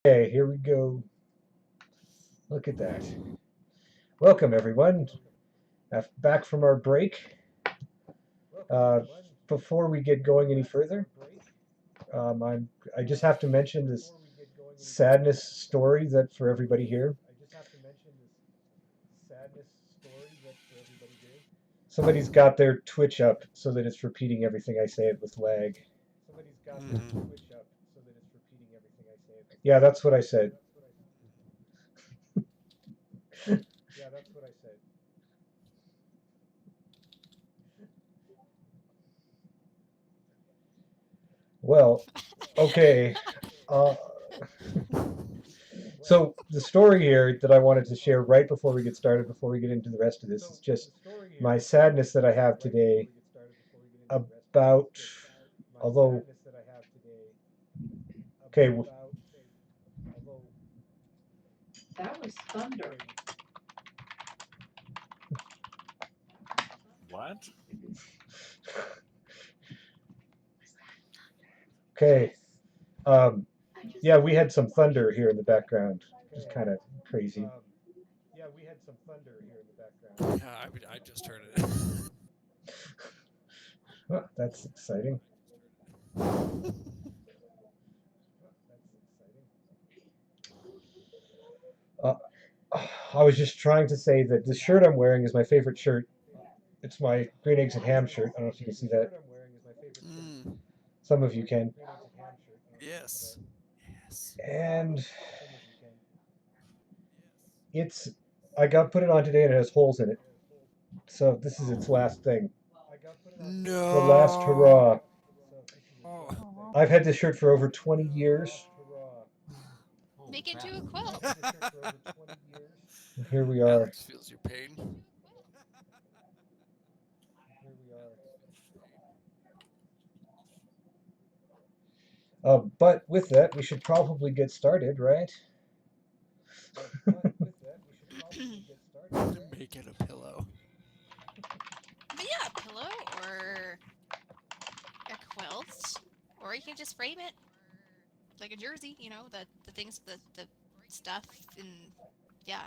Okay, here we go. Look at that. Welcome, everyone. Back from our break. Uh, Before we get going any further, I just have to mention this sadness story that for everybody here. Somebody's got their Twitch up so that it's repeating everything I say with lag. Mm. Yeah, that's what I said. Well, okay. Uh, so the story here that I wanted to share right before we get started, before we get into the rest of this, is just my sadness that I have today about, although, okay, That was thunder. What? okay. Um, I just yeah, we had some thunder here in the background, which is kind of crazy. Yeah, I just heard it. Oh, that's exciting. Uh, I was just trying to say that the shirt I'm wearing is my favorite shirt. It's my green eggs and ham shirt. I don't know if you can see that. Mm. Some of you can. Yes. Yes. And it's I got put it on today and it has holes in it. So this is its last thing. The last No. hurrah. Aw. I've had this shirt for over 20 years. Holy Make it crap. into a quilt. Here we are. Alex feels your pain. But with that, we should probably get started, right? Make it a pillow. But yeah, a pillow or a quilt, or you can just frame it like a jersey. You know, the things, the stuff, and yeah.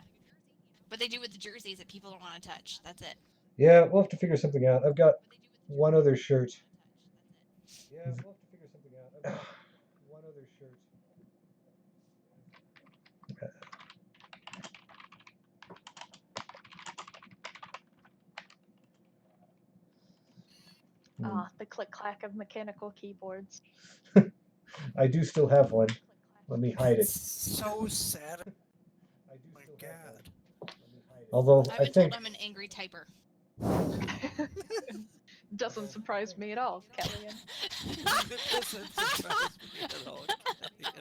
What they do with the jerseys that people don't want to touch. That's it. Yeah, we'll have to figure something out. I've got one other shirt. Hmm. the click clack of mechanical keyboards. I do still have one. Let me hide It's it. so sad. Oh my god. Although I've I been told think I'm an angry typer. Doesn't surprise me at all, Kellyanne. It doesn't surprise me at all, Kellyanne.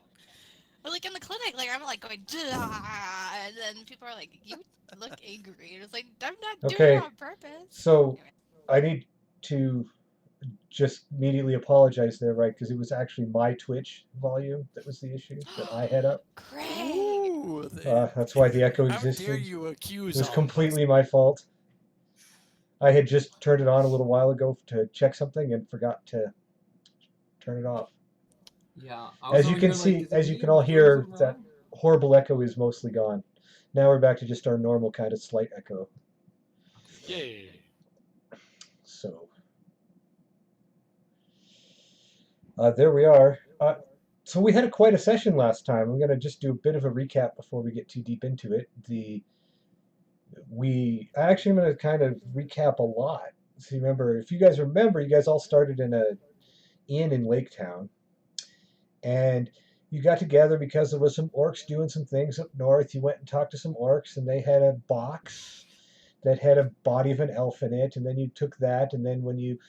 Like in the clinic, like I'm like going, "Dah," and then people are like, "You look angry," and it's like I'm not doing it okay. on purpose. So Anyway. I need to just immediately apologize there, right? Because it was actually my Twitch volume that was the issue that I had up. Great. Ooh, That's why the echo how dare existed. you It accuse was all of us? completely my fault. I had just turned it on a little while ago to check something and forgot to turn it off. Yeah, I was As you over can here like, see, is it as you me? can Am all I doing hear, something that wrong? horrible echo is mostly gone. Now we're back to just our normal kind of slight echo. Yay. So there we are. So we had quite a session last time. I'm going to just do a bit of a recap before we get too deep into it. We actually I'm going to kind of recap a lot. So remember, if you guys remember, you guys all started in a inn in Lake Town, and you got together because there was some orcs doing some things up north. You went and talked to some orcs, and they had a box that had a body of an elf in it, and then you took that, and then when you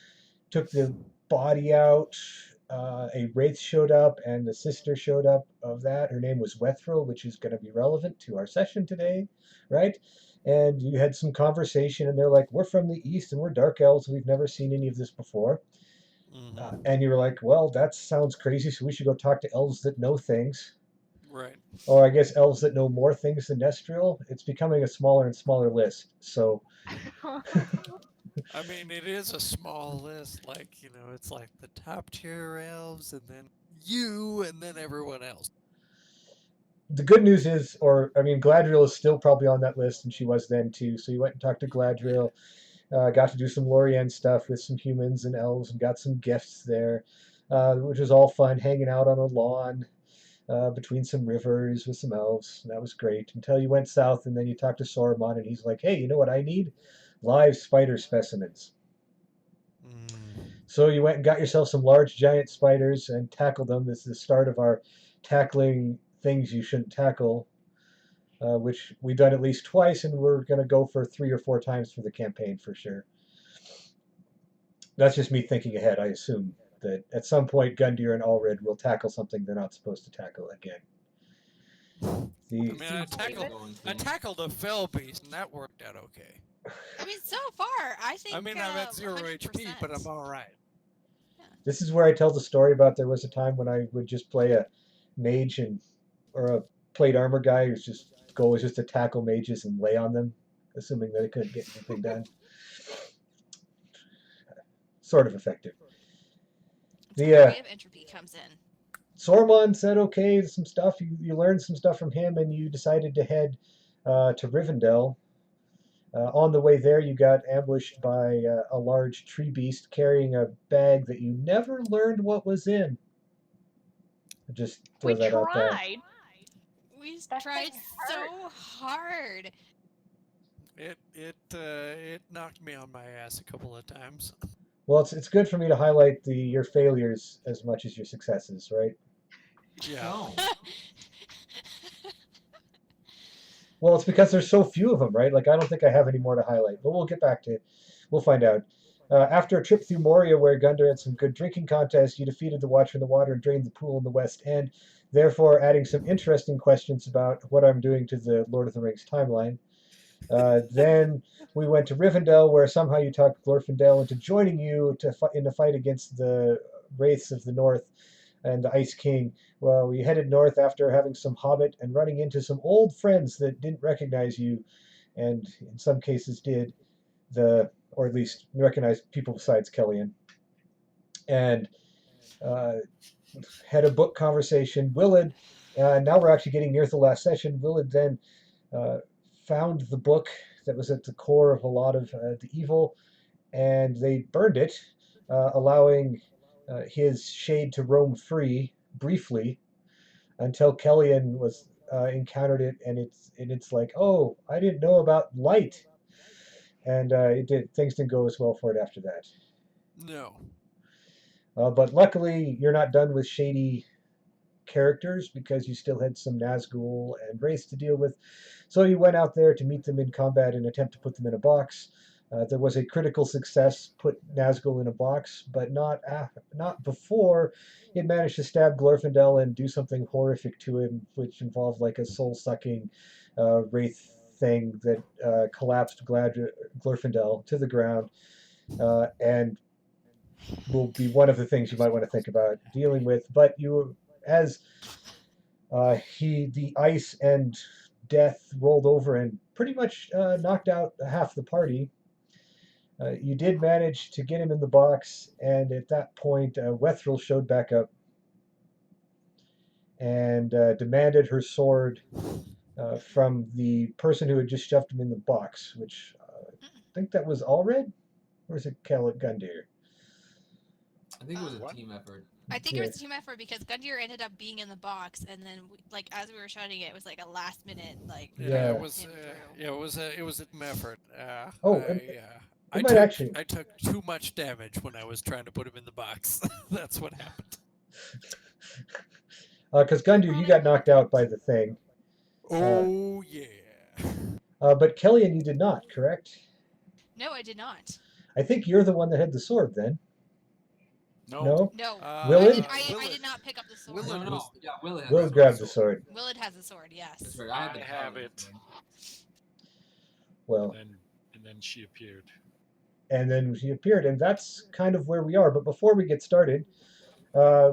took the body out, a wraith showed up, and the sister showed up of that. Her name was Wethril, which is going to be relevant to our session today, right? And you had some conversation, and they're like, "We're from the east, and we're dark elves. We've never seen any of this before." Mm-hmm. And you were like, "Well, that sounds crazy. So we should go talk to elves that know things." Right. Or I guess elves that know more things than Nestriel. It's becoming a smaller and smaller list. So I mean, it is a small list. Like, it's like the top tier elves, and then you, and then everyone else. the good news is, or I mean, Gladriel is still probably on that list, and she was then too. So you went and talked to Gladriel, got to do some Lorien stuff with some humans and elves, and got some gifts there, which was all fun. Hanging out on a lawn between some rivers with some elves. And that was great until you went south, and then you talked to Saruman, and he's like, "Hey, you know what I need? Live spider specimens." Mm. So you went and got yourself some large giant spiders and tackled them. This is the start of our tackling things you shouldn't tackle, which we've done at least twice, and we're going to go for 3 or 4 times for the campaign for sure. That's just me thinking ahead. I assume that at some point Gundyr and Allred will tackle something they're not supposed to tackle again. I The mean, Seems like they're going I to. tackled a fell beast, and that worked out okay. I mean, so far, I think. I mean, I'm at 0 HP, but 100%. I'm all right. This is where I tell the story about there was a time when I would just play a mage and or a plate armor guy whose just goal was just to tackle mages and lay on them, assuming that it couldn't get anything done. Sort of effective. It's The where creative entropy comes in. Saruman said, "Okay, some stuff. You learned some stuff from him, and you decided to head to Rivendell. On the way there, you got ambushed by a large tree beast carrying a bag that you never learned what was in. Just throw We that out there. tried. We That tried thing so hurt. hard. It knocked me on my ass a couple of times. Well, it's good for me to highlight your failures as much as your successes, right? Yeah. No. Well, it's because there's so few of them, right? Like I don't think I have any more to highlight, but we'll get back to it. We'll find out. After a trip through Moria, where Gundar had some good drinking contests, you defeated the Watcher in the Water and drained the pool in the West End, therefore adding some interesting questions about what I'm doing to the Lord of the Rings timeline. Then we went to Rivendell, where somehow you talked Glorfindel into joining you in the fight against the Wraiths of the North and the Ice King. Well, we headed north after having some hobbit and running into some old friends that didn't recognize you, and in some cases did, or at least recognized people besides Kellyan. And uh, had a book conversation. Willard, now we're actually getting near the last session. Willard then uh, found the book that was at the core of a lot of the evil, and they burned it, allowing his shade to roam free briefly until Kellyan was encountered it, and it's like, oh, I didn't know about light, and things didn't go as well for it after that. No. But luckily, you're not done with shady characters because you still had some Nazgul and Wraiths to deal with. So you went out there to meet them in combat and attempt to put them in a box. There was a critical success, put Nazgul in a box, but not before it managed to stab Glorfindel and do something horrific to him, which involved like a soul-sucking Wraith thing that collapsed Glorfindel to the ground, and will be one of the things you might want to think about dealing with. But as the ice and death rolled over and pretty much knocked out half the party. You did manage to get him in the box, and at that point, Wethril showed back up and demanded her sword from the person who had just shoved him in the box, which I think that was Allred, or is it Gundyr? I think it was a What? team effort. I think Yeah. it was a team effort because Gundyr ended up being in the box, and then like as we were shouting it, it was like a last minute like. Yeah, Yeah. it was. him through. Yeah, it was an effort. Oh, I might took actually- I took too much damage when I was trying to put him in the box. That's what happened. Because Gundyr, you got knocked out by the thing, Oh yeah. but Kellyan, you did not, correct? No, I did not. I think you're the one that had the sword then. No? No, Willard? I did not pick up the sword. Willard No, was- yeah, Will has Will grabbed the sword. Willard has the sword. Yes. That's right. I have, I the have paladin it. sword. Well, And then she appeared. and then she appeared, and that's kind of where we are. But before we get started,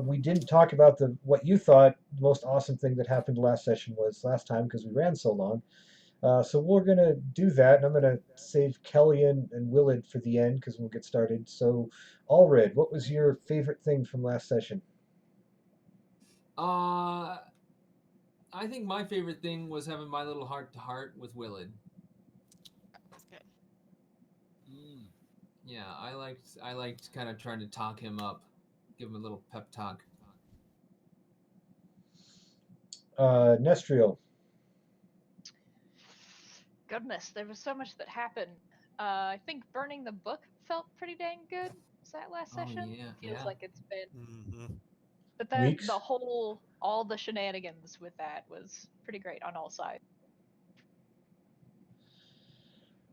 we didn't talk about what you thought the most awesome thing that happened last session was last time because we ran so long. So we're gonna do that, and I'm gonna save Kellyan and Willard for the end because we'll get started. So, Allred, what was your favorite thing from last session? I think my favorite thing was having my little heart-to-heart with Willard. That's good. Mm. Yeah, I liked kind of trying to talk him up, give him a little pep talk. Nestriel. Goodness, there was so much that happened. I think burning the book felt pretty dang good. Was that last Oh session? yeah, Feels yeah. like it's been. Mm-hmm. But then Weeks. the whole, all the shenanigans with that was pretty great on all sides.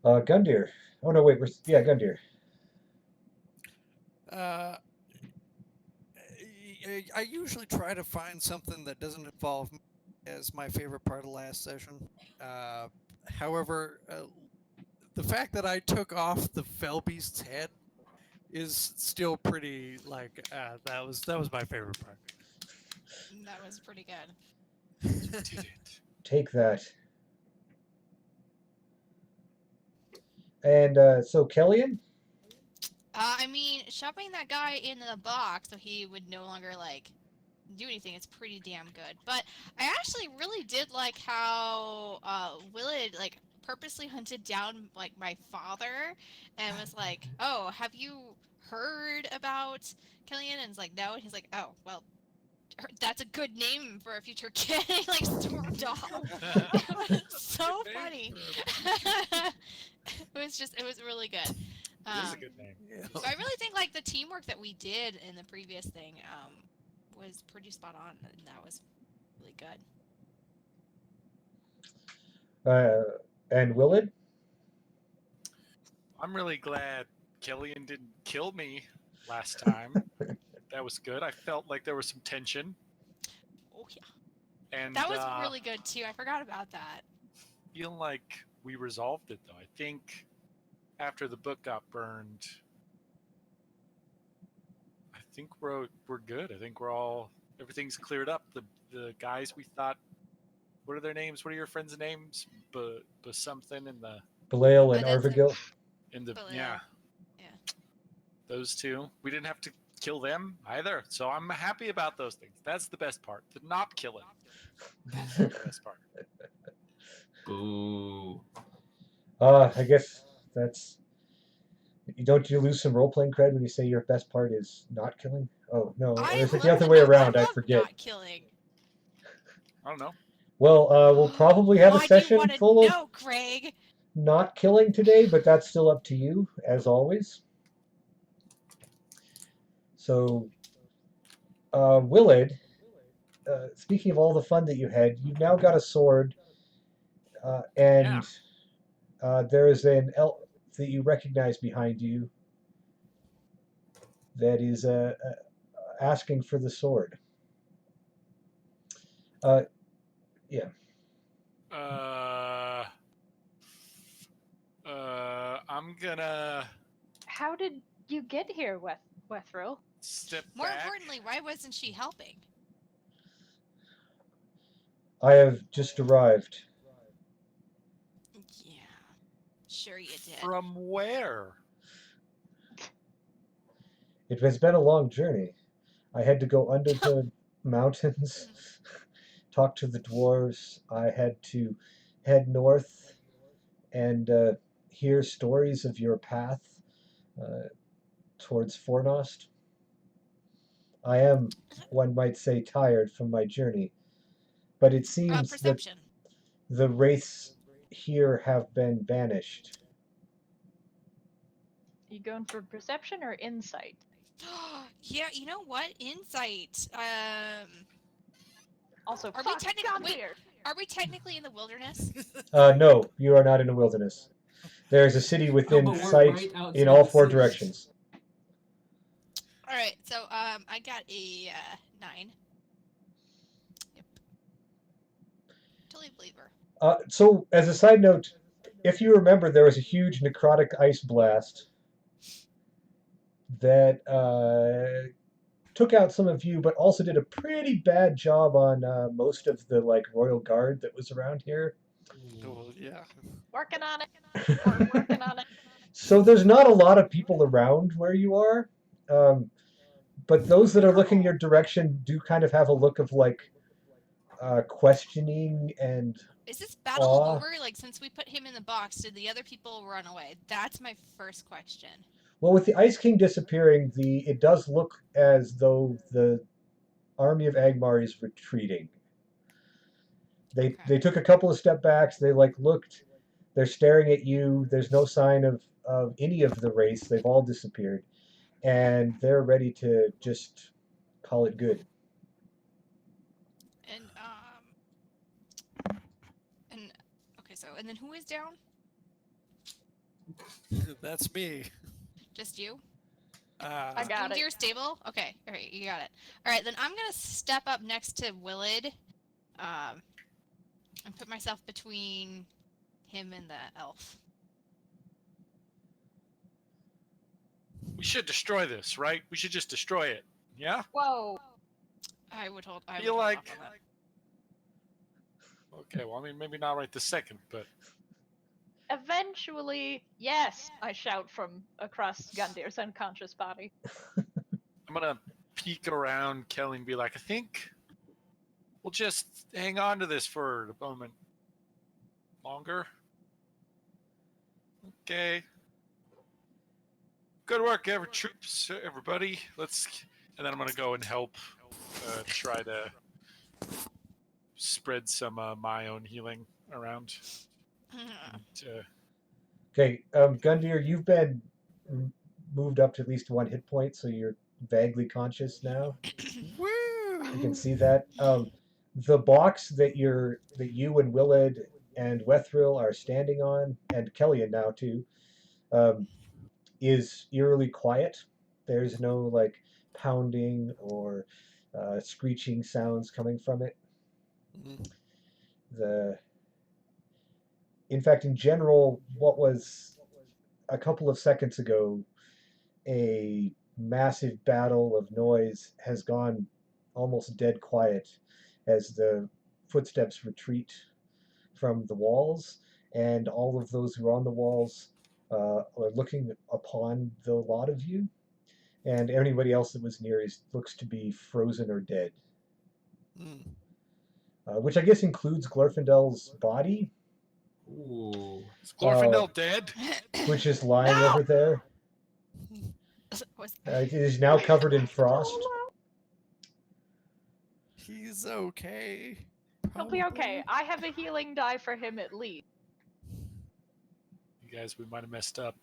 Gundyr. Oh no, wait. Gundyr. Uh, I usually try to find something that doesn't involve me as my favorite part of last session. However, the fact that I took off the Felbeast's head is still pretty that was my favorite part. That was pretty good. Did it? Take that. And so Kellyan. I mean, shoving that guy in the box so he would no longer like do anything is pretty damn good. But I actually really did like how Willard like purposely hunted down like my father and was like, "Oh, have you heard about Killian?" And it's like, "No." And he's like, "Oh, well, that's a good name for a future kid." He like stormed off. It was so Good name funny. It was really good. It is a good name. Yeah. So I really think like the teamwork that we did in the previous thing was pretty spot on, and that was really good. And Willard. I'm really glad Killian didn't kill me last time. That was good. I felt like there was some tension. Oh yeah, And that was really good too. I forgot about that. feel like we resolved it though. I think after the book got burned, I think we're good. I think everything's cleared up. The guys we thought, what are their names? What are your friends' names? But something in the Belial and That's it. Arvigil. Belial. yeah. Yeah. Those two. We didn't have to kill them either. So I'm happy about those things. That's the best part. The not killing. Is the best part. Boo. I guess that's. Don't you lose some role playing cred when you say your best part is not killing? Oh no, or is it the other way around? I forget. Not killing. I don't know. Well, we'll probably have a Why do you session want to full of know, Greg? not killing today, but that's still up to you, as always. So, Willard, speaking of all the fun that you had, you've now got a sword, and there is an elf that you recognize behind you that is asking for the sword. Yeah. I'm gonna How did you get here, Wethrill? step More back. importantly, why wasn't she helping? I have just arrived. Yeah, sure you did. From where? It has been a long journey. I had to go under the mountains, talk to the dwarves. I had to head north and hear stories of your path towards Fornost. I am, one might say, tired from my journey, but it seems that Perception. the wraiths here have been banished. You going for perception or insight? Yeah, you know what? Insight. Also, Are we fuck technically- wait. Gundyr! Are we technically in the wilderness? No, you are not in the wilderness. There is a city within but we're sight right outside in all the four city. directions. All right, so I got a 9. Yep. Totally believe her. So, as a side note, if you remember, there was a huge necrotic ice blast that took out some of you, but also did a pretty bad job on most of the royal guard that was around here. Oh, yeah. Working on it. We're working on it. So there's not a lot of people around where you are, but those that are looking your direction do kind of have a look of questioning and Is this battle awe. over? Like, since we put him in the box, did the other people run away? That's my first question. Well, with the Ice King disappearing, it does look as though the army of Agmar is retreating. They Okay. took a couple of step backs. They looked. They're staring at you. There's no sign of any of the race. They've all disappeared, and they're ready to just call it good. And okay, so and then who is down? That's me. Just you? I got it. You're stable? Okay, alright, you got it. Alright, then I'm gonna step up next to Willard, and put myself between him and the elf. We should destroy this, right? We should just destroy it. Yeah? Whoa. I would hold Feel off like. on that. Okay, well, I mean, maybe not right this second, but Eventually, yes, I shout from across Gundir's unconscious body. I'm gonna peek around Kelly and be like, I think we'll just hang on to this for a moment longer. Okay. Good work, troops, everybody. And then I'm gonna go and help try to spread some my own healing around. And, Okay, Gundir, you've been moved up to at least 1 hit point, so you're vaguely conscious now. Woo! You can see that. The box that you and Willard and Wethril are standing on, and Kellyan now too, is eerily quiet. There's no like pounding or screeching sounds coming from it. In fact, in general, what was a couple of seconds ago a massive battle of noise has gone almost dead quiet as the footsteps retreat from the walls, and all of those who are on the walls are looking upon the lot of you, and anybody else that was near looks to be frozen or dead. Which I guess includes Glorfindel's body. Ooh. is Glorfindel dead? Which is lying No! over there. It is now covered in frost. He's okay. He'll be okay. I have a healing die for him at least. You guys, we might have messed up.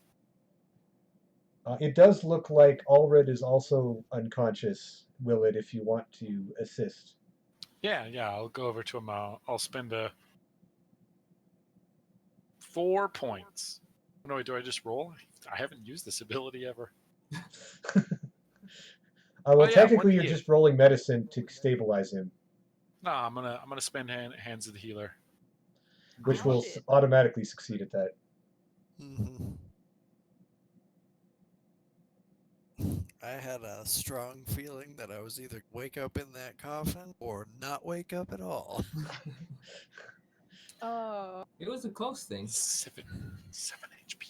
It does look like Ulred is also unconscious, Willard, if you want to assist. Yeah, I'll go over to him. I'll spend 4 points. No, wait, do I just roll? I haven't used this ability ever. Well, yeah, technically, you're 1d8. just rolling medicine to stabilize him, No, I'm gonna spend hands of the healer. which will automatically succeed at that. I had a strong feeling that I was either wake up in that coffin or not wake up at all. Oh. It was a close thing. 7 HP.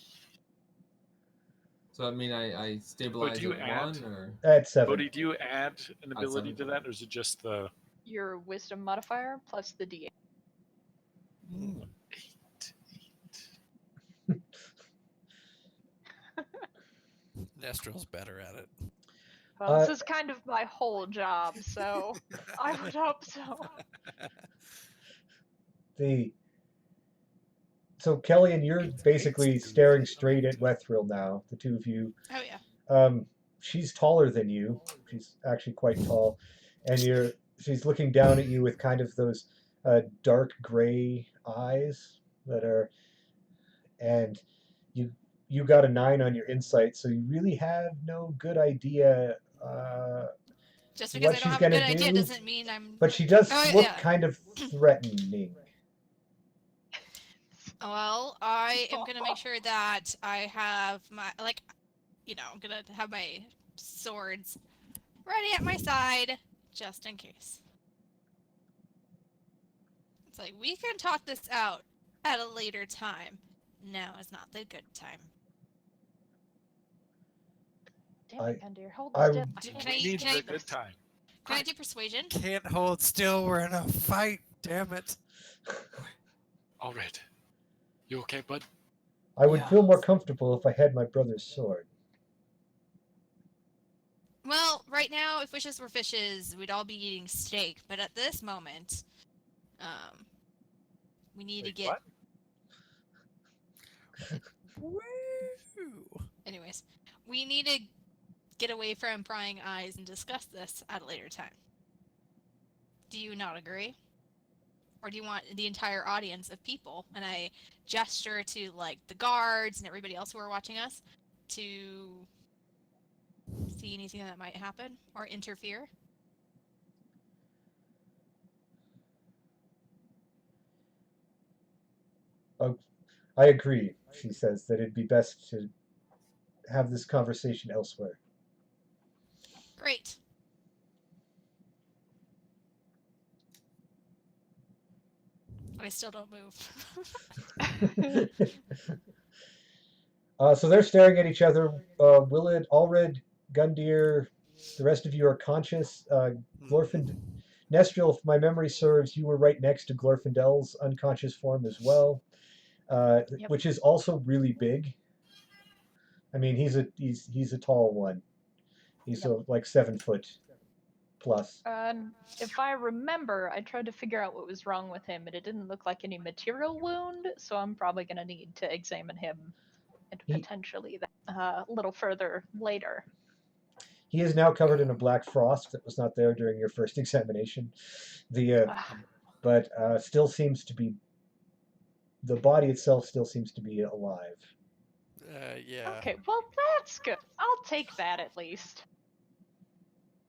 So I mean, I stabilize you at add- 1 or At 7. Bodhi, do you add an ability to that, or is it just the Your wisdom modifier plus the D8. 8? Nestral's better at it. Well, this is kind of my whole job, so I would hope so. So Kellyan, you're basically staring straight at Wethril now, the two of you. Oh yeah. She's taller than you. She's actually quite tall, and she's looking down at you with kind of those dark gray eyes that are, and you got a 9 on your insight, so you really have no good idea. Just because what I don't she's have a gonna good idea do, doesn't mean I'm. But she does Oh, look yeah. kind of threatening. Well, I am gonna make sure that I have my I'm gonna have my swords ready at my side just in case. It's like we can talk this out at a later time. Now is not the good time. Damn it, Gundir, hold I- still. Can I Needs can I a good time. Can I do persuasion? Can't hold still. We're in a fight. Damn it. Allred, you okay, bud? I would Yeah. feel more comfortable if I had my brother's sword. Well, right now, if wishes were fishes, we'd all be eating steak. But at this moment, we need to Wait, get. what? Woo! Anyways, we need to get away from prying eyes and discuss this at a later time. Do you not agree? Or do you want the entire audience of people, and I gesture to like the guards and everybody else who are watching us, to see anything that might happen or interfere? I agree, she says, that it'd be best to have this conversation elsewhere. Great. I still don't move. So they're staring at each other. Willard, Allred, Gundyr, the rest of you are conscious. Glorfind, Nestril, if my memory serves, you were right next to Glorfindel's unconscious form as well, Yep. which is also really big. I mean, he's a tall one. He's Yep. like 7 foot plus. If I remember, I tried to figure out what was wrong with him, and it didn't look like any material wound, so I'm probably going to need to examine him and He- potentially a little further later. He is now covered in a black frost that was not there during your first examination. But still seems to be, the body itself still seems to be alive. Yeah. Okay, well, that's good. I'll take that at least.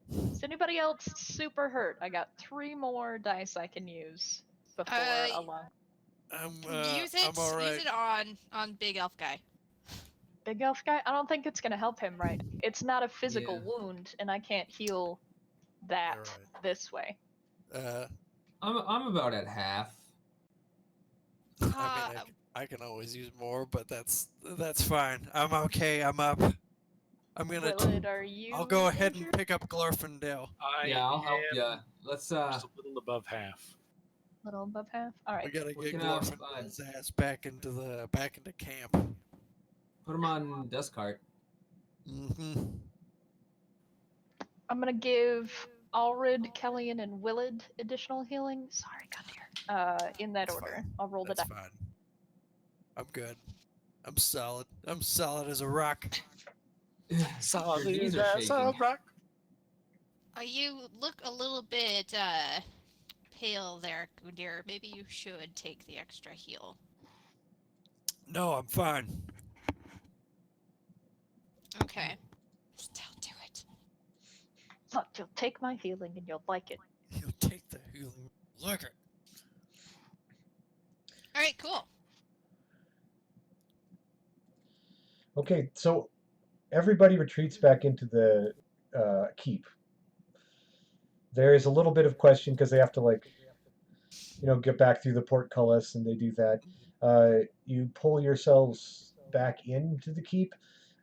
Is anybody else super hurt? I got 3 more dice I can use before a long. Use it. I'm all right. Use it on Big Elf guy. Big elf guy? I don't think it's gonna help him, right? It's not a physical Yeah. wound, and I can't heal that Alright. this way. I'm about at half. I mean, I can always use more, but that's fine. I'm okay. I'm up. I'm gonna. Willard, are you? I'll go ahead injured? and pick up Glorfindale. Yeah, I'll help am you. Let's just a little above half. Little above half. All We right. gotta We get can have, Glorfindale's ass back into camp. put him on dust cart. Mm-hmm. I'm gonna give Alrid, Kellyan, and Willard additional healing. Sorry, Gundyr. In that That's order. fine. I'll roll the That's dice. fine. I'm good. I'm solid. I'm solid as a rock. Solid Your knees are as a shaking. rock. You look a little bit pale there, Gundyr. Maybe you should take the extra heal. No, I'm fine. Okay. Still do it. Look, you'll take my healing and you'll like it. You take the healing. Look at. All right, cool. Okay, so everybody retreats back into the keep. There is a little bit of question because they have to get back through the portcullis, and they do that. You pull yourselves back into the keep,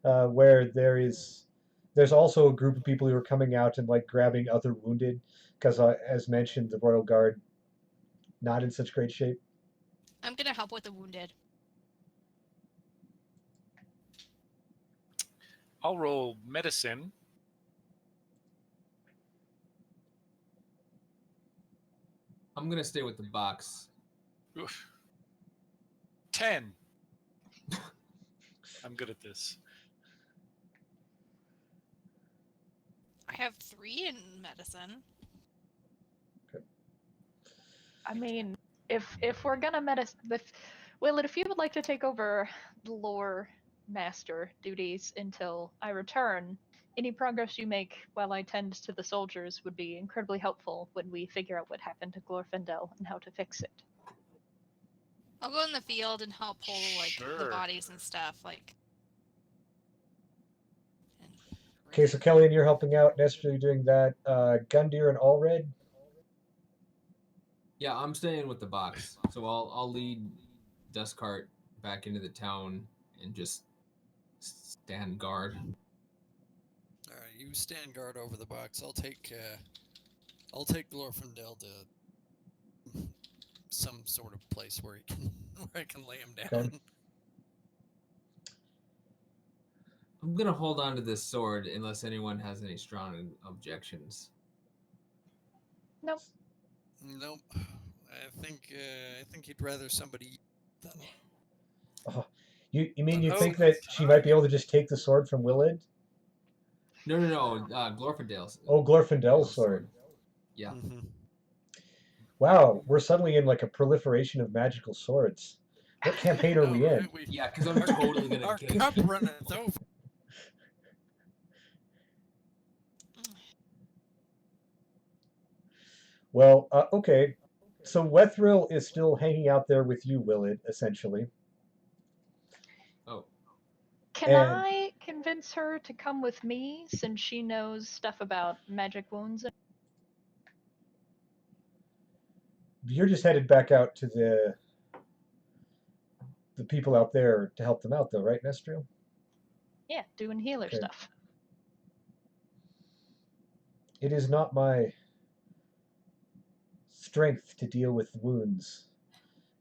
where there's also a group of people who are coming out and grabbing other wounded, because as mentioned, the royal guard not in such great shape. I'm gonna help with the wounded. I'll roll medicine. I'm gonna stay with the box. Oof. 10. I'm good at this. I have 3 in medicine. I mean, if we're gonna Willard, if you would like to take over the lore master duties until I return, any progress you make while I tend to the soldiers would be incredibly helpful when we figure out what happened to Glorfindel and how to fix it. I'll go in the field and help pull the Sure. bodies and stuff. Okay, so Kelly, and you're helping out. Nestor, you're doing that. Gundyr and Allred. Yeah, I'm staying with the box. So I'll lead dust cart back into the town and just stand guard. All right, you stand guard over the box. I'll take I'll take Glorfindel to some sort of place where I can lay him down. Okay. I'm gonna hold on to this sword unless anyone has any strong objections. Nope. Nope. I think he'd rather somebody than. Oh, you mean But you no think that she might be able to just take the sword from Willid? No. Glorfindel's. Oh, Glorfindel's sword. Yeah. Mm-hmm. Wow, we're suddenly in like a proliferation of magical swords. What campaign are we in? Yeah, because I'm totally gonna Our get. cup runneth over. Well, okay. So Wethril is still hanging out there with you, Willid, essentially. Oh, Can And I convince her to come with me since she knows stuff about magic wounds? you're just headed back out to the people out there to help them out, though, right, Nestriel? Yeah, doing healer Okay. stuff. It is not my strength to deal with wounds,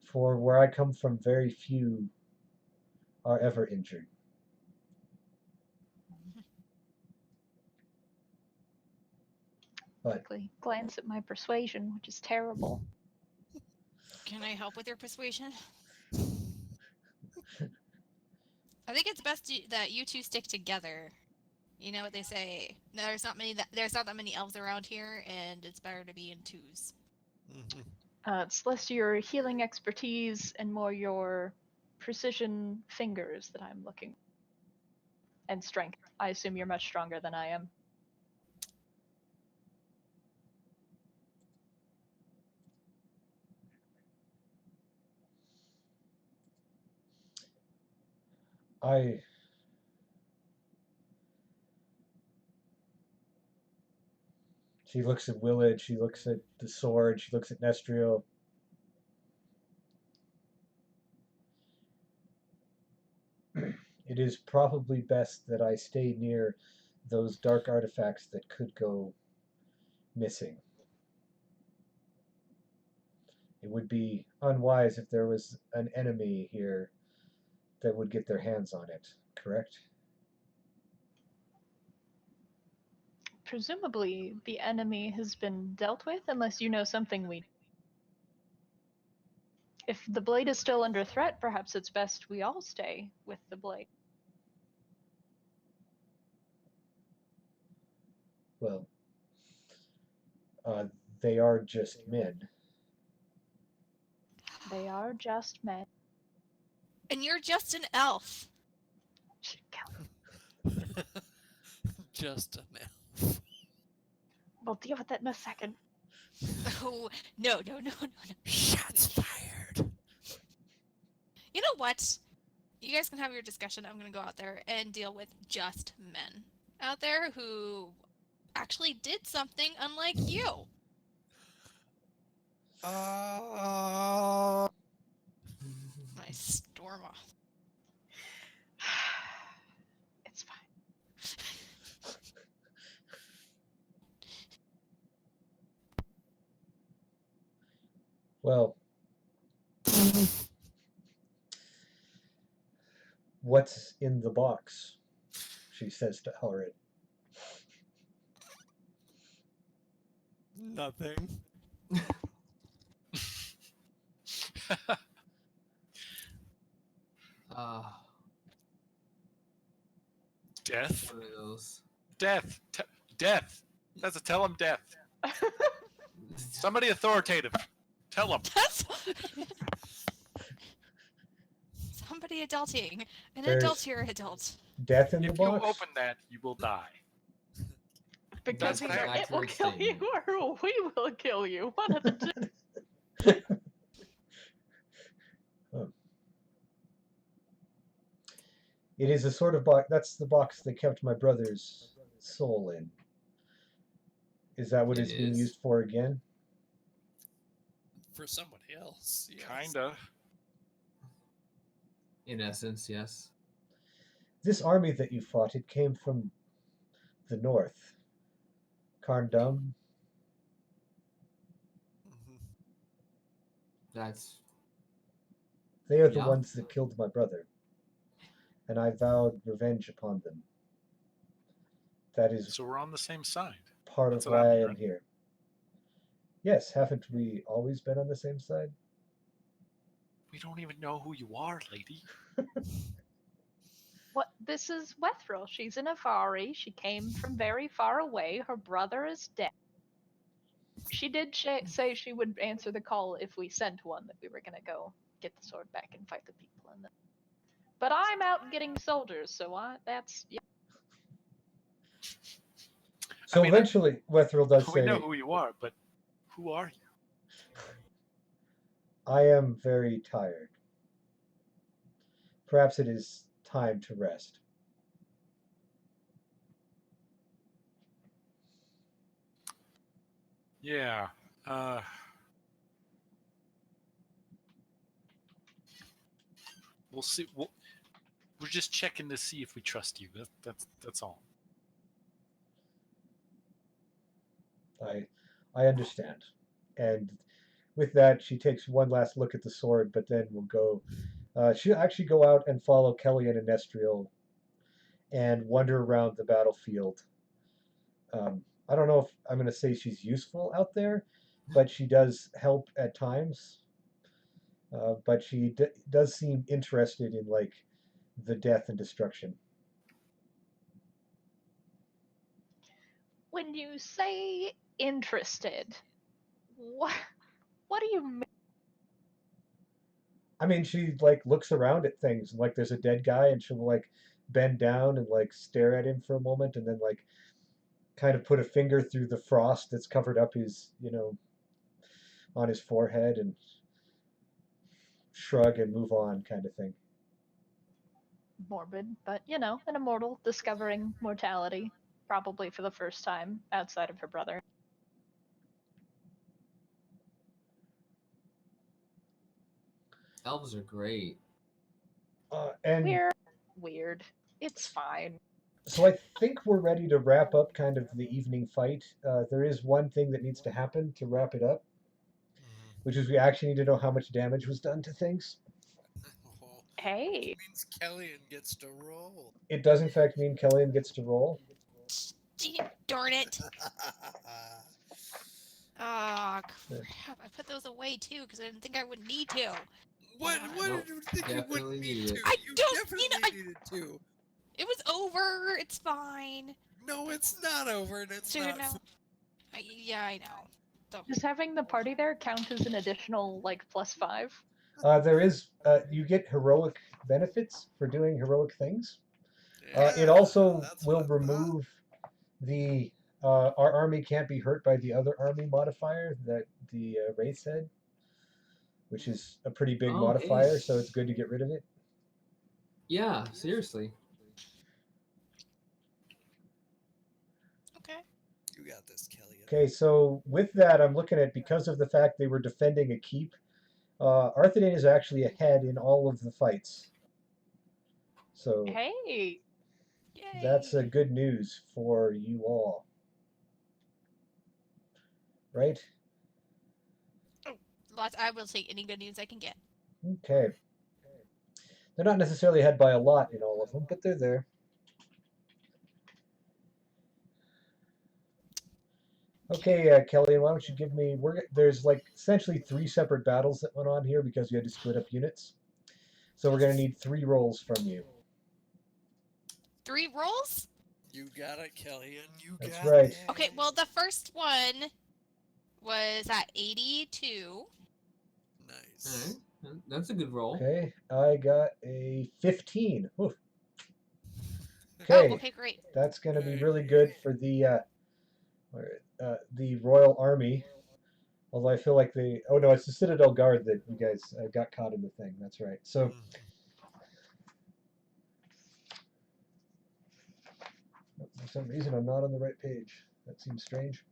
for where I come from, very few are ever injured. But Quickly glance at my persuasion, which is terrible. Can I help with your persuasion? I think it's best that you two stick together. You know what they say. There's not that many elves around here, and it's better to be in twos. Mm-hmm. It's less your healing expertise and more your precision fingers that I'm looking. And strength. I assume you're much stronger than I am. I She looks at Willid, she looks at the sword, she looks at Nestriel. It is probably best that I stay near those dark artifacts that could go missing. It would be unwise if there was an enemy here that would get their hands on it, correct? Presumably, the enemy has been dealt with, unless you know something we. If the blade is still under threat, perhaps it's best we all stay with the blade. Well, they are just men. They are just men. And you're just an elf. Should kill them. Just an elf. We'll deal with that in a second. Oh, no. Shots fired. You know what? You guys can have your discussion. I'm going to go out there and deal with just men out there who actually did something unlike you. Uh, I storm off. It's fine. Well, what's in the box? She says to Elred. Nothing. Death? one of those. Death! Death! That's a tell him death. Somebody authoritative. Tell him. That's somebody adulting. An There's adultier adult. death in the If you box? open that, you will die. Because That's what either happens. it will kill you or we will kill you. One of the two. It is a sort of box. That's the box they kept my brother's soul in. Is that what It it's being is. used for again? For somebody else. Yes. Kinda. In essence, yes. This army that you fought, it came from the north. Carndum? That's They are the Yeah. ones that killed my brother, and I vowed revenge upon them. That is So we're on the same side. part of That's what I'm why I am hearing. here. Yes, haven't we always been on the same side? We don't even know who you are, lady. What? This is Wethril. She's an Avari. She came from very far away. Her brother is dead. She did say she would answer the call if we sent one, that we were going to go get the sword back and fight the people in the. But I'm out getting soldiers, so that's yeah. So mean, eventually, Wethril does we know say, who you are, but who are you? I am very tired. Perhaps it is time to rest. Yeah. We'll see. We're just checking to see if we trust you. That's all. I understand. And with that, she takes one last look at the sword, but then will go. She'll actually go out and follow Kellyanne and Nestriel and wander around the battlefield. I don't know if I'm going to say she's useful out there, but she does help at times. But she does seem interested in like the death and destruction. When you say interested, what do you mean? I mean, she like looks around at things and like there's a dead guy and she'll like bend down and like stare at him for a moment and then like kind of put a finger through the frost that's covered up his, on his forehead and shrug and move on kind of thing. Morbid, but an immortal discovering mortality, probably for the first time outside of her brother. elves are great. And Weird. It's fine. so I think we're ready to wrap up kind of the evening fight. There is one thing that needs to happen to wrap it up, which is we actually need to know how much damage was done to things. Hey. Which means Kellyanne gets to roll. It does in fact mean Kellyanne gets to roll. Darn it. Oh, crap. I put those away, too, because I didn't think I would need to. What Nope, did you think you definitely wouldn't need needed to? it. I You don't- definitely needed to. It was over. It's fine. No, it's not over, and it's So, not. no. Yeah, I know. Does having the party there count as an additional +5? There is you get heroic benefits for doing heroic things. It Yeah, also that's will what I thought. remove the our army can't be hurt by the other army modifier that the wraith had, which is a pretty big Oh, modifier, hey. so it's good to get rid of it. Yeah, seriously. Okay. You got this, Kellyanne. Okay, so with that, I'm looking at because of the fact they were defending a keep, Arthedain is actually ahead in all of the fights. So Hey. Yay. that's good news for you all. Right? I will take any good news I can get. Okay. They're not necessarily ahead by a lot in all of them, but they're there. Okay, Kellyanne, why don't you give me? There's like essentially 3 separate battles that went on here because you had to split up units. So we're gonna need 3 rolls from you. 3 rolls? You got it, Kellyanne. You That's got right. it. Okay, well, the first one was at 82. Nice. Alright, that's a good roll. Okay, I got a 15. Oof. Oh, Okay, okay, great. that's gonna be really good for the Royal Army. Although I feel like they. Oh no, it's the Citadel Guard that you guys got caught in the thing. That's right. So. For some reason, I'm not on the right page. That seems strange.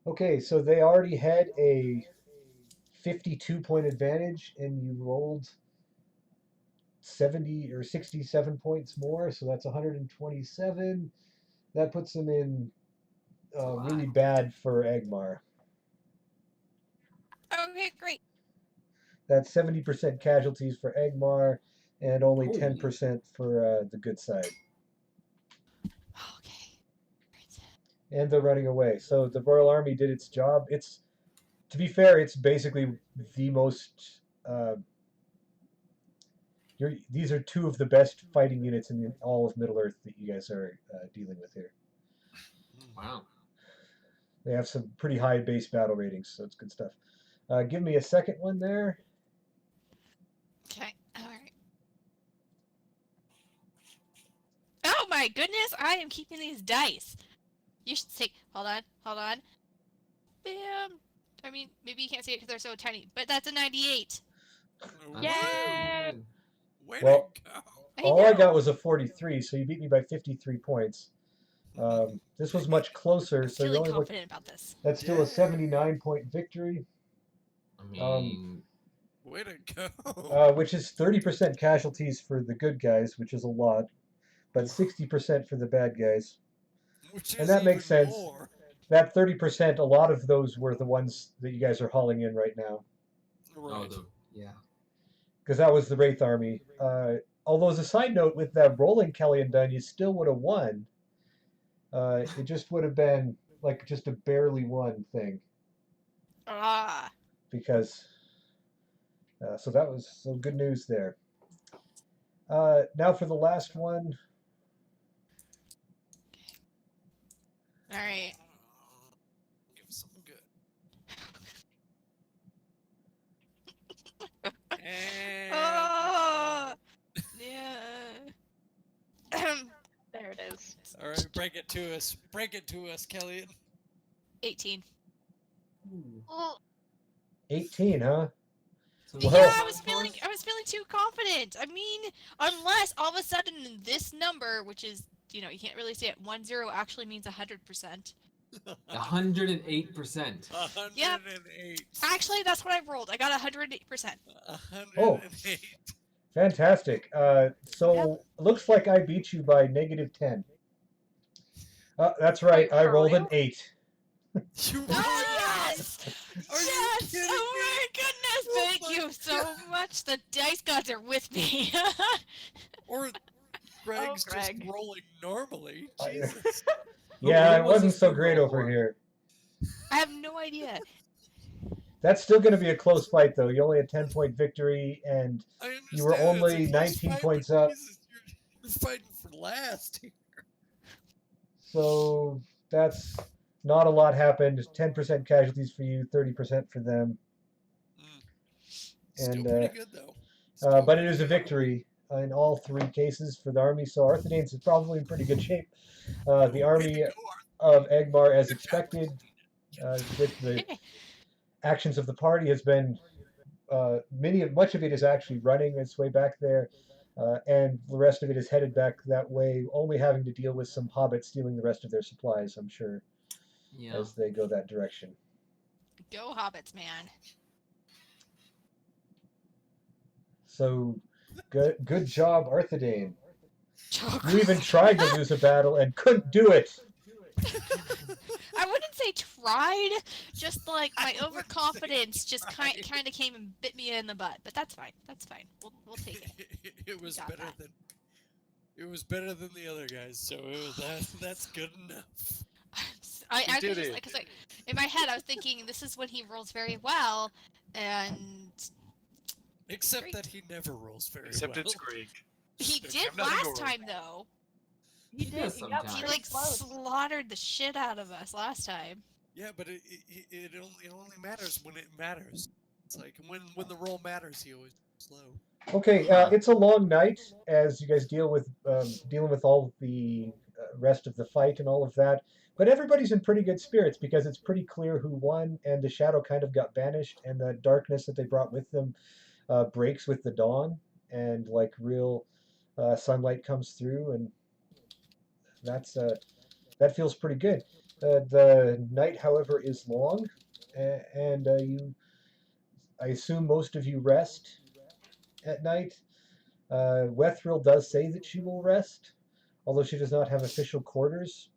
Okay, so they already had a 52-point advantage, and you rolled 70 or 67 points more, so that's 127. That puts them in really bad for Agmar. Okay, great. That's 70% casualties for Egmar, and only Holy. 10% for the good side. Okay. Great. And they're running away. So the Royal Army did its job. It's, to be fair, it's basically the most. These are two of the best fighting units in all of Middle Earth that you guys are dealing with here. Wow. They have some pretty high base battle ratings, so it's good stuff. Give me a second one there. Okay. All right. Oh my goodness! I am keeping these dice. You should take. Hold on. Hold on. Bam. I mean, maybe you can't see it because they're so tiny, but that's a 98. That's Yay! good. Way Well, to go! all I got was a 43, so you beat me by 53 points. This was much closer, I'm so you're feeling only confident about this. that's still a 79-point victory, I mean, Way to go! which is 30% casualties for the good guys, which is a lot, but 60% for the bad guys. Which And is that makes even sense. more. That 30%, a lot of those were the ones that you guys are hauling in right now, Right. yeah. because that was the Wraith Army. Although, as a side note, with that rolling Kellyan done, you still would have won. It just would have been like just a barely won thing, Ah. because so that was some good news there. Now for the last one. All right. Give something good. Oh. Yeah. There it is. All right, break it to us. Break it to us, Kellyanne. 18. Oh, 18, huh? So Well, Yeah, I was feeling too confident. I mean, unless all of a sudden this number, which is, you can't really say it, 10 actually means 100%. 108%. 108. Actually, that's what I rolled. I got 108%. 108. fantastic. So looks like I beat you by -10. That's right. Wait, I for rolled an real? 8. You Oh, rolled yes! Are you Yes! kidding Oh me? my goodness! Oh Thank my you so much. The dice gods are with me. Or Greg's just Greg. rolling normally. I- Jesus. Yeah, Who it was wasn't this so you great roll over for? here. I have no idea. That's still going to be a close fight, though. You only had 10-point victory, and I understand you were it's a only close 19 fight, points but up. Jesus, you're fighting for last here. So that's not a lot happened. 10% casualties for you, 30% for them. Still And pretty good, though. Still but it pretty is a good. victory in all 3 cases for the army. So Arthedain's is probably in pretty good shape. The Way to army go, of Egmar, as Good job. expected, with the actions of the party, has been much of it is actually running its way back there, and the rest of it is headed back that way, only having to deal with some hobbits stealing the rest of their supplies, I'm sure, Yeah. as they go that direction. Go hobbits, man. So, good job, Arthedain. Oh, You even tried to lose a battle and couldn't do it. I wouldn't say tried, just like my overconfidence just kind of came and bit me in the butt. But that's fine. That's fine. We'll take it. It was got better that. than it was better than the other guys, so that's good enough. I We actually did just it. because in my head I was thinking this is when he rolls very well, and Except Great. that he never rolls very Except well. it's Greg. he There's did nothing last going. time though. You He did. does You got sometimes. He pretty like close. slaughtered the shit out of us last time. Yeah, but it only matters when it matters. It's like when the roll matters, he always slow. Okay, it's a long night as you guys dealing with all the rest of the fight and all of that. But everybody's in pretty good spirits because it's pretty clear who won, and the shadow kind of got banished, and the darkness that they brought with them breaks with the dawn, and like real sunlight comes through, and that feels pretty good. The night, however, is long, and I assume most of you rest at night. Wethril does say that she will rest, although she does not have official quarters.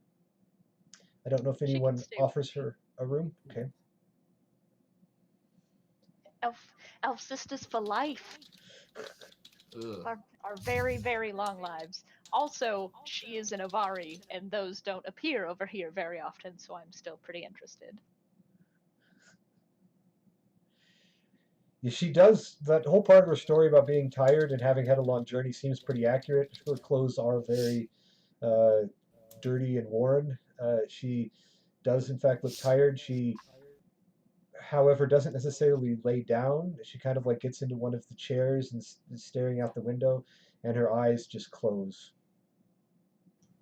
I don't know if She can anyone stay with offers me. her a room. Okay. elf sisters for life. Ugh. Are very, very long lives. Also, she is an Avari, and those don't appear over here very often, so I'm still pretty interested. Yeah, she does that whole part of her story about being tired and having had a long journey seems pretty accurate. Her clothes are very uh, dirty and worn. She does in fact look tired. She, however, doesn't necessarily lay down. She kind of like gets into one of the chairs and is staring out the window, and her eyes just close.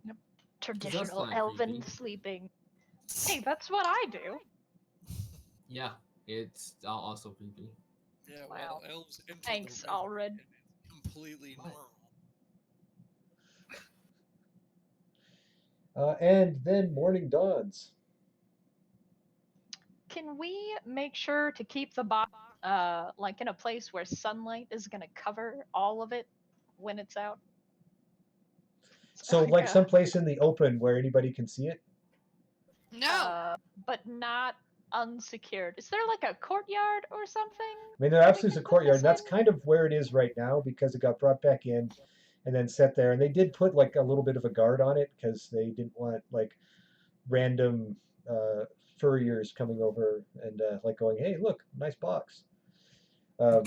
Yep. Because that's Traditional kind of elven creepy. sleeping. Hey, that's what I do. Yeah, it's also creepy. Yeah, Wow. while elves enter the Thanks, river, Alred. and it's completely What? normal. And then morning dawns. Can we make sure to keep the box like in a place where sunlight is gonna cover all of it when it's out? So, Like like someplace in the open where anybody can see it. No. but not unsecured. Is there like a courtyard or something? I mean, there We absolutely is could a put courtyard, this and that's in? kind of where it is right now because it got brought back in and then set there. And they did put like a little bit of a guard on it because they didn't want like random uh, furriers coming over and like going, "Hey, look, nice box." Um,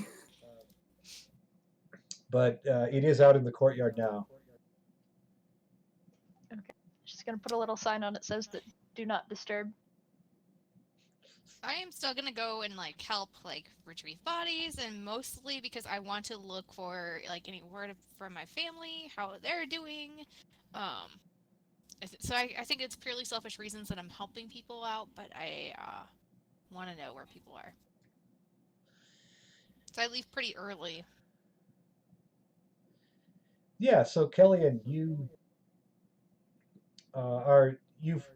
but it is out in the courtyard now. Okay. Just gonna put a little sign on it says that do not disturb. I am still gonna go and like help like retrieve bodies, and mostly because I want to look for like any word from my family, how they're doing. Um, I think it's purely selfish reasons that I'm helping people out, but I want to know where people are. So I leave pretty early. Yeah. So Kellyanne, you are you've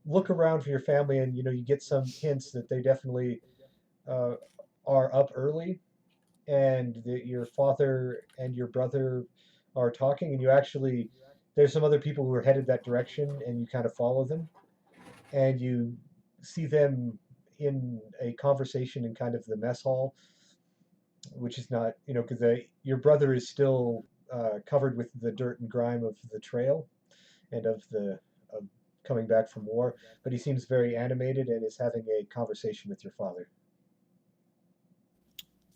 look around for your family, and you get some hints that they definitely uh, are up early, and that your father and your brother are talking, and you actually there's some other people who are headed that direction, and you kind of follow them, and you see them in a conversation in kind of the mess hall, which is not because your brother is still covered with the dirt and grime of the trail and of coming back from war, but he seems very animated and is having a conversation with your father.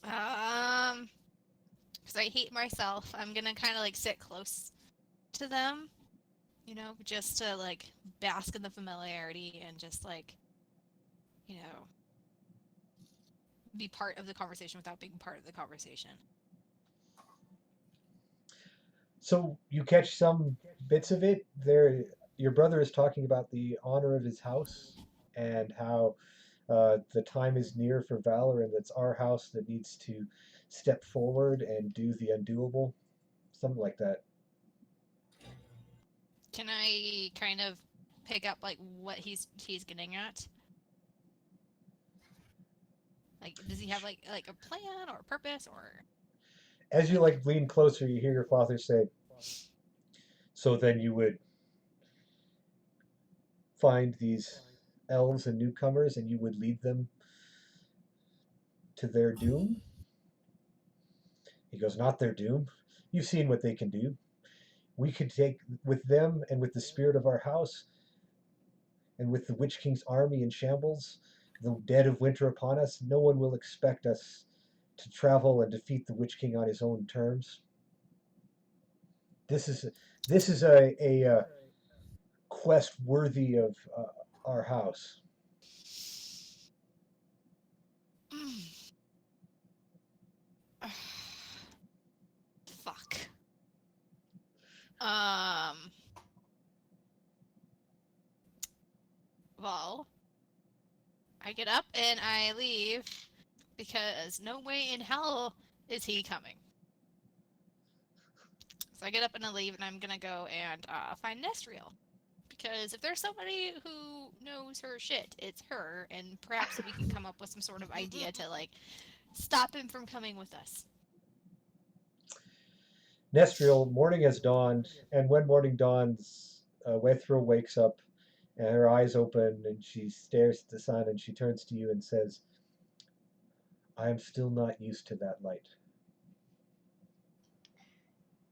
Because I hate myself, I'm gonna kind of like sit close to them, just to like bask in the familiarity and just like, you know, be part of the conversation without being part of the conversation. So you catch some bits of it there. Your brother is talking about the honor of his house and how the time is near for valor, and it's our house that needs to step forward and do the undoable, something like that. Can I kind of pick up like what he's getting at? Like, does he have like a plan or a purpose or As you like? like lean closer, you hear your father say, "So then you would find these elves and newcomers, and you would lead them to their doom?" He goes, "Not their doom. You've seen what they can do. We could take with them and with the spirit of our house and with the Witch King's army in shambles, the dead of winter upon us, no one will expect us to travel and defeat the Witch King on his own terms. This is a quest worthy of our house." Fuck. Um. Well, I get up and I leave because no way in hell is he coming. So I get up and I leave, and I'm gonna go and find Nestriel. Because if there's somebody who knows her shit, it's her, and perhaps we can come up with some sort of idea to like stop him from coming with us. Nestriel, morning has dawned, and when morning dawns, Wethriel wakes up and her eyes open and she stares at the sun and she turns to you and says, I am still not used to that light.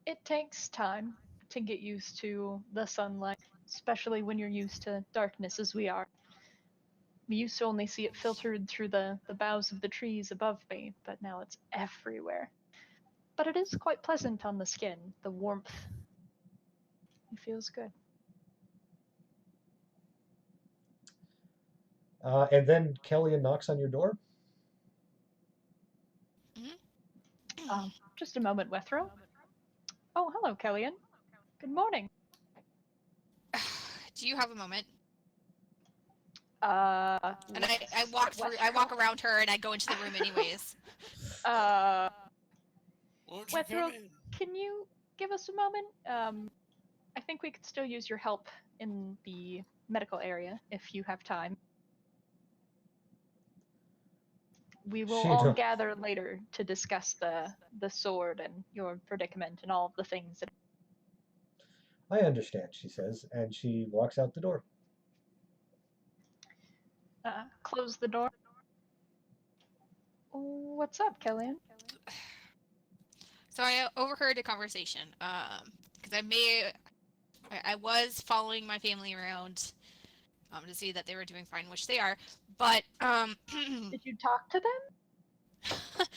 It takes time to get used to the sunlight, especially when you're used to darkness as we are. We used to only see it filtered through the boughs of the trees above me, but now it's everywhere. But it is quite pleasant on the skin. The warmth, it feels good. And then Kellyanne knocks on your door. Just a moment, Wethro. Oh, hello, Kellyanne. Good morning. Do you have a moment? And I Let's walk get through. I walk around her, and I go into the room anyways. Won't you Wethro, come in? can you give us a moment? I think we could still use your help in the medical area if you have time. We will She all no- gather later to discuss the sword and your predicament and all of the things that. I understand, she says, and she walks out the door. Close the door. What's up, Kellyanne? So I overheard a conversation. Because I was following my family around, to see that they were doing fine, which they are. But Did you talk to them?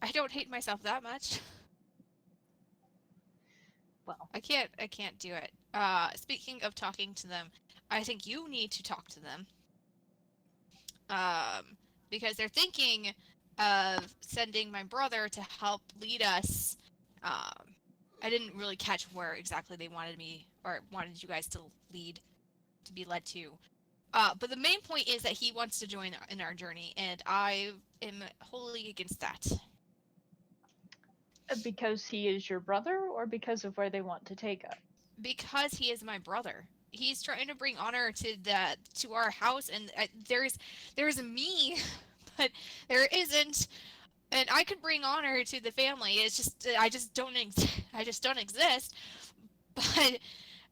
I don't hate myself that much. Well, I can't do it. Speaking of talking to them, I think you need to talk to them. Because they're thinking of sending my brother to help lead us. I didn't really catch where exactly they wanted me or wanted you guys to be led to. But the main point is that he wants to join in our journey, and I am wholly against that. because he is your brother, or because of where they want to take us? Because he is my brother. He's trying to bring honor to our house, and there's me, but there isn't. And I could bring honor to the family. It's just I just don't exist. But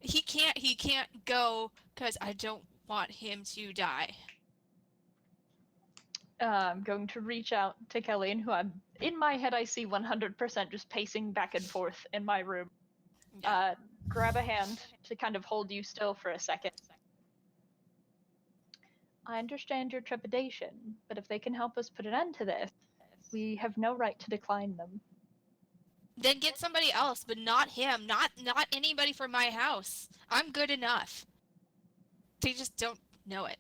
he can't go because I don't want him to die. I'm going to reach out to Kellyanne, who in my head I see 100% just pacing back and forth in my room. Yeah. Grab a hand to kind of hold you still for a second. I understand your trepidation, but if they can help us put an end to this, we have no right to decline them. Then get somebody else, but not him. Not anybody from my house. I'm good enough. They just don't know it.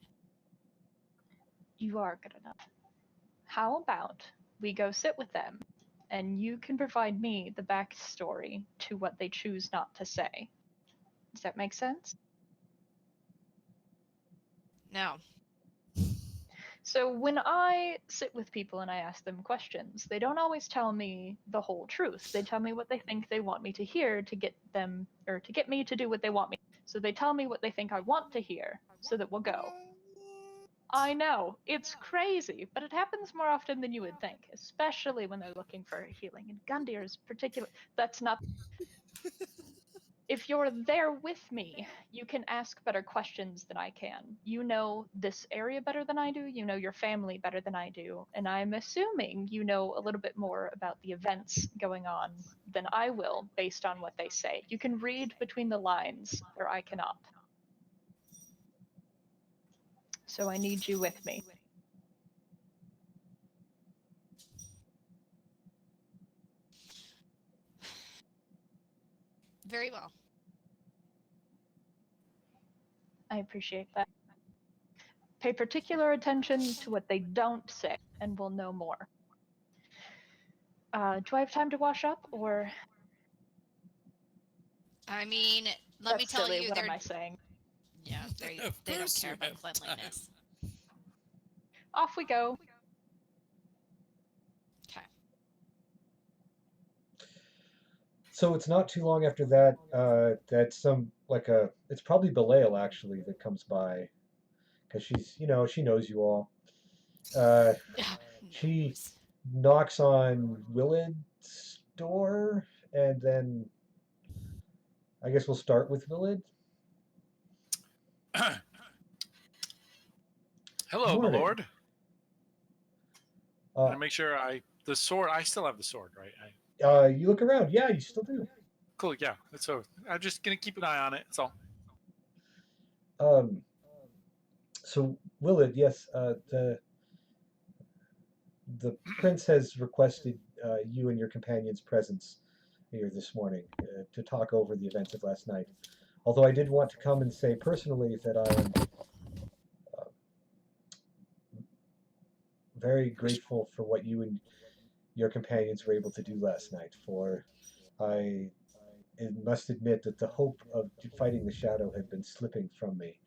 You are good enough. How about we go sit with them, and you can provide me the backstory to what they choose not to say. Does that make sense? No. So when I sit with people and I ask them questions, they don't always tell me the whole truth. They tell me what they think they want me to hear to get them, or to get me to do what they want me. So they tell me what they think I want to hear so that we'll go. I know, it's crazy, but it happens more often than you would think, especially when they're looking for healing. And Gundir's particular, that's not. If you're there with me, you can ask better questions than I can. You know this area better than I do, you know your family better than I do, and I'm assuming you know a little bit more about the events going on than I will based on what they say. You can read between the lines where I cannot. So I need you with me. Very well. I appreciate that. Pay particular attention to what they don't say, and we'll know more. Do I have time to wash up, or I mean, let me that's tell silly? you, What they're am I saying? yeah, they Of don't course care you about have cleanliness. Off we go. Okay. So it's not too long after that that it's probably Belial actually that comes by because she knows you all. Uh, she Knows. knocks on Willard's door, and then I guess we'll start with Willard. Hello, my Morning. lord. And I Uh, make sure the sword. I still have the sword, right? you look around. Yeah, you still do. Cool. Yeah. So I'm just gonna keep an eye on it. That's all. Um, so Willard, yes, the prince has requested you and your companion's presence here this morning to talk over the events of last night. Although I did want to come and say personally that I am uh, very grateful for what you and your companions were able to do last night. For I must admit that the hope of fighting the shadow had been slipping from me,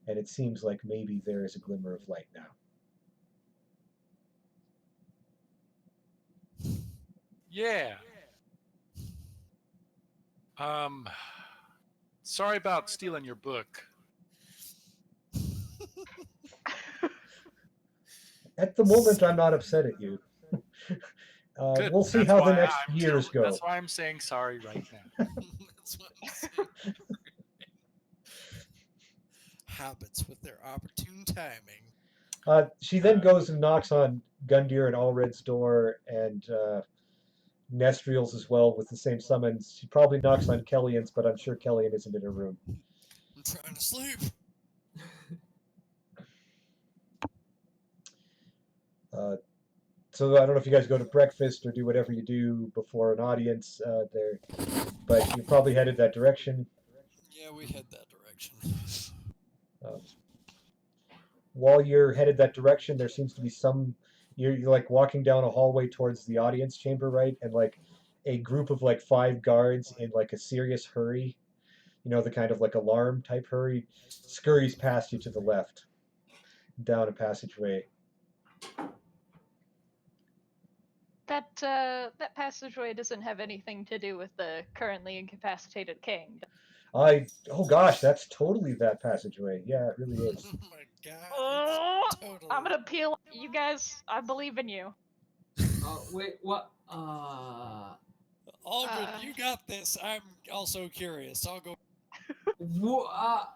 and it seems like maybe there is a glimmer of light now. Yeah. Um. Sorry about stealing your book. At the moment, I'm not upset at you. Good. We'll see how the next years go. That's why I'm saying sorry right now. That's what I'm saying. Habits with their opportune timing. She then goes and knocks on Gundyr and Allred's door and Nestriel's as well with the same summons. She probably knocks on Kellyan's, but I'm sure Kellyan isn't in her room. I'm trying to sleep. So I don't know if you guys go to breakfast or do whatever you do before an audience there, but you're probably headed that direction. Yeah, we head that direction. Um, while you're headed that direction, there seems to be you're like walking down a hallway towards the audience chamber, right? And like a group of like 5 guards in like a serious hurry, the kind of like alarm type hurry, scurries past you to the left, down a passageway. That passageway doesn't have anything to do with the currently incapacitated king. Oh gosh, that's totally that passageway. Yeah, it really is. Oh my god. Oh, Totally. I'm gonna peel you guys. I believe in you. Oh wait, what? Aldrin, you got this. I'm also curious. I'll go. What?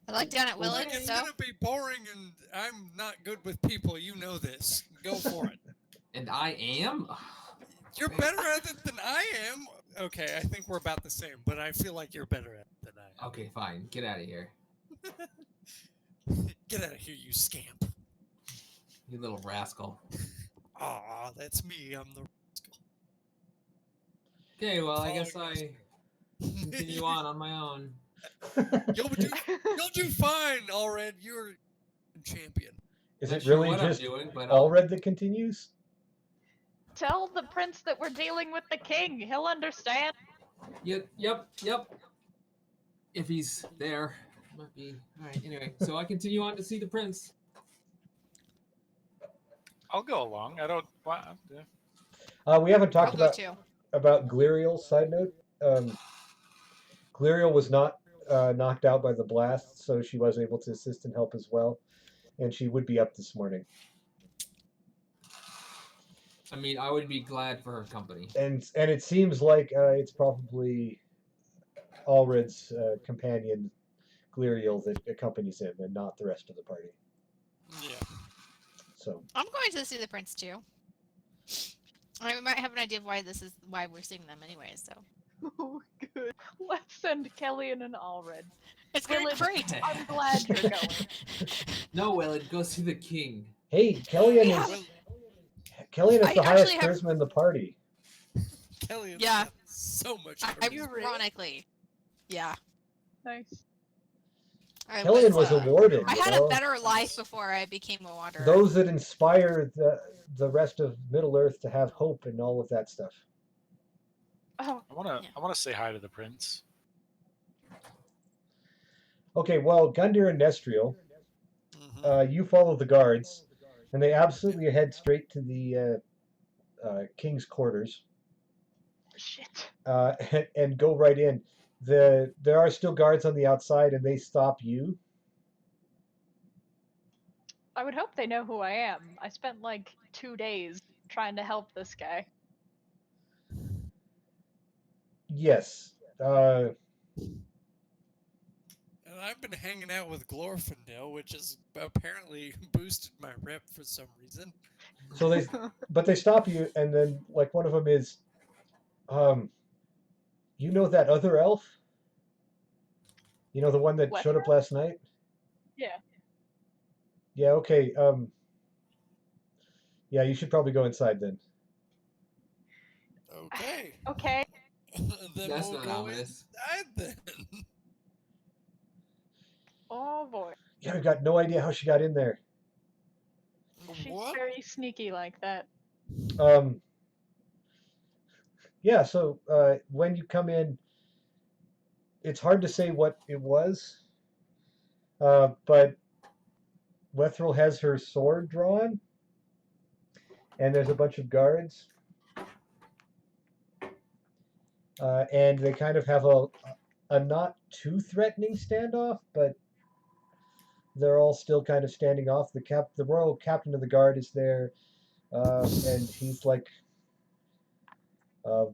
I look down at Look, Willard. it's So gonna be boring, and I'm not good with people. You know this. Go for it. And I am. You're better at it than I am. Okay, I think we're about the same, but I feel like you're better at it than I am. Okay, fine. Get out of here, Get out of here, you scamp. you little rascal. Aw, that's me. I'm the rascal. Okay, well, I guess I continue on my own. You'll do fine, Allred. You're a champion. Is Not it sure really what just I'm doing, but Allred that continues? Tell the prince that we're dealing with the king. He'll understand. Yep. If he's there, might be. All right. Anyway, so I continue on to see the prince. I'll go along. I don't. We haven't I'll talked go too. about Gliriel. Side note: Gliriel was not knocked out by the blast, so she was able to assist and help as well, and she would be up this morning. I mean, I would be glad for her company. And it seems like it's probably Allred's companion, Gliriel, that accompanies him, and not the rest of the party. Yeah. So I'm going to see the prince too. I might have an idea of why we're seeing them anyway. So Oh, good. Let's send Kellyan and Allred. it's going Willard, great. I'm glad you're going. No, Willard, go see the king. hey, Kellyan Yeah. is Kellyan is I the highest actually have- charisma in the party. Kelly has Yeah. got so much I, charisma. ironically, yeah. Nice. Kellyan was awarded. I you had know? a better life before I became a wanderer. Those that inspire the rest of Middle Earth to have hope and all of that stuff. Oh, I wanna say hi to the prince. Okay, well, Gundyr and Nestriel, Mhm. you follow the guards, and they absolutely head straight to the king's quarters shit. and go right in. There are still guards on the outside, and they stop you. I would hope they know who I am. I spent like 2 days trying to help this guy. Yes. And I've been hanging out with Glorfindel, which has apparently boosted my rep for some reason. So they stop you, and then like one of them is, you know that other elf? You know the one that showed up Wethra? last night? Yeah. Yeah. Okay. Yeah, you should probably go inside then. Okay. Okay. Then That's we'll not go ominous. inside then. Oh boy. Yeah, I've got no idea how she got in there. She's What? very sneaky like that. Um, yeah. So when you come in, it's hard to say what it was, but Wethril has her sword drawn, and there's a bunch of guards, and they kind of have a not too threatening standoff, but they're all still kind of standing off. The royal captain of the guard is there, and he's like uh,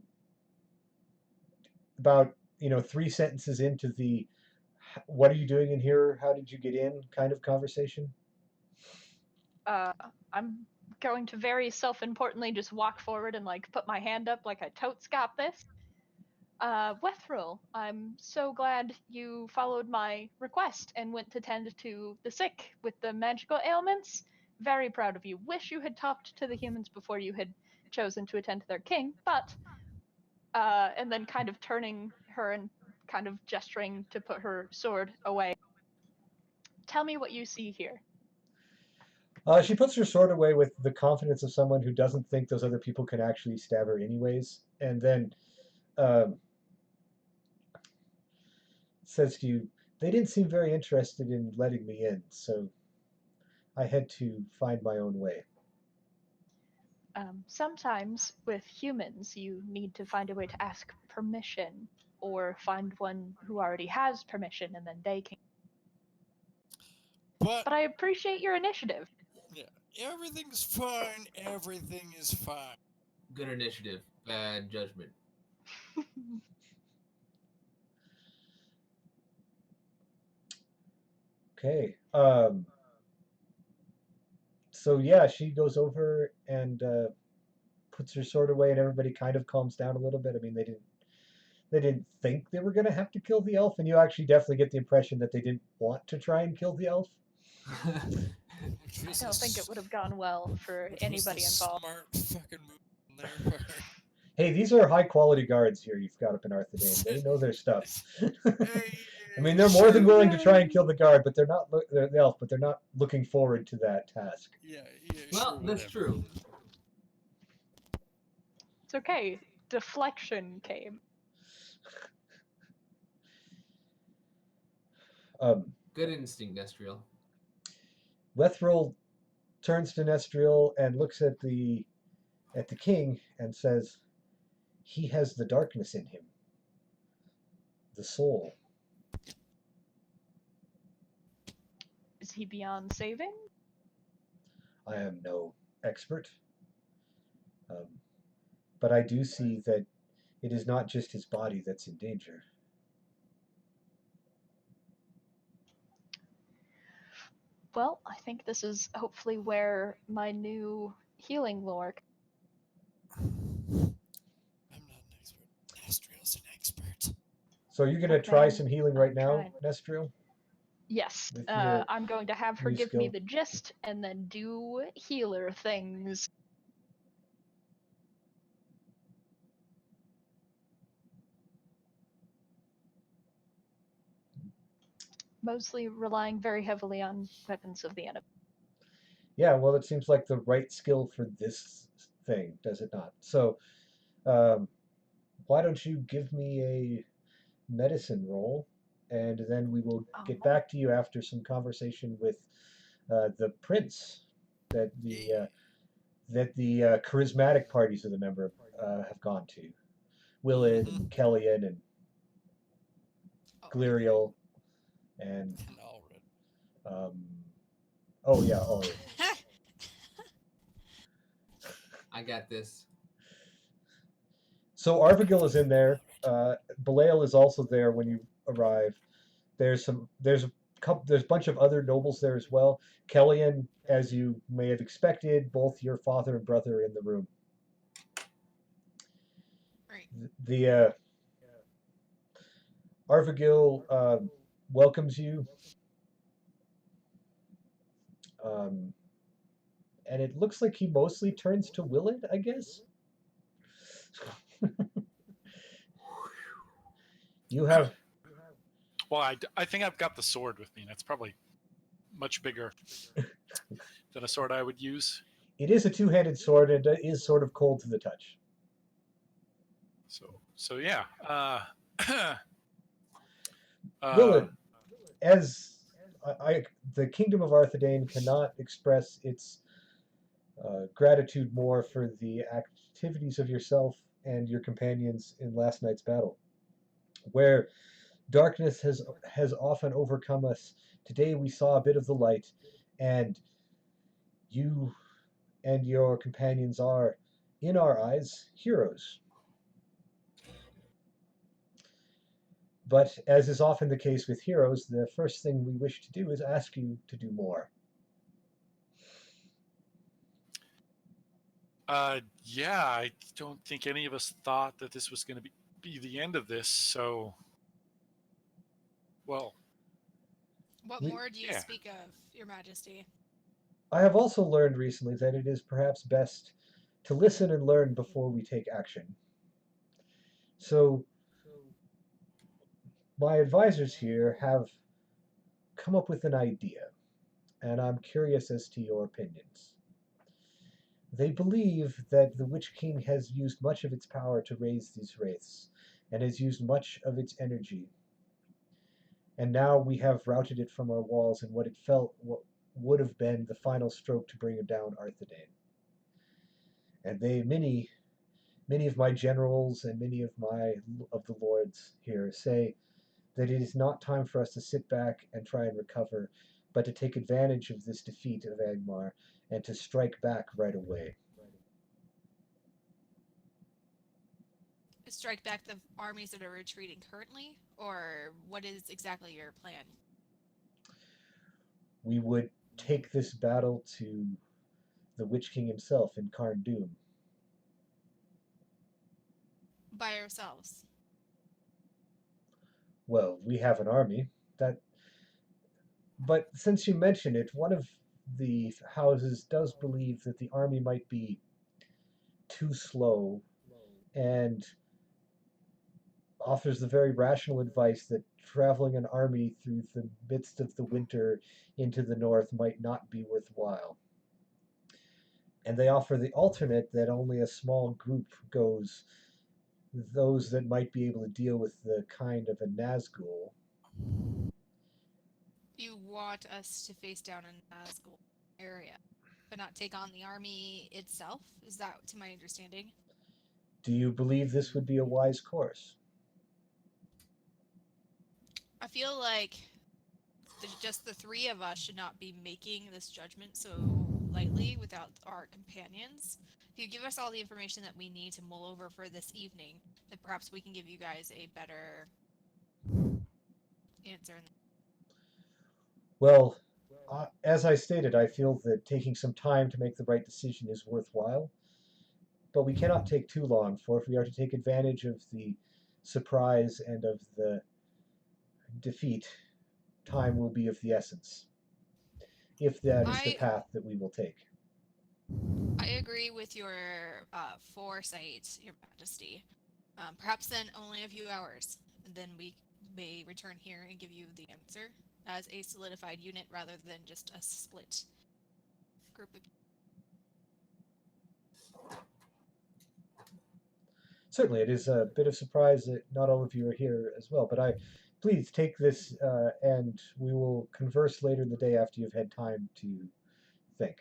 about 3 sentences into the "What are you doing in here? How did you get in?" kind of conversation. I'm going to very self-importantly just walk forward and like put my hand up like I totes got this. Wethril, I'm so glad you followed my request and went to tend to the sick with the magical ailments. Very proud of you. Wish you had talked to the humans before you had chosen to attend to their king, but and then kind of turning her and kind of gesturing to put her sword away. Tell me what you see here. She puts her sword away with the confidence of someone who doesn't think those other people can actually stab her anyways, and then um, says to you, "They didn't seem very interested in letting me in, so I had to find my own way." Sometimes with humans, you need to find a way to ask permission or find one who already has permission and then they can. But But I appreciate your initiative. yeah, everything's fine. Everything is fine. Good initiative, bad judgment. Okay. So yeah, she goes over and puts her sword away, and everybody kind of calms down a little bit. I mean, they didn't think they were going to have to kill the elf, and you actually definitely get the impression that they didn't want to try and kill the elf. I don't think it would have gone well for anybody involved. Smart fucking move in their part. Hey, these are high quality guards here you've got up in Arthedain. They know their stuff. I mean, they're more than willing to try and kill the guard, but they're the elf, but they're not looking forward to that task. Yeah, Well, sure, that's whatever. true. It's okay. Deflection came. Good instinct, Nestriel. Wethril turns to Nestriel and looks at the king and says, "He has the darkness in him, the soul." Is he beyond saving? I am no expert, um, but I do see that it is not just his body that's in danger. Well, I think this is hopefully where my new healing lore. I'm not an expert. Nestriel's an expert. So you're going to Look, try man, some healing right I'm now, trying. Nestriel? Yes, With your I'm going to have her new give me skill? the gist and then do healer things. Mostly relying very heavily on weapons of the enemy. Yeah, well, it seems like the right skill for this thing, does it not? So, um, why don't you give me a medicine roll, and then we will get Oh, back to you after some conversation with the prince that the charismatic parties of the member have gone to. Willard and Kellyanne and Oh, Gliriel and And Alred. oh yeah, Ulrich. I got this. So Arvigil is in there. Belial is also there when you arrive. There's a bunch of other nobles there as well. Kellyan, as you may have expected, both your father and brother are in the room. Right. The Arvagil welcomes you, um, and it looks like he mostly turns to Willett, I guess. You have Well, I think I've got the sword with me. That's probably much bigger than a sword I would use. it is a two-handed sword, and it is sort of cold to the touch. So yeah. Willett, as the Kingdom of Arthedain cannot express its gratitude more for the activities of yourself and your companions in last night's battle, where darkness has often overcome us. Today we saw a bit of the light, and you and your companions are, in our eyes, heroes. But as is often the case with heroes, the first thing we wish to do is ask you to do more. Yeah, I don't think any of us thought that this was going to be the end of this. So, well, What We, more do you yeah. speak of, Your Majesty? I have also learned recently that it is perhaps best to listen and learn before we take action. So, my advisors here have come up with an idea, and I'm curious as to your opinions. They believe that the Witch King has used much of its power to raise these wraiths, and has used much of its energy. And now we have routed it from our walls in what it felt what would have been the final stroke to bring down Arthedain. And many of my generals and many of the lords here say that it is not time for us to sit back and try and recover, but to take advantage of this defeat of Angmar and to strike back right away. Strike back the armies that are retreating currently? Or what is exactly your plan? We would take this battle to the Witch King himself in Karn Dûm. By ourselves? Well, we have an army. But since you mention it, one of the houses does believe that the army might be too slow and offers the very rational advice that traveling an army through the midst of the winter into the north might not be worthwhile. And they offer the alternate that only a small group goes, those that might be able to deal with the kind of a Nazgul. You want us to face down a Nazgul area, but not take on the army itself? Is that to my understanding? Do you believe this would be a wise course? I feel like just the three of us should not be making this judgment so lightly without our companions. If you give us all the information that we need to mull over for this evening, then perhaps we can give you guys a better answer. Well, as I stated, I feel that taking some time to make the right decision is worthwhile, but we cannot take too long, for if we are to take advantage of the surprise and of the defeat, time will be of the essence, if that is the path that we will take. I agree with your foresight, Your Majesty. Perhaps then only a few hours, and then we may return here and give you the answer as a solidified unit rather than just a split group of. Certainly, it is a bit of surprise that not all of you are here as well, but please take this and we will converse later in the day after you've had time to think.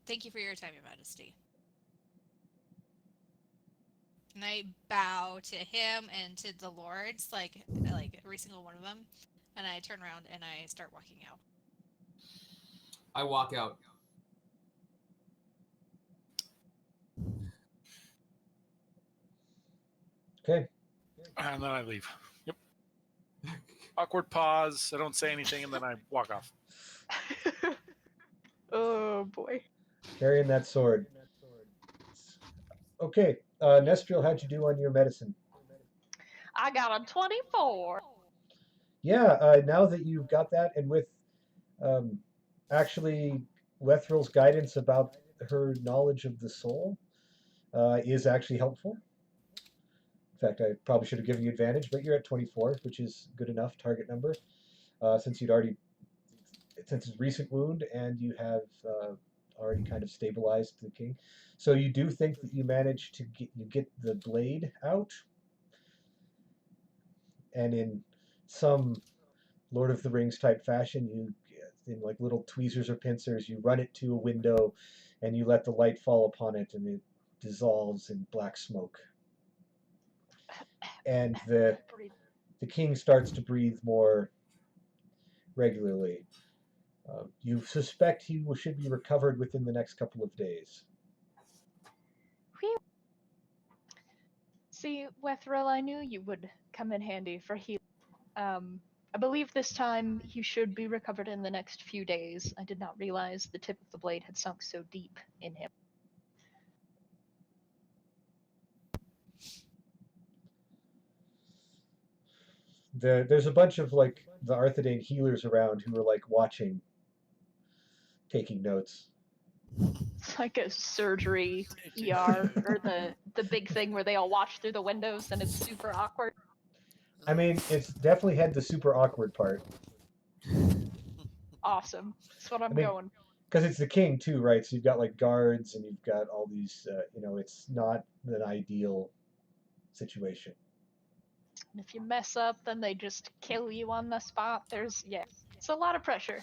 Thank you for your time, Your Majesty. And I bow to him and to the lords, like every single one of them, and I turn around and I start walking out. I walk out. Okay. And then I leave. Yep. Awkward pause. I don't say anything, and then I walk off. Oh boy. Carrying that sword. Okay, Nestriel, how'd you do on your medicine? I got a 24. Yeah, now that you've got that, and with um, actually Lethrill's guidance about her knowledge of the soul is actually helpful. In fact, I probably should have given you advantage, but you're at 24, which is good enough target number, since since his recent wound, and you have already kind of stabilized the king. So you do think that you managed to get the blade out, and in some Lord of the Rings type fashion, in like little tweezers or pincers, you run it to a window, and you let the light fall upon it, and it dissolves in black smoke. And the king starts to breathe more regularly. You suspect he should be recovered within the next couple of days. Whew. See, Wethril, I knew you would come in handy for healing. I believe this time he should be recovered in the next few days. I did not realize the tip of the blade had sunk so deep in him. There's a bunch of like the Arthedain healers around who are like watching, taking notes. It's like a surgery ER or the big thing where they all watch through the windows and it's super awkward. I mean, it's definitely had the super awkward part. Awesome. That's what I'm I mean, going. because it's the king too, right? So you've got like guards and you've got all these. It's not an ideal situation. And if you mess up, then they just kill you on the spot. It's a lot of pressure.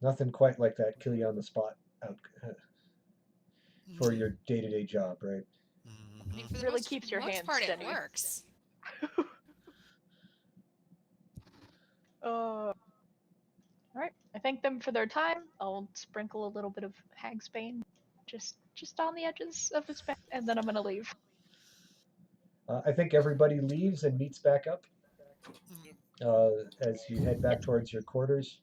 Nothing quite like that kill you on the spot out for your day-to-day job, right? I mean, for the Really most, keeps your most hands part, steady. it works. All right. I thank them for their time. I'll sprinkle a little bit of Hagsbane just on the edges of his back, and then I'm gonna leave. I think everybody leaves and meets back up as you head back towards your quarters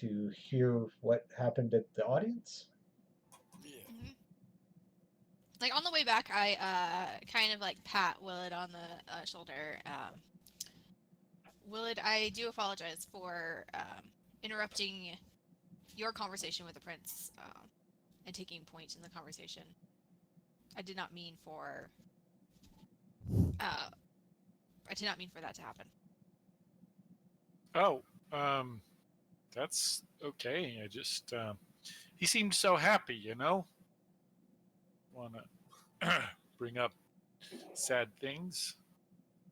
to hear what happened at the audience. Mm-hmm. Like on the way back, I kind of like pat Willard on the shoulder. Willard, I do apologize for interrupting your conversation with the prince and taking point in the conversation. I did not mean for that to happen. Oh, that's okay. I just he seemed so happy, Want to bring up sad things.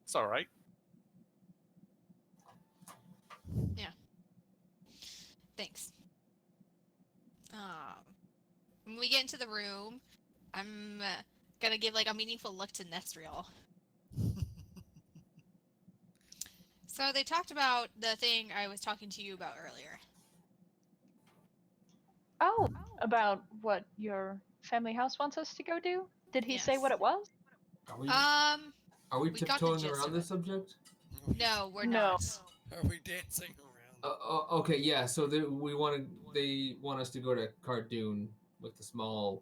It's all right. Yeah. Thanks. When we get into the room, I'm gonna give like a meaningful look to Nestriel. So they talked about the thing I was talking to you about earlier. Oh, about what your family house wants us to go do? Did he say Yes. what it was? Are we we got the tiptoeing gist around of this it. subject? No, we're No. not. Are we dancing around? Okay, yeah. So they want us to go to Cardoon with the small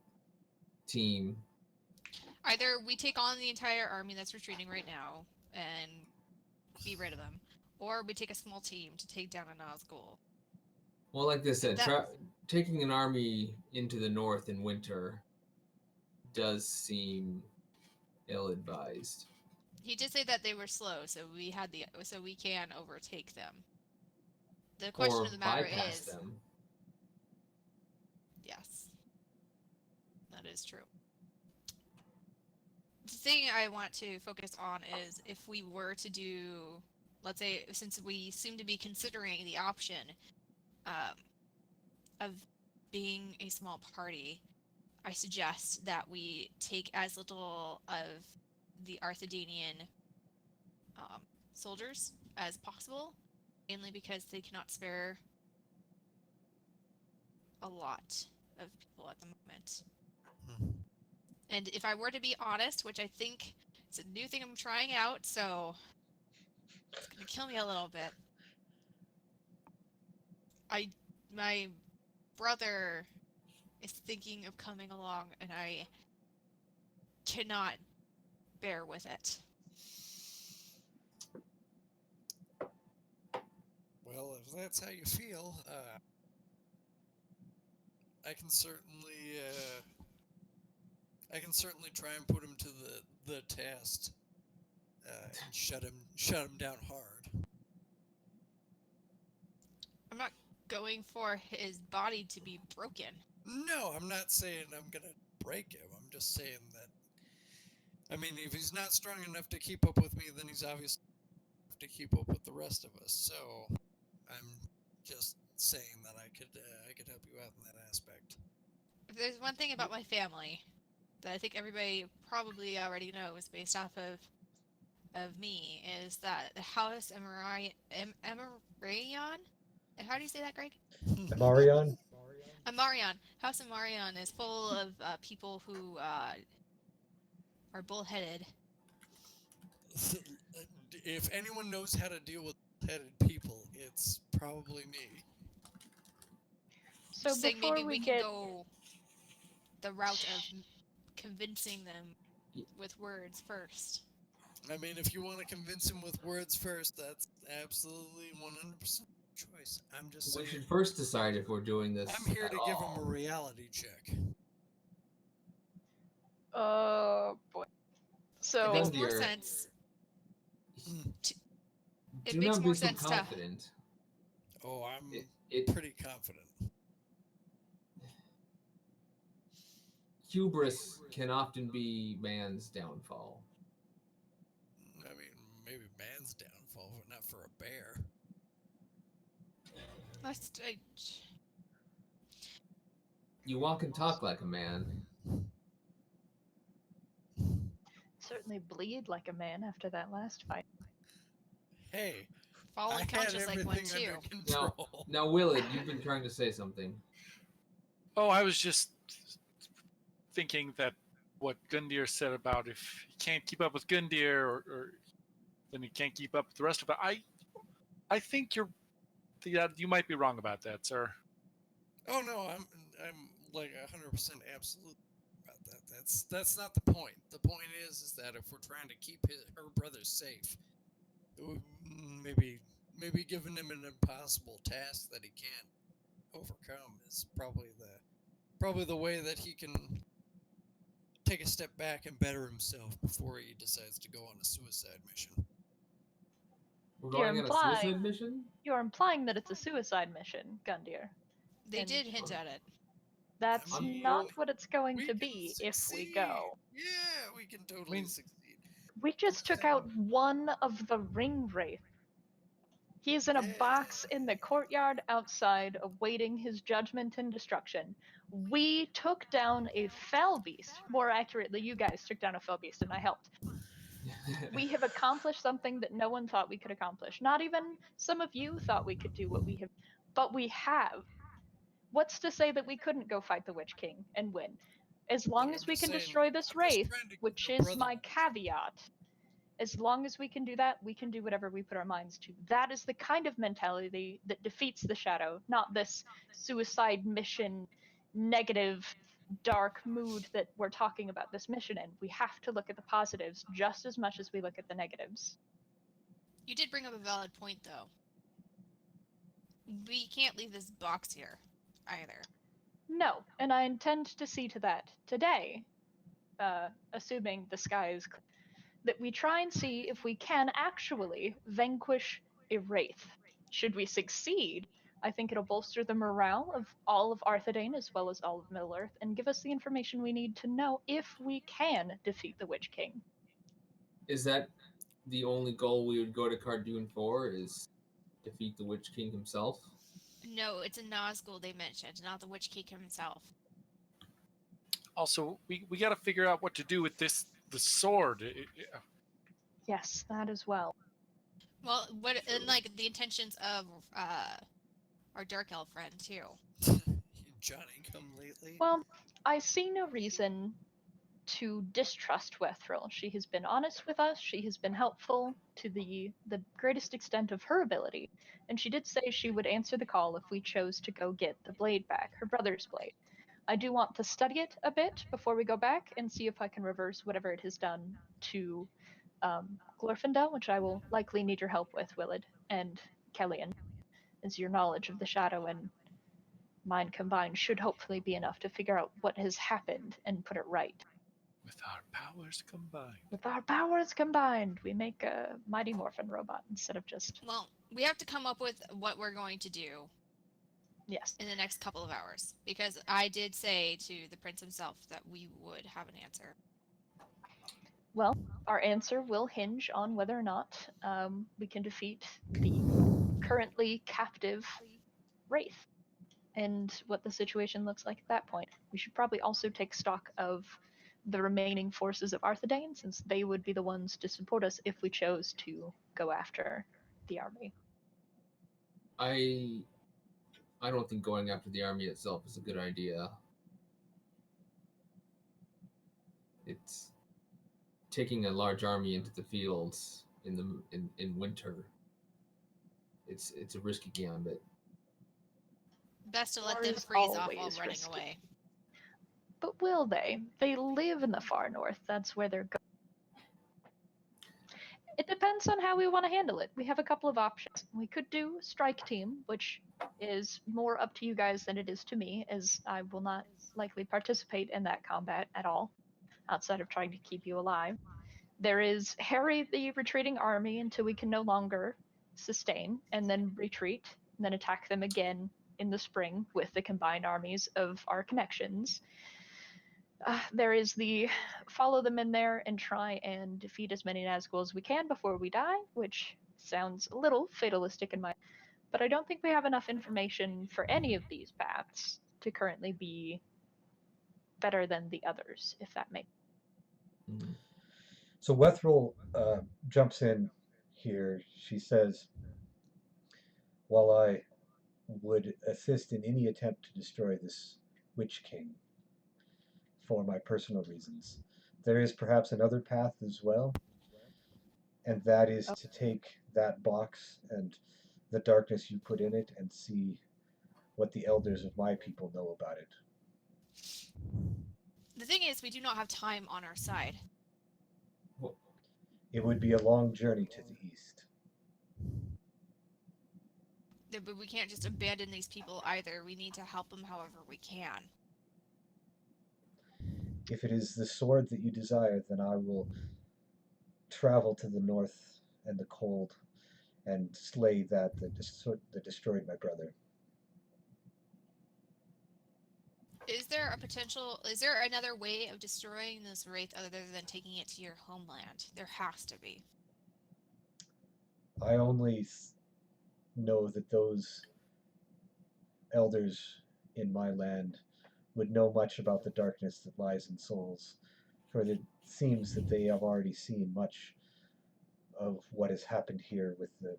team. Either we take on the entire army that's retreating right now and be rid of them, or we take a small team to take down a Nazgul. Well, like I said, That- taking an army into the north in winter does seem ill-advised. He did say that they were slow, so we can overtake them. The question Or of the matter bypass is, them. yes, that is true. The thing I want to focus on is if we were to do, let's say, since we seem to be considering the option of being a small party, I suggest that we take as little of the Arthedanian soldiers as possible, mainly because they cannot spare a lot of people at the moment. Hmm. And if I were to be honest, which I think it's a new thing I'm trying out, so it's gonna kill me a little bit. My brother is thinking of coming along, and I cannot bear with it. Well, if that's how you feel, I can certainly try and put him to the test and shut him down hard. I'm not going for his body to be broken. No, I'm not saying I'm gonna break him. I'm just saying that. I mean, if he's not strong enough to keep up with me, then he's obviously have to keep up with the rest of us. So, I'm just saying that I could help you out in that aspect. If there's one thing about my family that I think everybody probably already knows based off of me is that the House Amarion? How do you say that, Greg? Marion? Amarion. House Amarion is full of people who are bullheaded. If anyone knows how to deal with headed people, it's probably me. So Just saying before maybe we we can get go the route of convincing them with words first. I mean, if you want to convince him with words first, that's absolutely 100% choice. I'm just We saying. should first decide if we're doing this. I'm here at to give him a all. reality check. boy. It So makes more Gundyr, sense. It do makes not more be so sense to. confident. Oh, I'm It pretty confident. hubris can often be man's downfall. I mean, maybe man's downfall, but not for a bear. You walk and talk like a man. certainly bleed like a man after that last fight. Hey, Fall I had unconscious like one everything too. under control. Now, Willard, you've been trying to say something. Oh, I was just thinking that what Gundyr said about if he can't keep up with Gundyr, or then he can't keep up with the rest of it. I think you might be wrong about that, sir. Oh no, I'm like 100% absolute about that. That's not the point. The point is that if we're trying to keep her brother safe, maybe giving him an impossible task that he can't overcome is probably the way that he can take a step back and better himself before he decides to go on a suicide mission. We're You're going on a implying- suicide mission? You're implying that it's a suicide mission, Gundyr. They And- did hint at it. That's I mean, not what it's going we to can be if we succeed. go. Yeah, we can totally mean- succeed. We just took out one of the ring wraith. He's in a box in the courtyard outside, awaiting his judgment and destruction. We took down a fell beast. More accurately, you guys took down a fell beast, and I helped. We have accomplished something that no one thought we could accomplish. Not even some of you thought we could do what we have, but we have. What's to say that we couldn't go fight the Witch King and win? As long But as I'm we just can saying, destroy this I'm just wraith, trying to give which your is brother my a caveat, as long as we can do that, we can do whatever we put our minds to. That is the kind of mentality that defeats the shadow, not this suicide mission, negative, dark mood that we're talking about this mission in. We have to look at the positives just as much as we look at the negatives. You did bring up a valid point, though. We can't leave this box here, either. No, and I intend to see to that today, assuming the sky is clear, that we try and see if we can actually vanquish a wraith. Should we succeed, I think it'll bolster the morale of all of Arthedain as well as all of Middle Earth and give us the information we need to know if we can defeat the Witch King. Is that the only goal we would go to Cardoon for, is defeat the Witch King himself? No, it's a Nazgul they mentioned, not the Witch King himself. Also, we got to figure out what to do with the sword. Yes, that as well. Well, and like the intentions of our Dark Elf friend too. Johnny come lately. Well, I see no reason to distrust Wethril. She has been honest with us. She has been helpful to the greatest extent of her ability, and she did say she would answer the call if we chose to go get the blade back, her brother's blade. I do want to study it a bit before we go back and see if I can reverse whatever it has done to Glorfindel, which I will likely need your help with, Willard and Kellyan, as your knowledge of the shadow and mine combined should hopefully be enough to figure out what has happened and put it right. With our powers combined. With our powers combined, we make a mighty morphin robot instead of just Well, we have to come up with what we're going to do yes. in the next couple of hours, because I did say to the prince himself that we would have an answer. Well, our answer will hinge on whether or not we can defeat the currently captive Wraith and what the situation looks like at that point. We should probably also take stock of the remaining forces of Arthedain, since they would be the ones to support us if we chose to go after the army. I don't think going after the army itself is a good idea. It's taking a large army into the fields in winter. It's a risky gambit. Best to let War them is freeze off while always running risky. away. But will they? They live in the far north. That's where they're going. It depends on how we want to handle it. We have a couple of options. We could do strike team, which is more up to you guys than it is to me, as I will not likely participate in that combat at all, outside of trying to keep you alive. There is harry the retreating army until we can no longer sustain, and then retreat, and then attack them again in the spring with the combined armies of our connections. There is the follow them in there and try and defeat as many Nazgul as we can before we die, which sounds a little fatalistic in my, but I don't think we have enough information for any of these paths to currently be better than the others, if that makes. Mm. So Wethril jumps in here. She says, "While I would assist in any attempt to destroy this Witch King for my personal reasons, there is perhaps another path as well, and that is to take that box and the darkness you put in it and see what the elders of my people know about it." The thing is, we do not have time on our side. Well, It would be a long journey to the east. But we can't just abandon these people either. We need to help them however we can. If it is the sword that you desire, then I will travel to the north and the cold and slay that destroyed my brother. Is there another way of destroying this wraith other than taking it to your homeland? There has to be. I only know that those elders in my land would know much about the darkness that lies in souls, for it seems that they have already seen much of what has happened here with the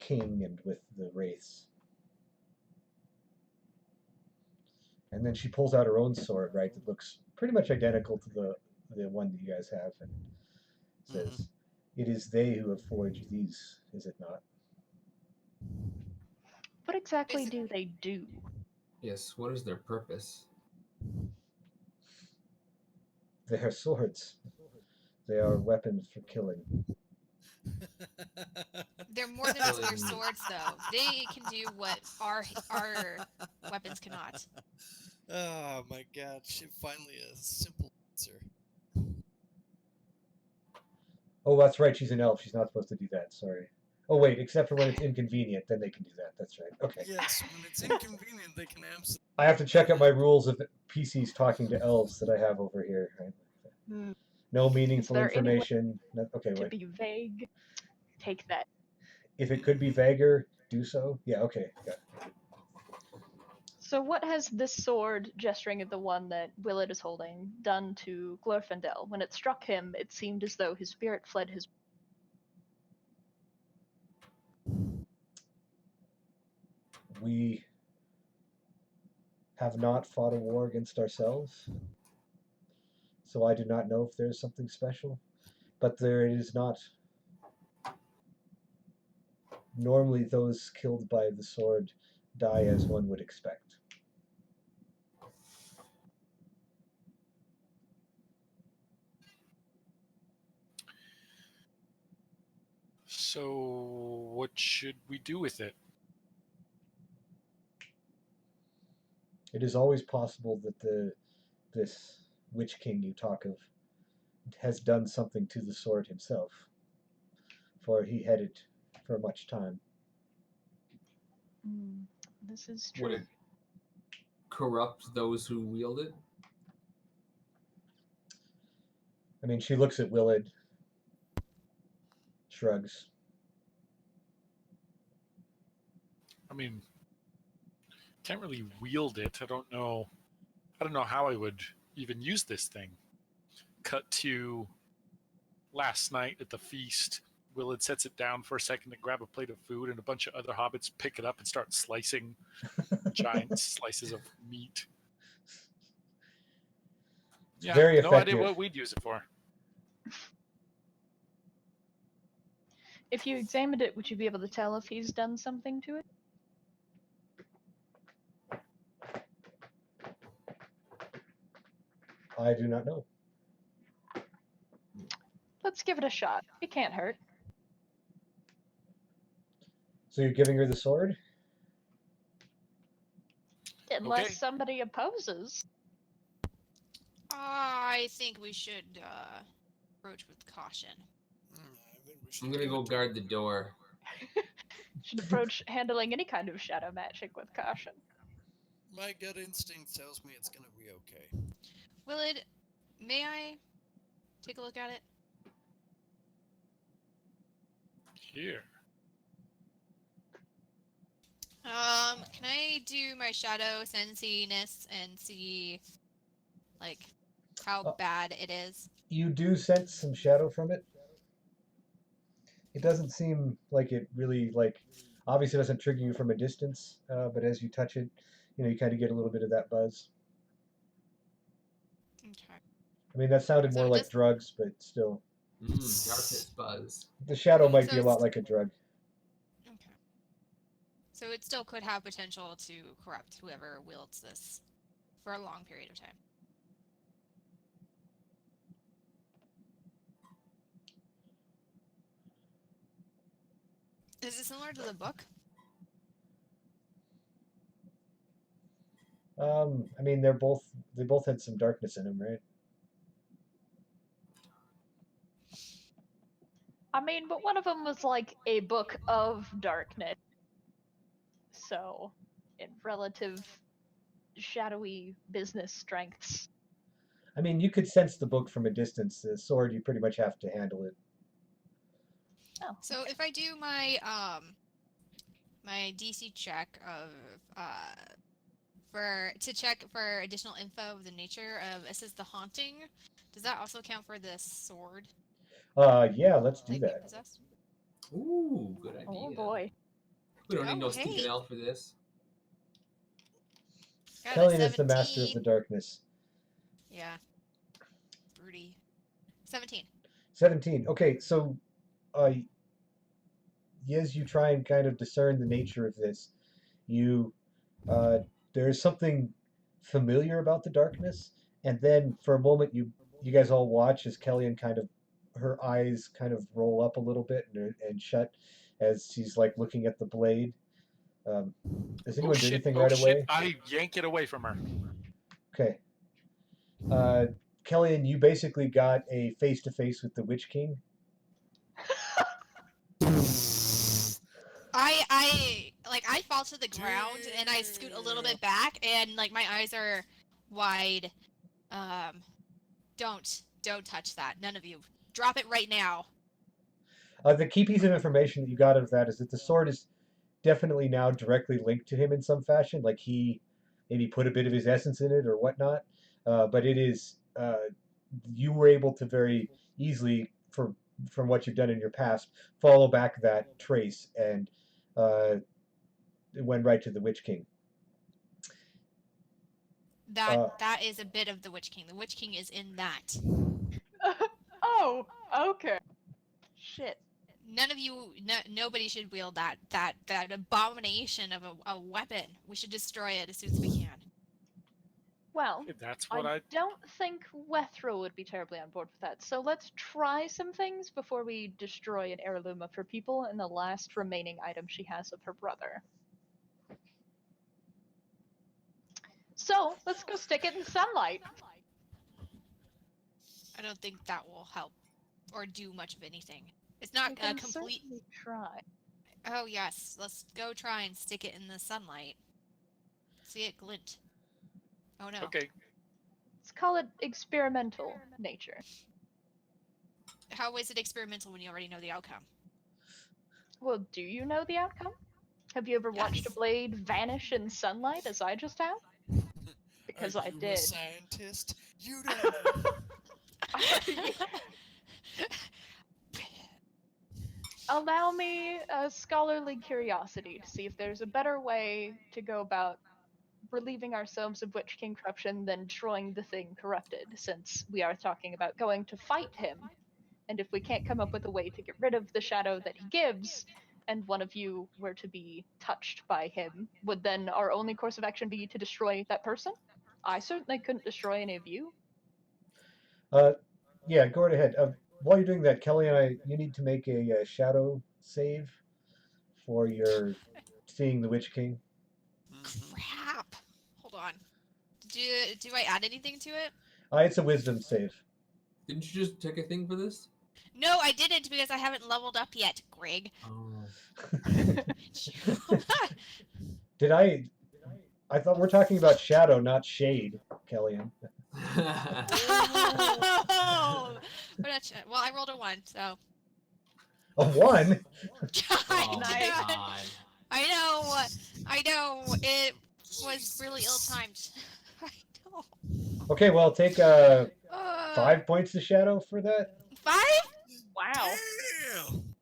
king and with the wraiths. And then she pulls out her own sword, right, that looks pretty much identical to the one that you guys have, and says, "It is they who have forged these, is it not?" What exactly do they do? yes, what is their purpose? They are swords. They are weapons for killing. They're more than just their swords, though. They can do what our weapons cannot. Oh my god, finally a simple answer. Oh, that's right, she's an elf. She's not supposed to do that, sorry. Oh, wait, except for when it's inconvenient, then they can do that. That's right. Okay. Yes, when it's inconvenient, they can absolutely. I have to check out my rules of PCs talking to elves that I have over here. Right? No meaningful there any way information. Okay, to wait. be vague. Take that. If it could be vaguer, do so. Yeah, okay. Got it. So what has this sword, gesturing at the one that Willett is holding, done to Glorfindel? When it struck him, it seemed as though his spirit fled his. We have not fought a war against ourselves. So I do not know if there's something special. But there is not. Normally, those killed by the sword die as one would expect. So, what should we do with it? It is always possible that this Witch King you talk of has done something to the sword himself, for he had it for much time. Mm, this is Would true. it corrupt those who wield it? I mean, she looks at Willard, shrugs. I mean, can't really wield it. I don't know. I don't know how I would even use this thing. Cut to last night at the feast. Willard sets it down for a second to grab a plate of food, and a bunch of other hobbits pick it up and start slicing giant slices of meat. Yeah, Very no idea effective. what we'd use it for. If you examined it, would you be able to tell if he's done something to it? I do not know. Let's give it a shot. It can't hurt. So you're giving her the sword? Unless Okay. somebody opposes. I think we should approach with caution. I think we should I'm gonna give go it to guard the door. Should approach handling any kind of shadow magic with caution. My gut instinct tells me it's gonna be okay. Willard, may I take a look at it? Here. Can I do my shadow sensiness and see, like, how bad it is? You do sense some shadow from it. It doesn't seem like it really, like, obviously doesn't trigger you from a distance, but as you touch it, you kind of get a little bit of that buzz. Okay. I mean, that sounded So more like just- drugs, but still. Darkness buzz. The shadow might So be a lot like a drug. Okay. So it still could have potential to corrupt whoever wields this for a long period of time. Is it similar to the book? I mean, they both had some darkness in them, right? I mean, but one of them was like a book of darkness. So, in relative shadowy business strengths. I mean, you could sense the book from a distance. The sword, you pretty much have to handle it. Oh. So if I do my my DC check of to check for additional info of the nature of it says the haunting, does that also count for the sword? Yeah, let's do Like being that. possessed? Ooh, good idea. Oh boy. We don't need Oh, no stinking hey. elf for this. Got a Kellyan is the master of the 17. darkness. Yeah. Broody. 17. 17. Okay, so as you try and kind of discern the nature of this, you there's something familiar about the darkness, and then for a moment you guys all watch as Kellyan kind of her eyes kind of roll up a little bit and shut as she's like looking at the blade. Does anyone do anything right away? I yank it away from her. Okay. Kellyan, you basically got a face-to-face with the Witch King. I fall to the ground and I scoot a little bit back and like my eyes are wide. Don't touch that. None of you. Drop it right now. The key piece of information that you got out of that is that the sword is definitely now directly linked to him in some fashion, like he maybe put a bit of his essence in it or whatnot. But it is you were able to very easily, from what you've done in your past, follow back that trace, and it went right to the Witch King. That is a bit of the Witch King. The Witch King is in that. Oh, okay. Shit. None of you, nobody should wield that abomination of a weapon. We should destroy it as soon as we can. Well, That's what I don't think Wethro would be terribly on board with that. So let's try some things before we destroy an heirloom of her people and the last remaining item she has of her brother. So let's go stick it in sunlight. I don't think that will help or do much of anything. It's not We a can complete. certainly try. Oh yes, let's go try and stick it in the sunlight. See it glint. Oh no. Okay. Let's call it experimental nature. How is it experimental when you already know the outcome? Well, do you know the outcome? Have you ever watched a Yes. blade vanish in sunlight as I just have? Because Are I you did. a scientist? You don't know. Allow me a scholarly curiosity to see if there's a better way to go about relieving ourselves of Witch King corruption than destroying the thing corrupted, since we are talking about going to fight him. And if we can't come up with a way to get rid of the shadow that he gives, and one of you were to be touched by him, would then our only course of action be to destroy that person? I certainly couldn't destroy any of you. Yeah, go right ahead. While you're doing that, Kelly and you need to make a shadow save for your seeing the Witch King. Mhm. Crap. Hold on. Do I add anything to it? It's a wisdom save. Didn't you just take a thing for this? No, I didn't because I haven't leveled up yet, Greg. Oh. Did I? I thought we're talking about shadow, not shade, Kellyanne. Oh, well, I rolled a 1, so. A 1? Oh, Nice. God. I know. It was really ill-timed. I know. Okay, well, take 5 points to shadow for that. 5? Wow. Damn!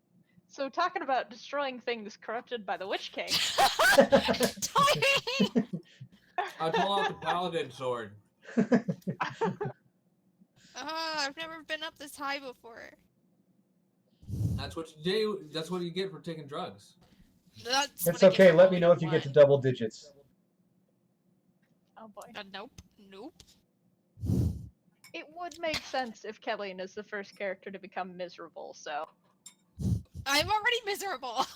So talking about destroying things corrupted by the Witch King. Timing! I pull out the paladin sword. I've never been up this high before. That's what you do. That's what you get for taking drugs. That's It's what I get okay. for Let me rolling know a if you get to 1. double digits. Oh boy. Nope. It would make sense if Kellyanne is the first character to become miserable, so. I'm already miserable.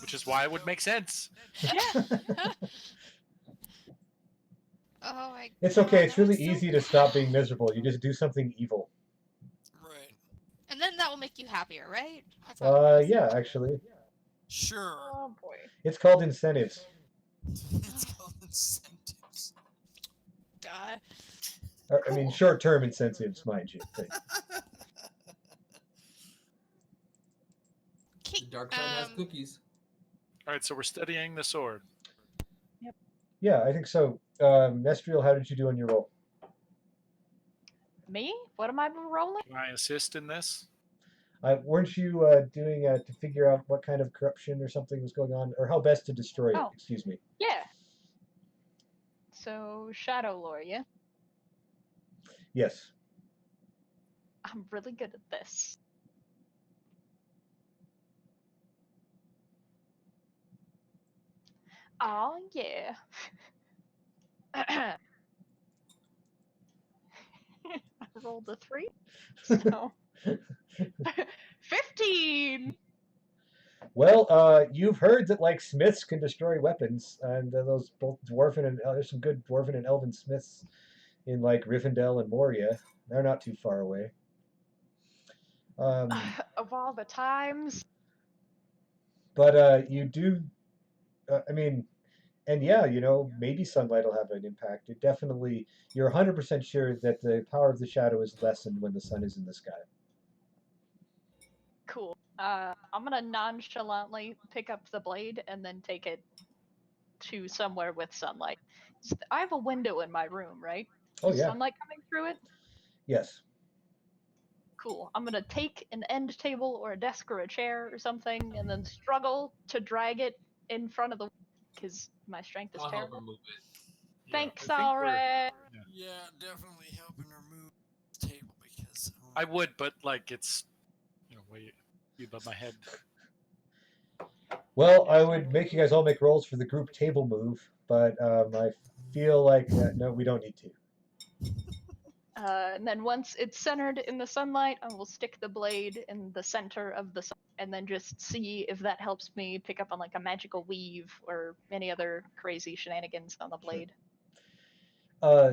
Which is why it would make sense. Yeah. Oh my It's God, okay. It's that really was so easy to stop being miserable. You just do something evil. Right. And then that will make you happier, right? That's how it goes. Yeah, actually. Sure. Oh boy. It's called incentives. It's called incentives. I mean, short-term incentives, mind you. But The dark side has cookies. All right, so we're studying the sword. yeah, I think so. Mestriel, how did you do on your roll? Me? What am I rolling? Can I assist in this? Weren't you doing to figure out what kind of corruption or something was going on, or how best to destroy it? Oh. Excuse me. Yeah. So, Shadow Lore, yeah? Yes. I'm really good at this. Oh, yeah. I rolled a 3, so 15. Well, you've heard that like smiths can destroy weapons, and those both dwarven and there's some good dwarven and elven smiths in like Rivendell and Moria. They're not too far away. Of all the times. But you do. I mean, and yeah, maybe sunlight will have an impact. It definitely. You're 100% sure that the power of the shadow is lessened when the sun is in the sky. Cool. I'm gonna nonchalantly pick up the blade and then take it to somewhere with sunlight. I have a window in my room, right? Oh Is yeah. sunlight coming through it? Yes. Cool. I'm gonna take an end table or a desk or a chair or something, and then struggle to drag it in front of the, because my strength is I'll help her terrible. move it. Thanks, I think we're- Alright. Yeah, definitely helping her move the table because I would, but like it's way above my head. Well, I would make you guys all make rolls for the group table move, but I feel like no, we don't need to. And then once it's centered in the sunlight, I will stick the blade in the center of the sun and then just see if that helps me pick up on like a magical weave or any other crazy shenanigans on the blade. Uh,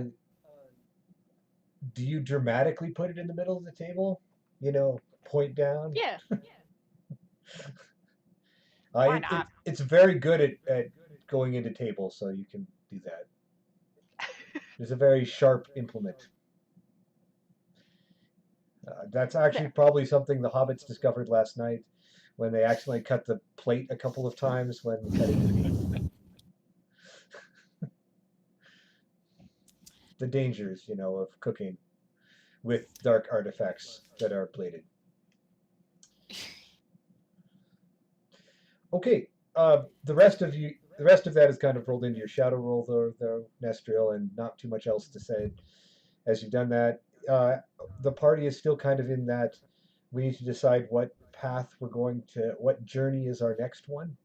do you dramatically put it in the middle of the table? Point down. Yeah. Why not? It's very good at going into tables, so you can do that. It's a very sharp implement. That's actually probably something the hobbits discovered last night when they accidentally cut the plate a couple of times when cutting the meat. The dangers, of cooking with dark artifacts that are plated. Okay, the rest of that is kind of rolled into your shadow roll, though, Nestriel, and not too much else to say. As you've done that, the party is still kind of in that we need to decide what path what journey is our next one,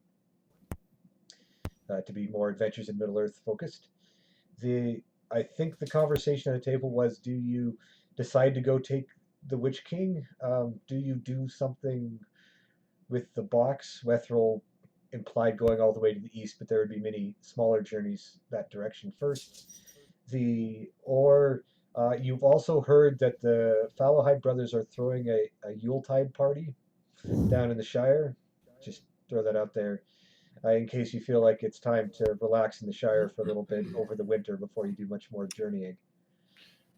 to be more Adventures in Middle Earth focused. I think the conversation at the table was, do you decide to go take the Witch King? Do you do something with the box? Wethrel implied going all the way to the east, but there would be many smaller journeys that direction first. You've also heard that the Fallowhide brothers are throwing a Yuletide party down in the Shire. Just throw that out there, in case you feel like it's time to relax in the Shire for a little bit over the winter before you do much more journeying.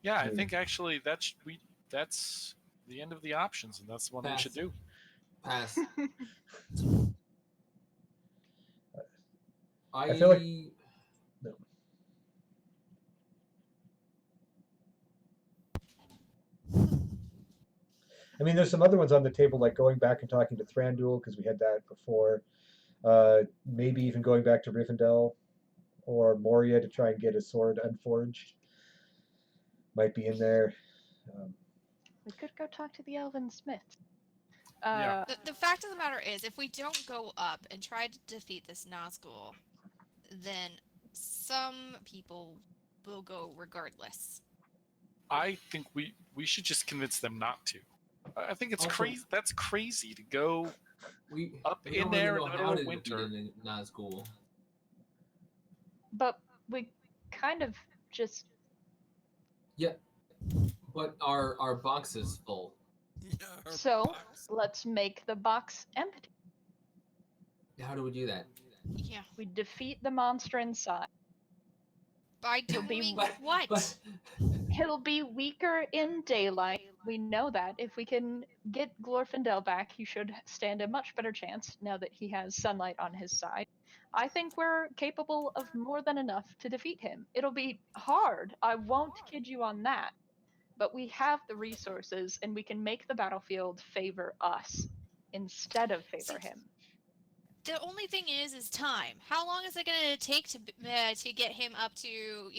Yeah, I think actually that's the end of the options, and that's the one we should do. Pass. I feel like no. I mean, there's some other ones on the table, like going back and talking to Thranduil, because we had that before. Maybe even going back to Rivendell or Moria to try and get a sword unforged. Might be in there. We could go talk to the Elven Smith. Yeah. The fact of the matter is, if we don't go up and try to defeat this Nazgul, then some people will go regardless. I think we should just convince them not to. I think it's Also- crazy. That's crazy to go We up we in don't there really in the know how middle to of defeat winter. in Nazgul. But we kind of just Yeah, but our box is full. Yeah, so let's make the box empty. How do we do that? Yeah. We defeat the monster inside. By He'll be- doing But- what? but- He'll be weaker in daylight. We know that. If we can get Glorfindel back, he should stand a much better chance now that he has sunlight on his side. I think we're capable of more than enough to defeat him. It'll be hard. I won't kid you on that. But we have the resources and we can make the battlefield favor us instead of favor him. The only thing is time. How long is it going to take to get him up to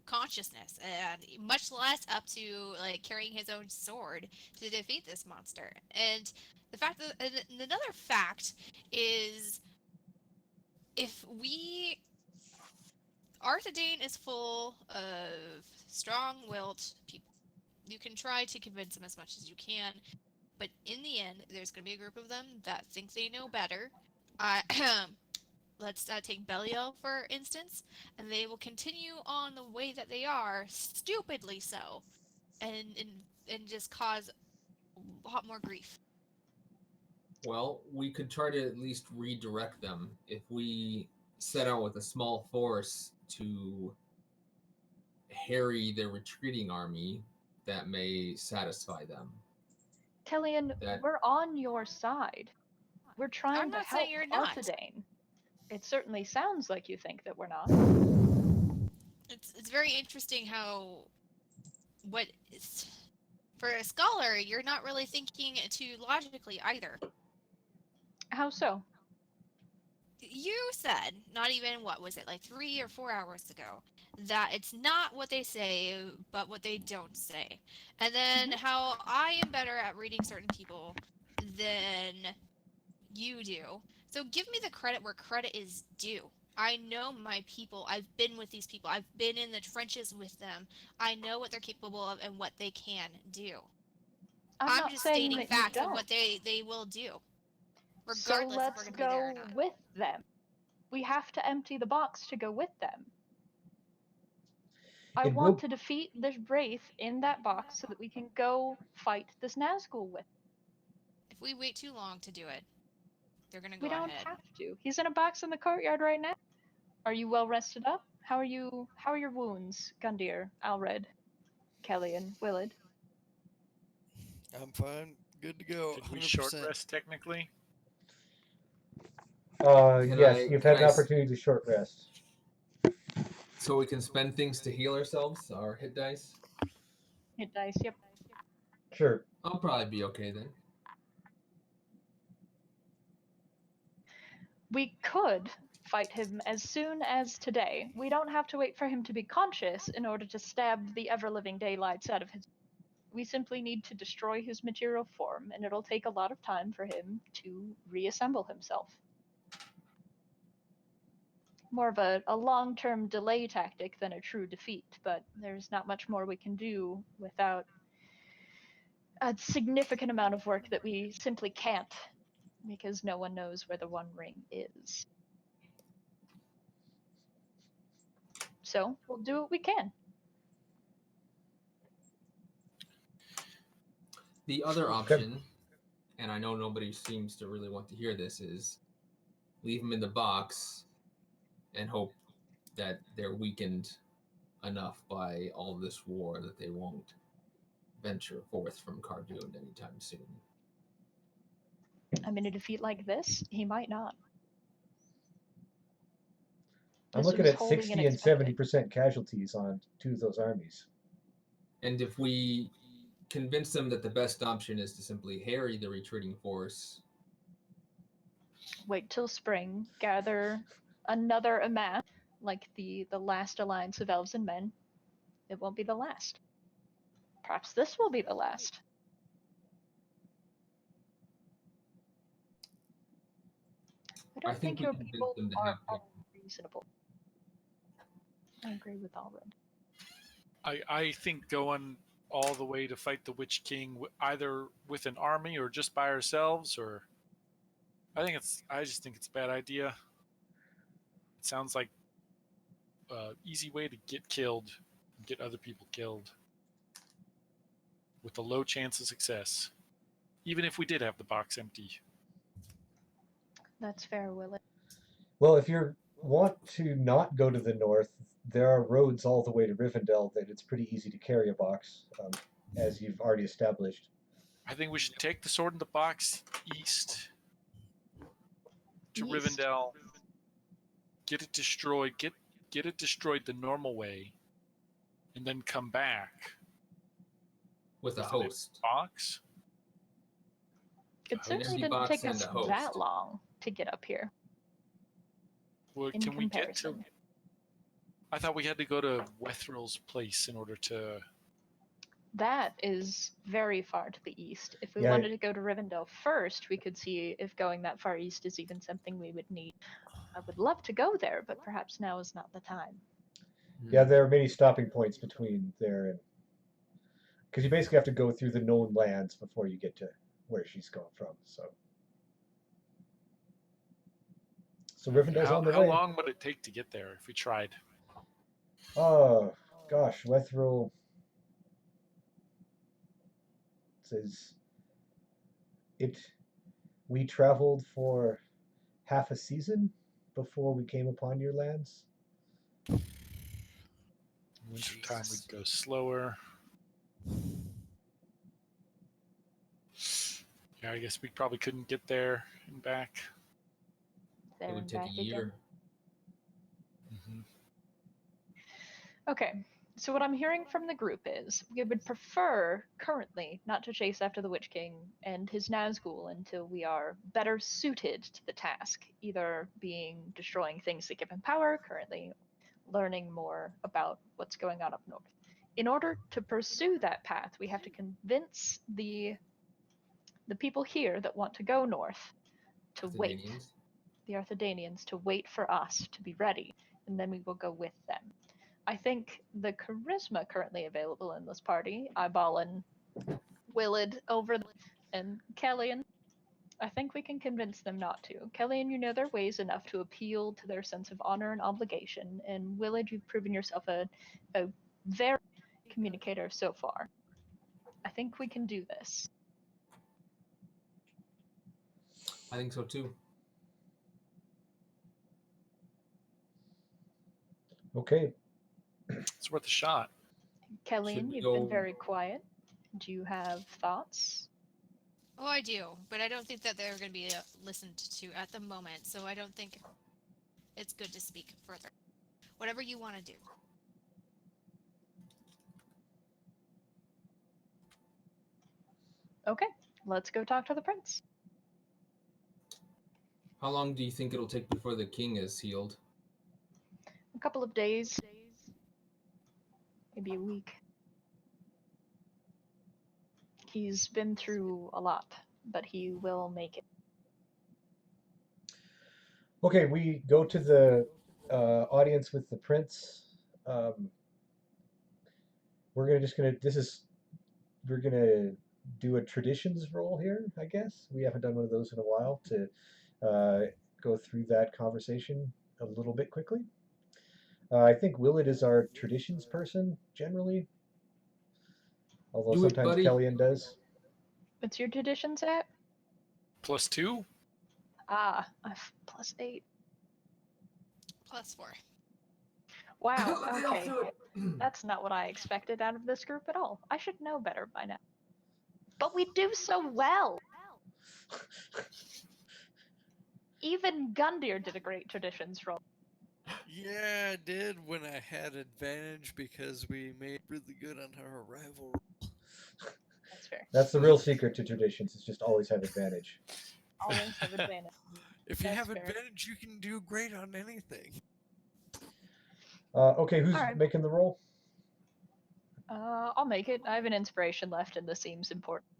consciousness, and much less up to like carrying his own sword to defeat this monster? And the fact that another fact is, if Arthedain is full of strong-willed people. You can try to convince them as much as you can, but in the end, there's going to be a group of them that think they know better. Let's take Belial, for instance, and they will continue on the way that they are, stupidly so, and just cause a lot more grief. Well, we could try to at least redirect them if we set out with a small force to harry their retreating army. That may satisfy them. Tellian, we're on your side. We're trying I'm to not help saying you're not. Arthedain. It certainly sounds like you think that we're not. It's very interesting how for a scholar, you're not really thinking too logically either. How so? You said, not even, what was it, like 3 or 4 hours ago, that it's not what they say, but what they don't say. And then how I am better at reading certain people than you do. So give me the credit where credit is due. I know my people. I've been with these people. I've been in the trenches with them. I know what they're capable of and what they can do. I'm I'm not just saying stating that you facts of don't. what they will do, So regardless if we're let's going to be there or go not. with them. We have to empty the box to go with them. I It want will. to defeat this Wraith in that box so that we can go fight this Nazgul with. If we wait too long to do it, they're going to We go don't ahead. have to. He's in a box in the courtyard right now. Are you well rested up? How are you? How are your wounds, Gundyr, Alred, Kelly, and Willard? I'm fine. Good to go. Did we 100%. short rest technically? Yes, you've had an opportunity to short rest. So we can spend things to heal ourselves, our hit dice? Hit dice, yep. Sure. I'll probably be okay then. We could fight him as soon as today. We don't have to wait for him to be conscious in order to stab the ever-living daylights out of his. We simply need to destroy his material form, and it'll take a lot of time for him to reassemble himself. More of a long-term delay tactic than a true defeat, but there's not much more we can do without a significant amount of work that we simply can't, because no one knows where the One Ring is. So we'll do what we can. The other Okay. option, and I know nobody seems to really want to hear this, is leave them in the box and hope that they're weakened enough by all this war that they won't venture forth from Cardoon anytime soon. I mean, a defeat like this, he might not. I'm This looking was at wholly 60 and unexpected. 70% casualties on two of those armies. And if we convince them that the best option is to simply harry the retreating force, Wait till spring, gather another amass, like the last alliance of elves and men. It won't be the last. Perhaps this will be the last. I don't think we your convince people them to are have unreasonable. I agree with Alred. I think going all the way to fight the Witch King, either with an army or just by ourselves, or I just think it's a bad idea. It sounds like an easy way to get killed, and get other people killed, with a low chance of success, even if we did have the box empty. That's fair, Willett. Well, if you want to not go to the north, there are roads all the way to Rivendell that it's pretty easy to carry a box, as you've already established. I think we should take the sword in the box east to East? Rivendell, get it destroyed, get it destroyed the normal way, and then come back with a with an host. box. It An certainly empty didn't box take and us a host. that long to get up here. Well, In can we get to? comparison. I thought we had to go to Wethrill's place in order to. That is very far to the east. If we Yeah. wanted to go to Rivendell first, we could see if going that far east is even something we would need. I would love to go there, but perhaps now is not the time. Yeah, there are many stopping points between there and because you basically have to go through the known lands before you get to where she's going from. So Rivendell's on the How way. long would it take to get there if we tried? Oh gosh, Wethrill says it. We traveled for half a season before we came upon your lands. Wintertime Jesus. we'd go slower. Yeah, I guess we probably couldn't get there and back. There It would and take a back year. again. Mm-hmm. Okay, so what I'm hearing from the group is we would prefer currently not to chase after the Witch King and his Nazgul until we are better suited to the task, either being destroying things that give him power currently, learning more about what's going on up north. In order to pursue that path, we have to convince the people here that want to go north to wait, Canadians. the Arthedanians, to wait for us to be ready, and then we will go with them. I think the charisma currently available in this party, eyeballing Willard over and Kellyan, I think we can convince them not to. Kellyan, you know their ways enough to appeal to their sense of honor and obligation, and Willard, you've proven yourself a very good communicator so far. I think we can do this. I think so too. Okay. It's worth a shot. Kellyan, we you've go- been very quiet. Do you have thoughts? Oh, I do, but I don't think that they're going to be listened to at the moment, so I don't think it's good to speak further. Whatever you want to do. Okay, let's go talk to the prince. How long do you think it'll take before the king is healed? A couple of days, maybe a week. He's been through a lot, but he will make it. Okay, we go to the audience with the prince. We're gonna do a traditions roll here, I guess. We haven't done one of those in a while to go through that conversation a little bit quickly. I think Willett is our traditions person generally, although Do it, sometimes buddy. Kellyan does. What's your traditions at? +2? Ah, +8. +4. Wow, Let me help okay. do it. That's not what I expected out of this group at all. I should know better by now. But we do so well! Even Gundyr did a great traditions roll. Yeah, I did when I had advantage because we made really good on her arrival. That's fair. That's the real secret to traditions, is just always have advantage. Always have advantage. If you That's have fair. advantage, you can do great on anything. Okay, who's Alright. making the roll? I'll make it. I have an inspiration left, and this seems important.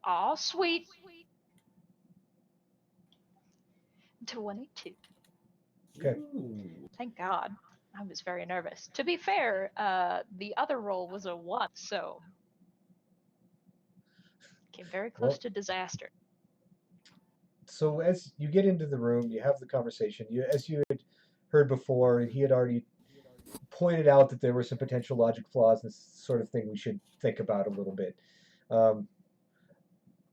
Aw, sweet. 22. Okay. Ooh. Thank God. I was very nervous. To be fair, the other roll was a 1, so came very close Well, to disaster. so as you get into the room, you have the conversation. As you had heard before, he had already pointed out that there were some potential logic flaws, this sort of thing we should think about a little bit.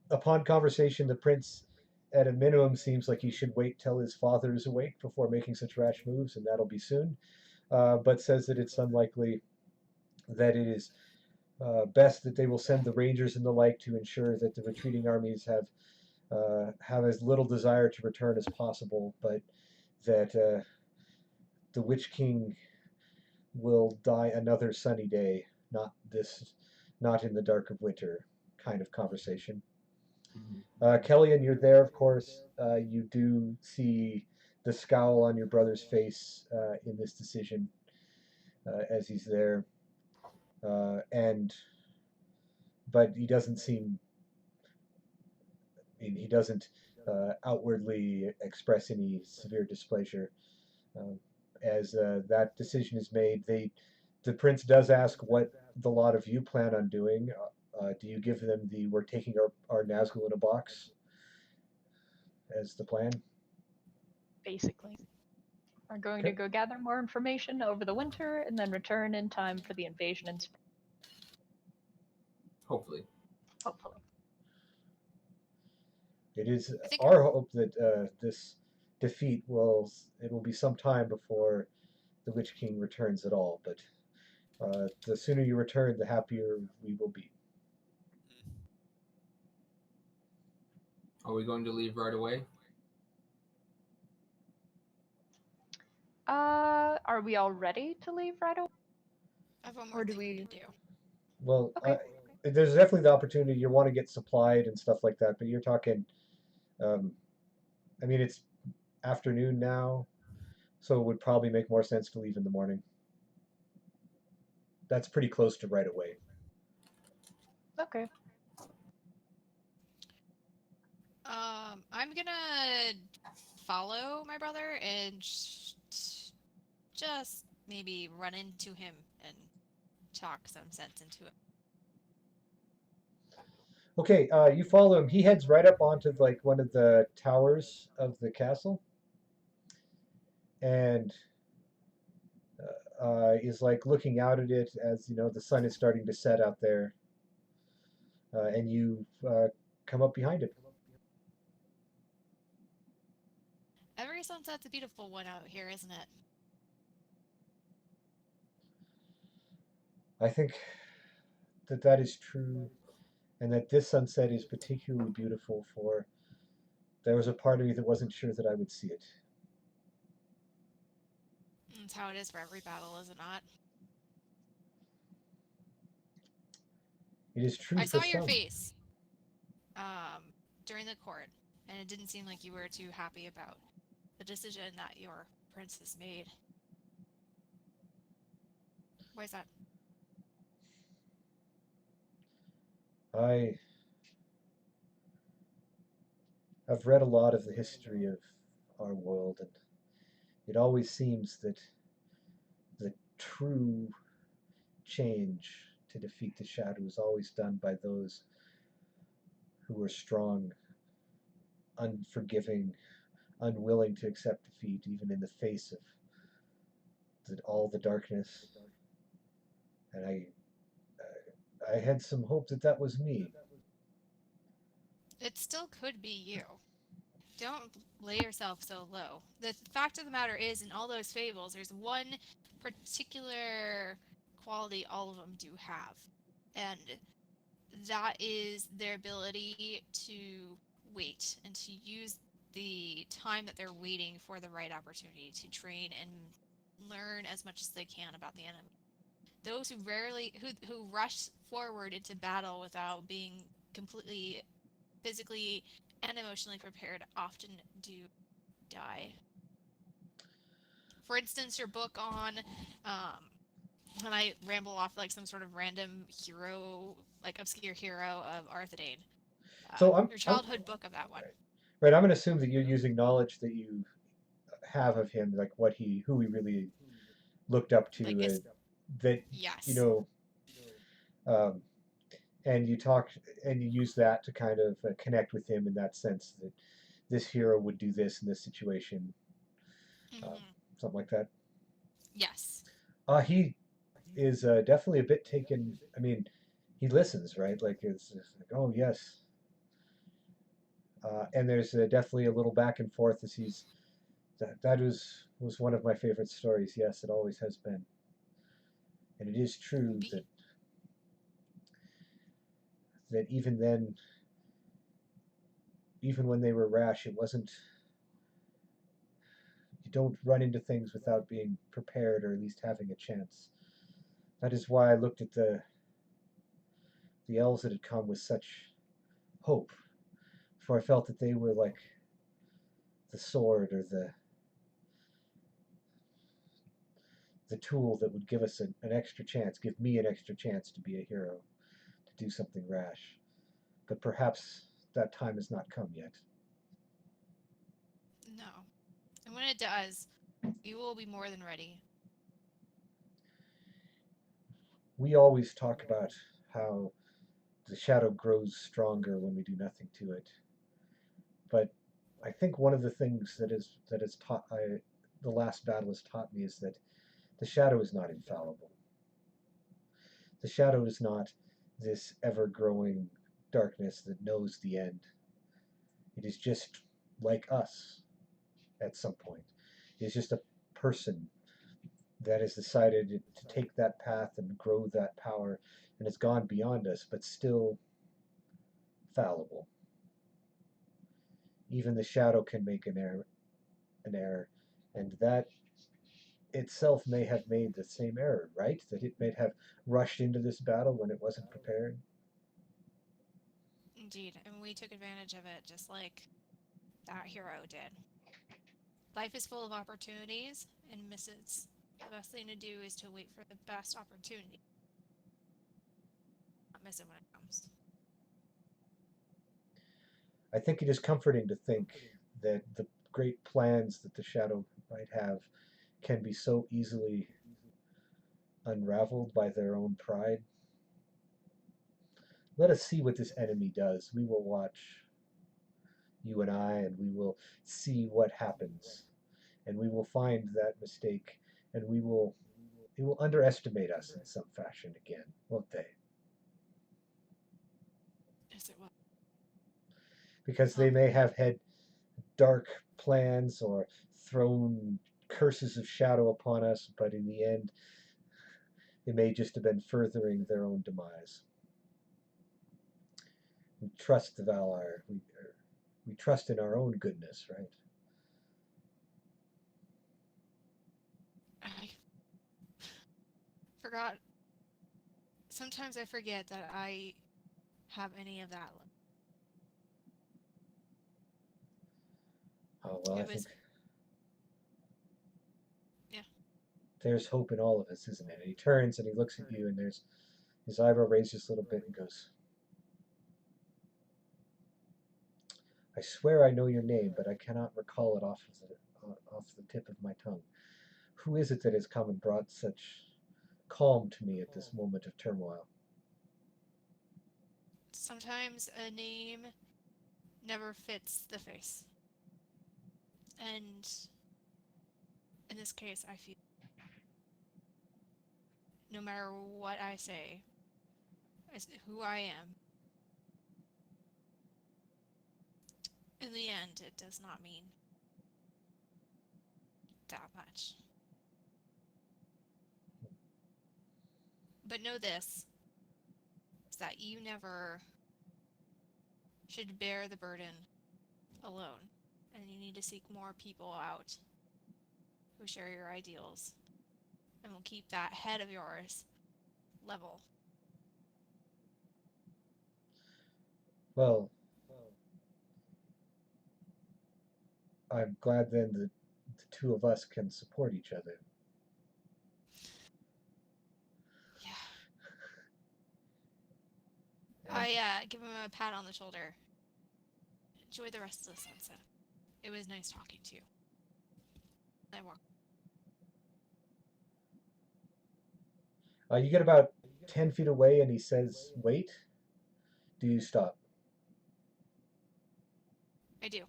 Upon conversation, the prince, at a minimum, seems like he should wait till his father is awake before making such rash moves, and that'll be soon. But says that it's unlikely that it is best that they will send the rangers and the like to ensure that the retreating armies have as little desire to return as possible, but that the Witch King will die another sunny day, not in the dark of winter kind of conversation. Kellyan, you're there, of course. You do see the scowl on your brother's face in this decision as he's there, but he doesn't seem. I mean, he doesn't outwardly express any severe displeasure. As that decision is made, the prince does ask what the lot of you plan on doing. Do you give them the "we're taking our Nazgul in a box" as the plan? Basically. We're going to go gather more information over the winter and then return in time for the invasion in spring. Hopefully. Hopefully. It is I think our hope that this defeat will be some time before the Witch King returns at all. But the sooner you return, the happier we will be. Are we going to leave right away? Are we all ready to leave right away? I have one Or more do thing we- to do. Well, Okay. there's definitely the opportunity you want to get supplied and stuff like that, but you're talking Um, I mean, it's afternoon now, so it would probably make more sense to leave in the morning. That's pretty close to right away. Okay. I'm gonna follow my brother and just maybe run into him and talk some sense into it. Okay, you follow him. He heads right up onto like one of the towers of the castle, and is like looking out at it as you know the sun is starting to set out there, and you come up behind him. Every sunset's a beautiful one out here, isn't it? I think that that is true, and that this sunset is particularly beautiful. For there was a part of me that wasn't sure that I would see it. That's how it is for every battle, is it not? It is true I for saw your some. face during the court, and it didn't seem like you were too happy about the decision that your princess made. Why is that? I have read a lot of the history of our world, and it always seems that the true change to defeat the shadow is always done by those who are strong, unforgiving, unwilling to accept defeat, even in the face of all the darkness. And I had some hope that that was me. It still could be you. Don't lay yourself so low. The fact of the matter is, in all those fables, there's one particular quality all of them do have. And that is their ability to wait and to use the time that they're waiting for the right opportunity to train and learn as much as they can about the enemy. Those who rarely who rush forward into battle without being completely physically and emotionally prepared often do die. For instance, your book on and I ramble off like some sort of random hero, like obscure hero of Arthedain. So Your I'm childhood book of that one. right. I'm going to assume that you're using knowledge that you have of him, like what he, who he really looked up Like to, it's that you yes. know, um, and you talk and you use that to kind of connect with him in that sense that this hero would do this in this situation, um, Hmm. something like that. Yes. He is definitely a bit taken. I mean, he listens, right? Like it's like, oh yes, and there's definitely a little back and forth as he's that was one of my favorite stories. Yes, it always has been, and it is true Be that even then, even when they were rash, it wasn't. You don't run into things without being prepared or at least having a chance. That is why I looked at the elves that had come with such hope, for I felt that they were like the sword or the tool that would give us an extra chance, give me an extra chance to be a hero, to do something rash. But perhaps that time has not come yet. no. And when it does, you will be more than ready. We always talk about how the shadow grows stronger when we do nothing to it. But I think one of the things that has taught the last battle has taught me is that the shadow is not infallible. The shadow is not this ever-growing darkness that knows the end. It is just like us at some point. It is just a person that has decided to take that path and grow that power and has gone beyond us, but still fallible. Even the shadow can make an error, and that itself may have made the same error, right? That it may have rushed into this battle when it wasn't prepared. Indeed. And we took advantage of it just like that hero did. Life is full of opportunities and misses. The best thing to do is to wait for the best opportunity. Not miss it when it comes. I think it is comforting to think that the great plans that the Shadow might have can be so easily unraveled by their own pride. Let us see what this enemy does. We will watch, you and I, and we will see what happens. And we will find that mistake, and they will underestimate us in some fashion again, won't they? Yes, it will. Because they may have had dark plans or thrown curses of shadow upon us, but in the end, it may just have been furthering their own demise. We trust the Valar. We trust in our own goodness, right? I forgot. Sometimes I forget that I have any of that. Oh, well, I think Yeah. there's hope in all of us, isn't it? And he turns and he looks at you, and there's his eyebrow raised just a little bit and goes, I swear I know your name, but I cannot recall it off the tip of my tongue. Who is it that has come and brought such calm to me at this moment of turmoil? Sometimes a name never fits the face. And in this case, I feel no matter what I say, as who I am, in the end, it does not mean that much. But know this, is that you never should bear the burden alone. And you need to seek more people out who share your ideals and will keep that head of yours level. Well, I'm glad then that the two of us can support each other. Yeah. And I give him a pat on the shoulder. Enjoy the rest of the sunset. It was nice talking to you. I walk. you get about 10 feet away, and he says, wait. Do you stop? I do.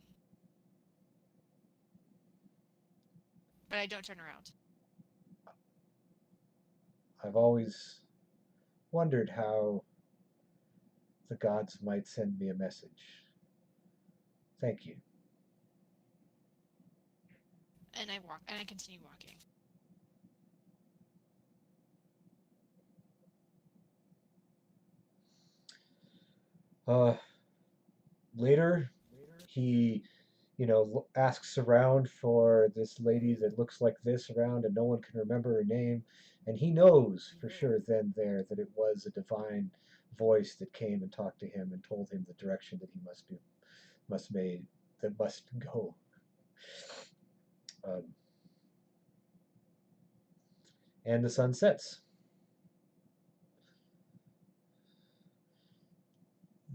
But I don't turn around. I've always wondered how the gods might send me a message. Thank you. And I walk, and I continue walking. Later, he, asks around for this lady that looks like this around, and no one can remember her name. And he knows for sure then there that it was a divine voice that came and talked to him and told him the direction that he must go. Um, and the sun sets.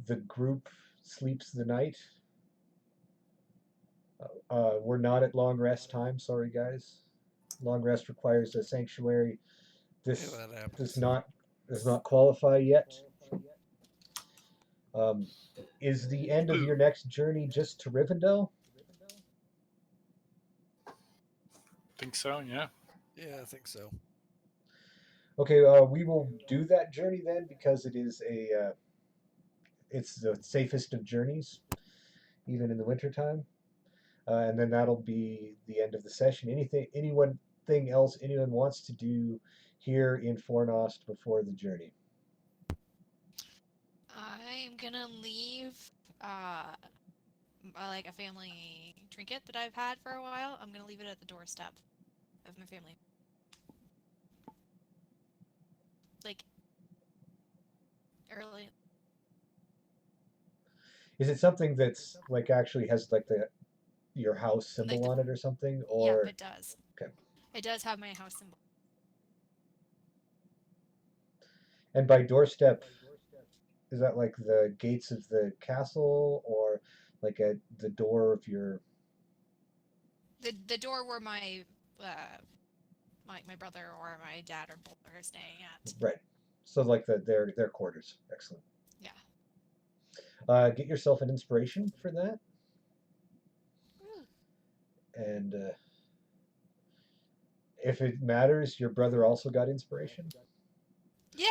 The group sleeps the night. We're not at long rest time. Sorry, guys. Long rest requires a sanctuary. This Yeah, that happens. does not qualify yet. Is the end of your next journey just to Rivendell? Think so, yeah. Yeah, I think so. Okay, we will do that journey then because it is it's the safest of journeys, even in the wintertime. And then that'll be the end of the session. Anything else anyone wants to do here in Fornost before the journey? I'm gonna leave, uh, like a family trinket that I've had for a while. I'm gonna leave it at the doorstep of my family. Like, early. Is it something that's like actually has like your house symbol on it or something? Or Yep, it does. Okay. It does have my house symbol. And by doorstep, is that like the gates of the castle, or like at the door of your? The door where my my brother or my dad or both are staying at. Right. So like their quarters. Excellent. Yeah. Get yourself an inspiration for that, Woo. and if it matters, your brother also got inspiration. Yay!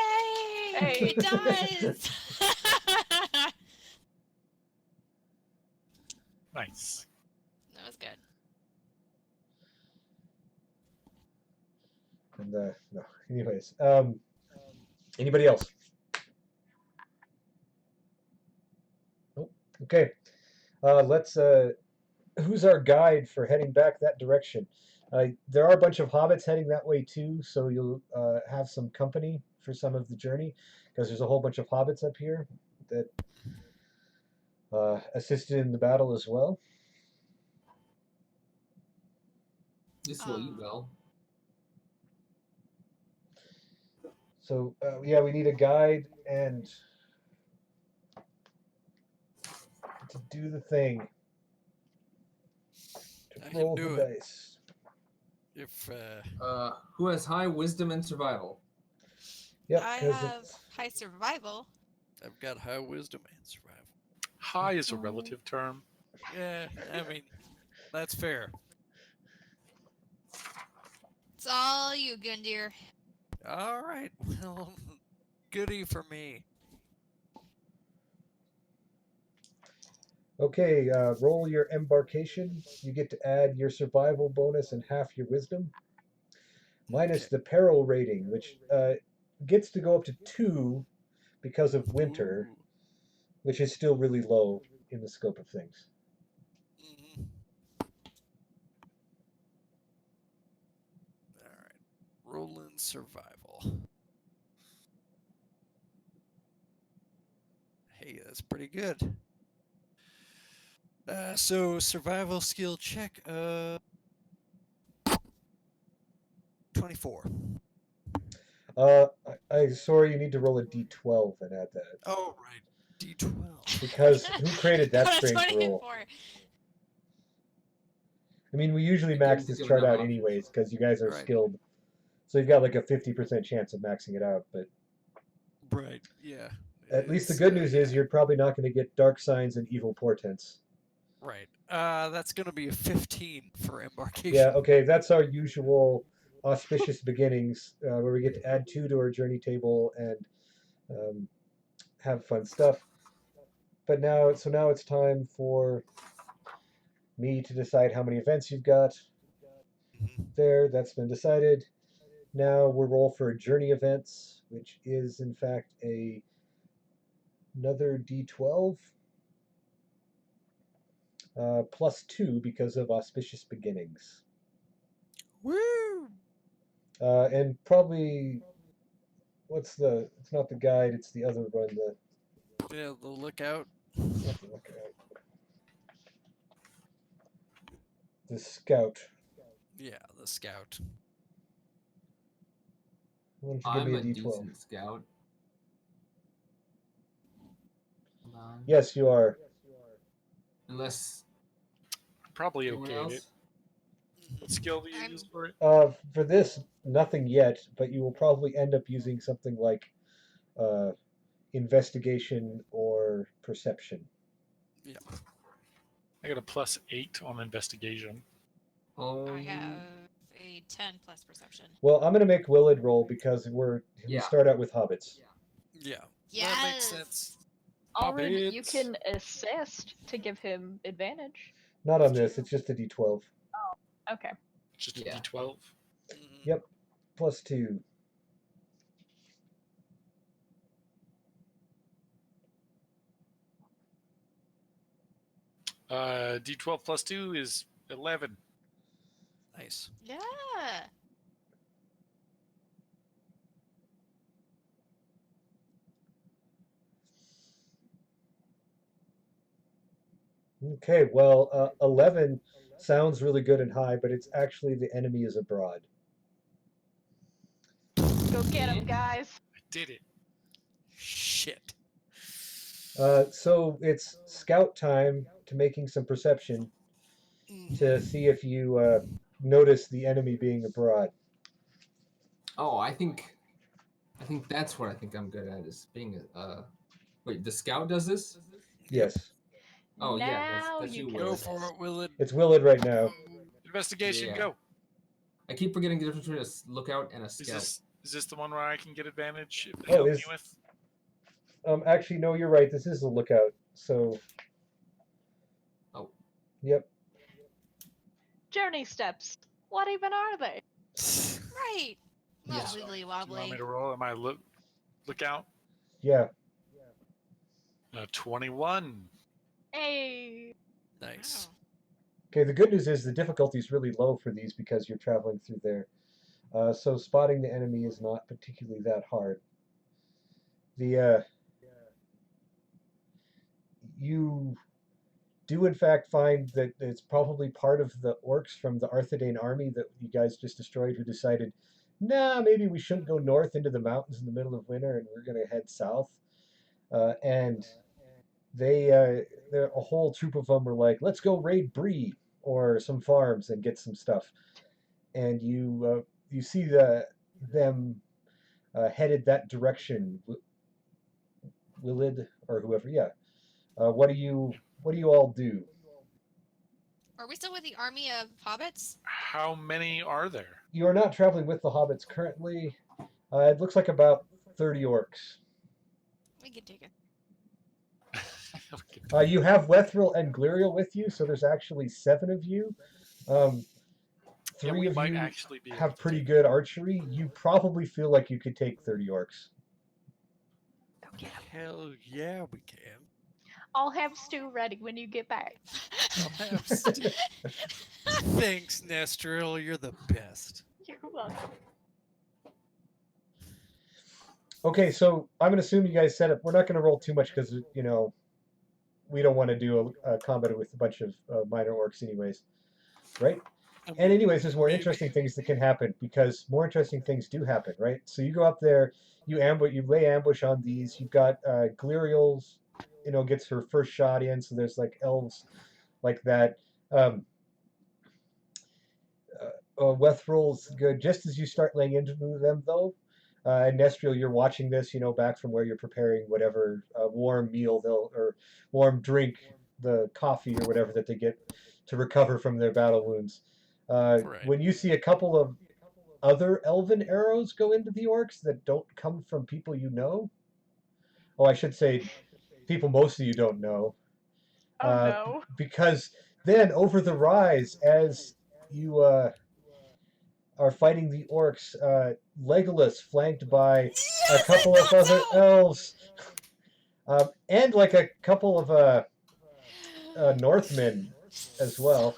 Hey. It does. Nice. That was good. And no. Anyways, anybody else? Nope. Okay. Let's. Who's our guide for heading back that direction? There are a bunch of hobbits heading that way too, so you'll have some company for some of the journey, because there's a whole bunch of hobbits up here that assisted in the battle as well. This will eat well. So yeah, we need a guide and to do the thing. To I can roll do the it. dice. If Who has high wisdom and survival? Yep, I 'cause have it's high survival. I've got high wisdom and survival. High is a relative term. Yeah, I mean, that's fair. It's all you, Gundir. All right, well, goody for me. okay. Roll your embarkation. You get to add your survival bonus and half your wisdom, minus Okay. the peril rating, which gets to go up to 2 because of winter, Ooh. which is still really low in the scope of things. Mhm. All right, rolling survival. Hey, that's pretty good. So survival skill check. 24. Sorry, you need to roll a d12 and add that, Oh right, D12. because who created that Got a strange rule? 24. I mean, we usually The max game's this given chart them out options. anyways, because you guys are Right. skilled. So you've got like a 50% chance of maxing it out. But Right. Yeah. at least the It's, good news is yeah. you're probably not going to get dark signs and evil portents. Right. That's gonna be a 15 for embarkation. Yeah, okay, that's our usual auspicious beginnings, where we get to add 2 to our journey table and have fun stuff. But now it's time for me to decide how many events you've got. Mhm. There, that's been decided. Now we'll roll for journey events, which is in fact another d12 plus 2 because of auspicious beginnings. Woo! And probably it's not the guide, it's the other one, Yeah, the lookout. the scout. Yeah, the scout. Why don't you give I'm me a a d12? decent scout. Hold on. Yes, you are. Unless Probably anyone okay. else. What skill do you I'm- use for it? For this, nothing yet, but you will probably end up using something like investigation or perception. Yeah. I got a +8 on investigation. Oh, I have a 10 plus perception. Well, I'm going to make Willard roll because we Yeah. start out with hobbits. Yeah. Yes. That makes sense. Already, you Hobbits. can assist to give him advantage. Not on this, it's just a d12. Okay. Just a Yeah. D12. Mhm. Yep, plus 2. D12 plus 2 is 11. Nice. Yeah. Okay, well, 11 sounds really good and high, but it's actually the enemy is abroad. Go get him, guys. I did it. Shit. So it's scout time to making some perception to see if you notice the enemy being abroad. Oh, I think that's what I think I'm good at is being a. Wait, the scout does this? Yep. Yes, Oh yeah, Now that's you you, can Go Willard. for assist. it, Willard. it's Willard right now. Investigation, Yeah. go. I keep forgetting the difference between a lookout and a Is scout. this the one where I can get advantage if they Oh, help me is with? actually no, you're right. This is a lookout. So, Oh, yep. Journey steps. What even are they? Right. Well, Yeah. wiggly Do you want me wobbly. to roll? Am I lookout? Yeah. 21. Hey. Nice. Wow. Okay, the good news is the difficulty is really low for these because you're traveling through there. So spotting the enemy is not particularly that hard. The you do in fact find that it's probably part of the orcs from the Arthidane army that you guys just destroyed who decided, nah, maybe we shouldn't go north into the mountains in the middle of winter and we're going to head south. And a whole troop of them were like, let's go raid Bree or some farms and get some stuff. And you see them headed that direction. Willid or whoever, yeah. What do you all do? Are we still with the army of hobbits? How many are there? You are not traveling with the hobbits currently. It looks like about 30 orcs. We can take it. You have Lethril and Gliriel with you, so there's actually 7 of you. Yeah, Three we of might you actually be able have to pretty take good archery. You probably feel like you could take 30 orcs. Go get him. Hell yeah, we can. I'll have stew ready when you get back. I'll have stew. Thanks, Nestril. You're the best. You're welcome. Okay, so I'm going to assume you guys set up. We're not going to roll too much because, we don't want to do a combat with a bunch of minor orcs anyways, right? I And mean, anyways, there's more maybe- interesting things that can happen because more interesting things do happen, right? So you go up there, you lay ambush on these. You've got Gliriel's, gets her first shot in. So there's like elves like that. Wethrill's good. Just as you start laying into them, though, and Nestriel, you're watching this, back from where you're preparing whatever warm meal or warm drink, the coffee or whatever that they get to recover from their battle wounds. Right. When you see a couple of other elven arrows go into the orcs that don't come from people you know, oh, I should say people most of you don't know, Oh no. because then over the rise as you are fighting the orcs, Legolas flanked by a couple of other elves, and like a couple of Northmen as well,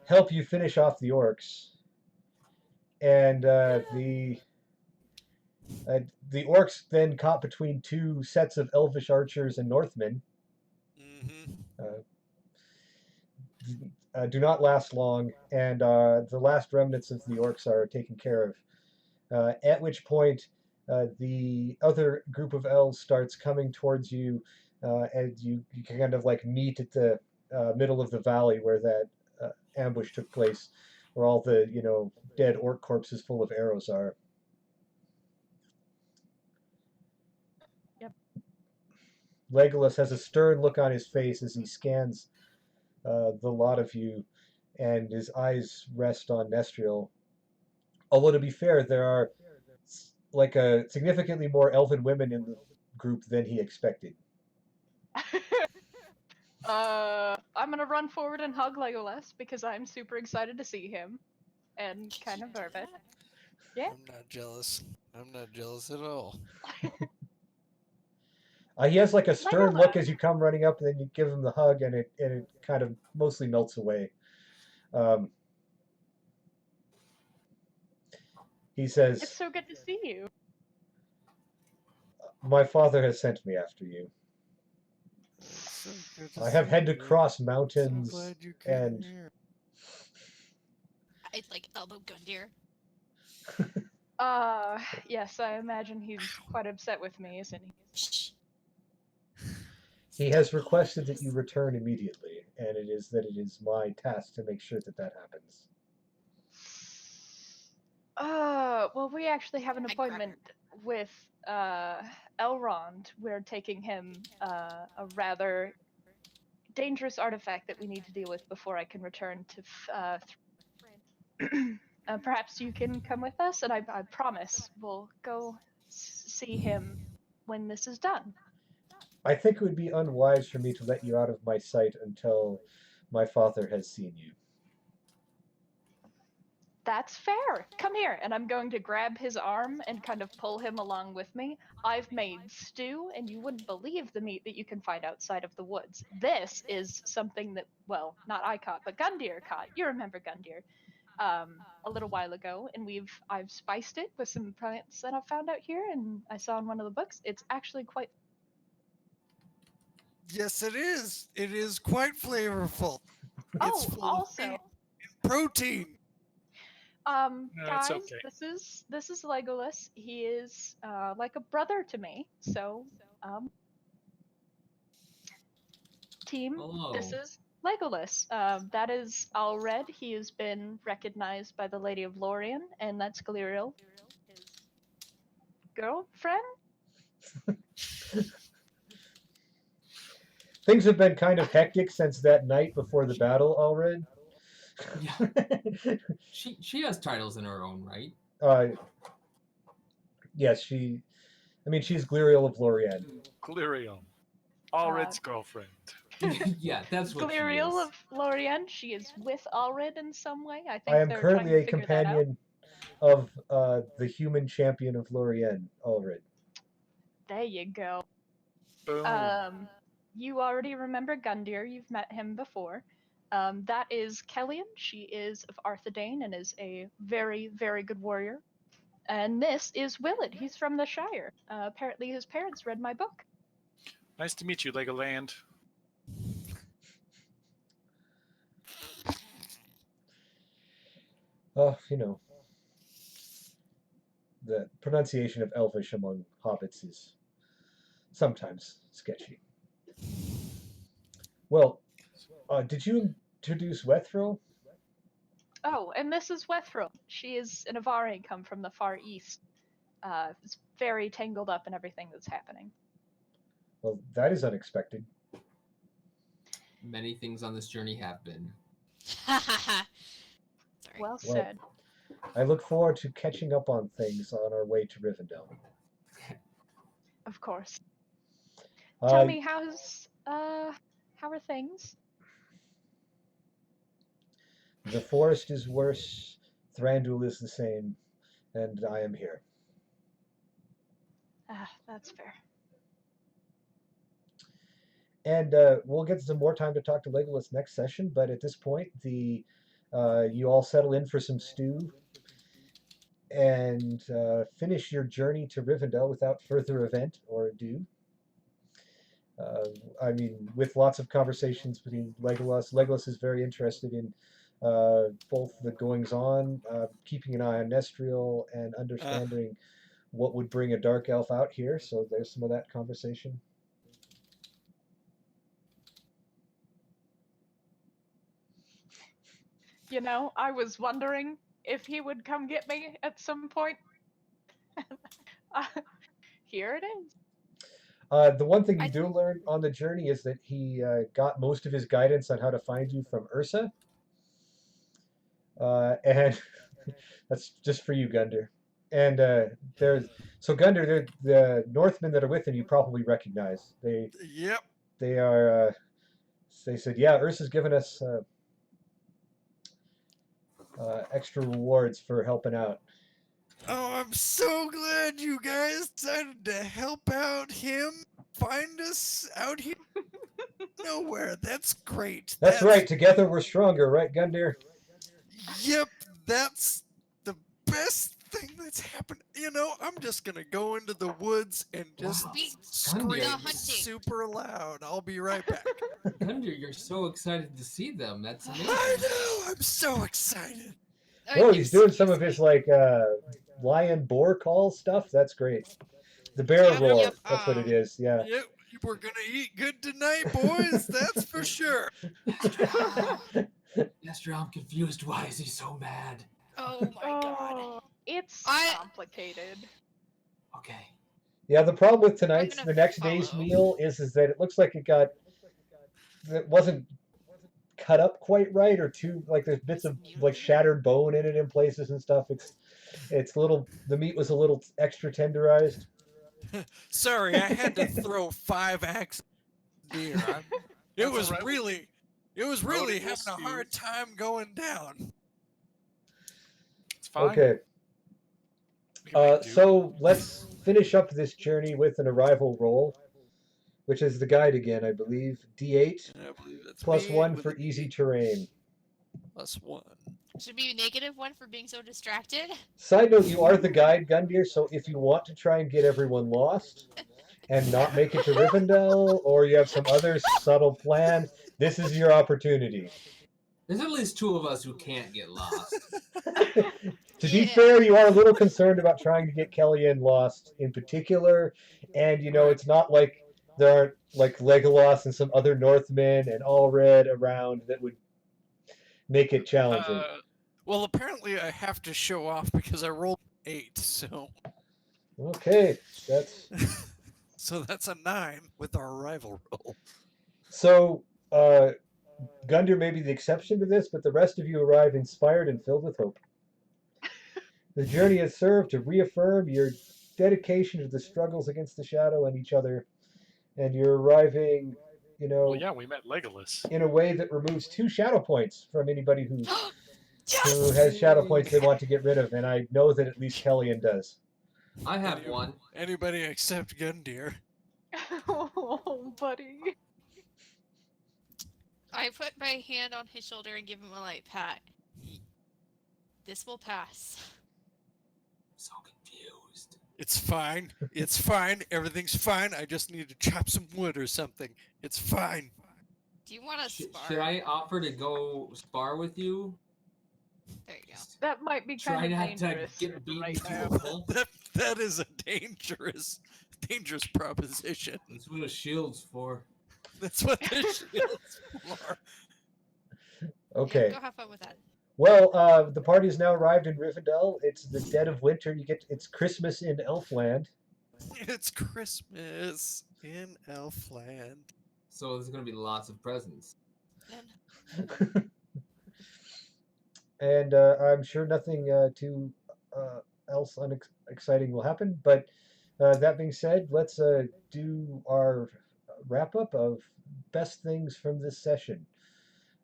help you finish off the orcs. And the orcs then caught between 2 sets of elvish archers and Northmen. Mm-hmm. Do not last long, and the last remnants of the orcs are taken care of. At which point, the other group of elves starts coming towards you, and you kind of like meet at the middle of the valley where that ambush took place, where all the dead orc corpses full of arrows are. Yep. Legolas has a stern look on his face as he scans the lot of you, and his eyes rest on Nestriel. Although to be fair, there are like a significantly more elven women in the group than he expected. I'm gonna run forward and hug Legolas because I'm super excited to see him, and kind of nervous. Yeah. I'm not jealous. I'm not jealous at all. He has like a stern look Legolas. as you come running up, and then you give him the hug, and it kind of mostly melts away. He says, It's so good to see you. "My father has sent me after you." So good to I have see had to you, Lady. cross So mountains glad you came and here. I'd like elbow Gundyr. Yes, I imagine he's quite upset with me, isn't he? Shh. he Stop has being requested that nice. you return immediately, and it is my task to make sure that that happens. Well, we actually have an I grab appointment with Elrond. We're taking him a rather dangerous artifact that we need to deal with before I can return to perhaps you can come with us, and I promise we'll go see him when this is done. I think it would be unwise for me to let you out of my sight until my father has seen you. That's fair. Come here. And I'm going to grab his arm and kind of pull him along with me. I've made stew, and you wouldn't believe the meat that you can find outside of the woods. This is something that, well, not I caught, but Gundyr caught. You remember Gundyr, a little while ago, and I've spiced it with some plants that I found out here, and I saw in one of the books. It's actually quite. Yes, it is. It is quite flavorful. It's Oh, full also, of protein. No, it's guys, okay. this is Legolas. He is like a brother to me. So, team, this Hello. is Legolas. That is Alred. He has been recognized by the Lady of Lorien, and that's Galerial, his girlfriend. Things have been kind of hectic since that night before the battle, Alred. Yeah, she has titles in her own right. Yes, she's Gliriel of Lorien. Glirium. Uh, Allred's girlfriend. Yeah, that's what she Galerial is. of Lorien. She is with Alred in some way. I I think am they're trying currently to a figure that out. companion of the human champion of Lorien, Alred. There you go. Boom. You already remember Gundyr. You've met him before. That is Kellyan. She is of Arthedain and is a very, very good warrior. And this is Willard. He's from the Shire. Apparently, his parents read my book. Nice to meet you, Legoland. Oh, the pronunciation of Elvish among hobbits is sometimes sketchy. Well, did you introduce Wethro? Oh, and this is Wethril. She is an Avari come from the Far East. Is very tangled up in everything that's happening. Well, that is unexpected. Many things on this journey have been. Sorry. Well Well, said. I look forward to catching up on things on our way to Rivendell. Of course. Tell Uh, me, how are things? the forest is worse, Thranduil is the same, and I am here. That's fair. And we'll get some more time to talk to Legolas next session, but at this point, you all settle in for some stew and finish your journey to Rivendell without further event or ado. With lots of conversations between Legolas. Legolas is very interested in both the goings on, keeping an eye on Nestriel, and understanding what would bring a dark elf out here. So there's some of that conversation. You know, I was wondering if he would come get me at some point. Here it is. The one thing you do learn on the journey is that he got most of his guidance on how to find you from Ursa. And that's just for you, Gunder. And Gunder, the Northmen that are with him, you probably recognize. Yep. They are. They said, "Yeah, Ursa's given us extra rewards for helping out." Oh, I'm so glad you guys decided to help out him. Find us out here nowhere. That's great. That's right. Together we're stronger, right, Gundir? Yep, that's the best thing that's happened. You know, I'm just gonna go into the woods and just Wow. scream The hunting. super loud. I'll be right back. Gundir, you're so excited to see them. That's amazing. I know. I'm so excited. Oh, he's doing some Excuse of his me. like lion boar call stuff. That's great. The bear Yep, roar. yep, That's what it is. Yeah. Yep, we're gonna eat good tonight, boys. That's for sure. Esther, I'm confused. Why is he so mad? Oh my god. Oh, it's I- complicated. Okay. Yeah. The problem with I'm tonight's, gonna the next day's follow. meal is that it looks like it wasn't cut up quite right, or too like there's bits of like shattered bone in it in places and stuff. It's the meat was a little extra tenderized. Sorry, I had to throw 5 axes deer. It That's was all right. really, Road having equals a hard speed. time going down. It's fine. Okay. We make do. So let's finish up this journey with an arrival roll, which is the guide again, I believe. D8 And I believe that's plus me 1 with for a easy D8 terrain. plus 1. Should be -1 for being so distracted. Side note, you are the guide, Gundir, so if you want to try and get everyone lost and not make it to Rivendell, or you have some other subtle plan, this is your opportunity. There's at least 2 of us who can't get lost. To be Yeah. fair, you are a little concerned about trying to get Kellyanne lost in particular, and Right. it's not like there aren't like Legolas and some other Northmen and Allred around that would make it challenging. Well, apparently I have to show off because I rolled 8, so Okay, that's that's a 9 with our arrival roll. so. Gundir may be the exception to this, but the rest of you arrive inspired and filled with hope. The journey has served to reaffirm your dedication to the struggles against the shadow and each other, and you're arriving, Well, yeah, we met Legolas. in a way that removes 2 shadow points from anybody who Yes! has shadow points they want to get rid of, and I know that at least Kellyanne does. I have one. Anybody except Gundir. Oh, buddy. I put my hand on his shoulder and give him a light pat. This will pass. So confused. It's fine. It's fine. Everything's fine. I just need to chop some wood or something. It's fine. Do you want to spar? Should I offer to go spar with you? There you go. That might be Try kind of not to dangerous get beaten right to now. a pulp. That is a dangerous proposition. That's what a shield's for. That's what this shield's for. Okay. Go have fun with that. Well, the party's now arrived in Rivendell. It's the dead of winter. It's Christmas in Elfland. It's Christmas in Elfland. So there's gonna be lots of presents. And I'm sure nothing too else exciting will happen. But that being said, let's do our wrap up of best things from this session.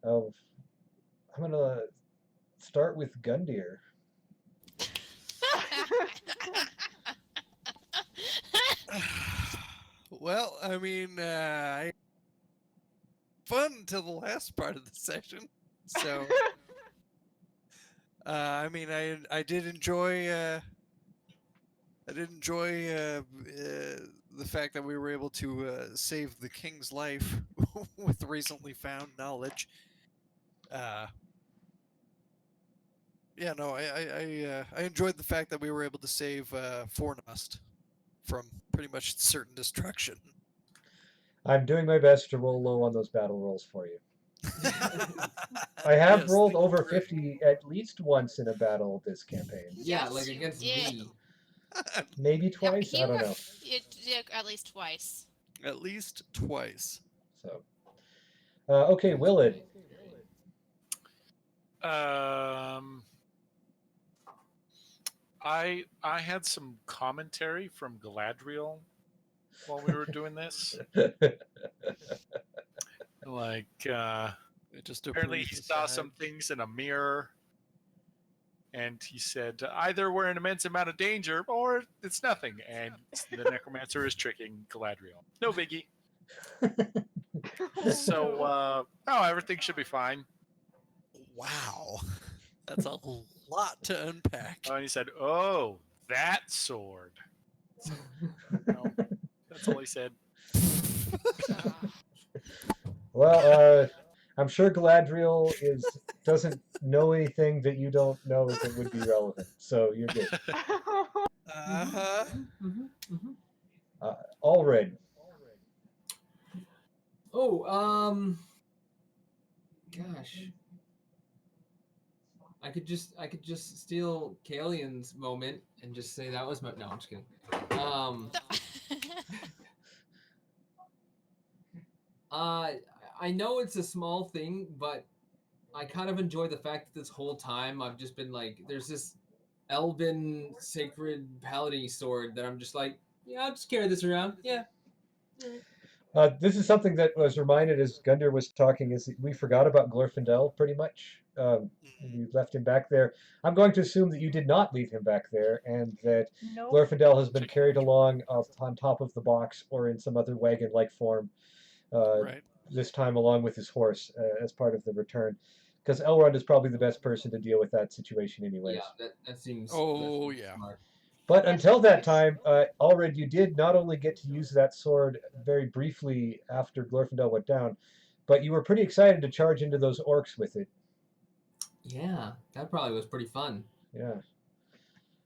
I'm gonna start with Gundir. Well, I mean, fun until the last part of the session. So, I mean, I did enjoy the fact that we were able to save the king's life with recently found knowledge. Yeah, no, I enjoyed the fact that we were able to save Fornost from pretty much certain destruction. I'm doing my best to roll low on those battle rolls for you. I have Yes, rolled thank you over very 50 at least once in a battle this campaign. Yeah, Yes, like you against did. me. Maybe twice? I don't know. At least twice. At least twice. So, okay, Willard. I had some commentary from Galadriel while we were doing this. Like, Just a apparently brief he saw aside. some things in a mirror, and he said either we're in immense amount of danger or it's nothing, and the necromancer is tricking Galadriel. No biggie. So, everything should be fine. Wow. That's a lot to unpack. Oh, and he said, "Oh, that sword." No, that's all he said. Well, I'm sure Galadriel doesn't know anything that you don't know that would be relevant, so you're good. Uh-huh. Allred. Oh, gosh. I could just steal Kalian's moment and just say that was my. No, I'm just kidding. I know it's a small thing, but I kind of enjoy the fact that this whole time I've just been like, there's this Elven sacred paladin sword that I'm just like, yeah, I'll just carry this around. Yeah. This is something that was reminded as Gundir was talking, is we forgot about Glorfindel pretty much. We left him back there. I'm going to assume that you did not leave him back there, and that Nope. Glorfindel has been carried along on top of the box or in some other wagon-like form, Right. this time along with his horse as part of the return. Because Elrond is probably the best person to deal with that situation anyways. Yeah, that seems. Oh, yeah. Smart. But Yes, until that please. time, Allred, you did not only get to use that sword very briefly after Glorfindel went down, but you were pretty excited to charge into those orcs with it. Yeah, that probably was pretty fun. Yeah.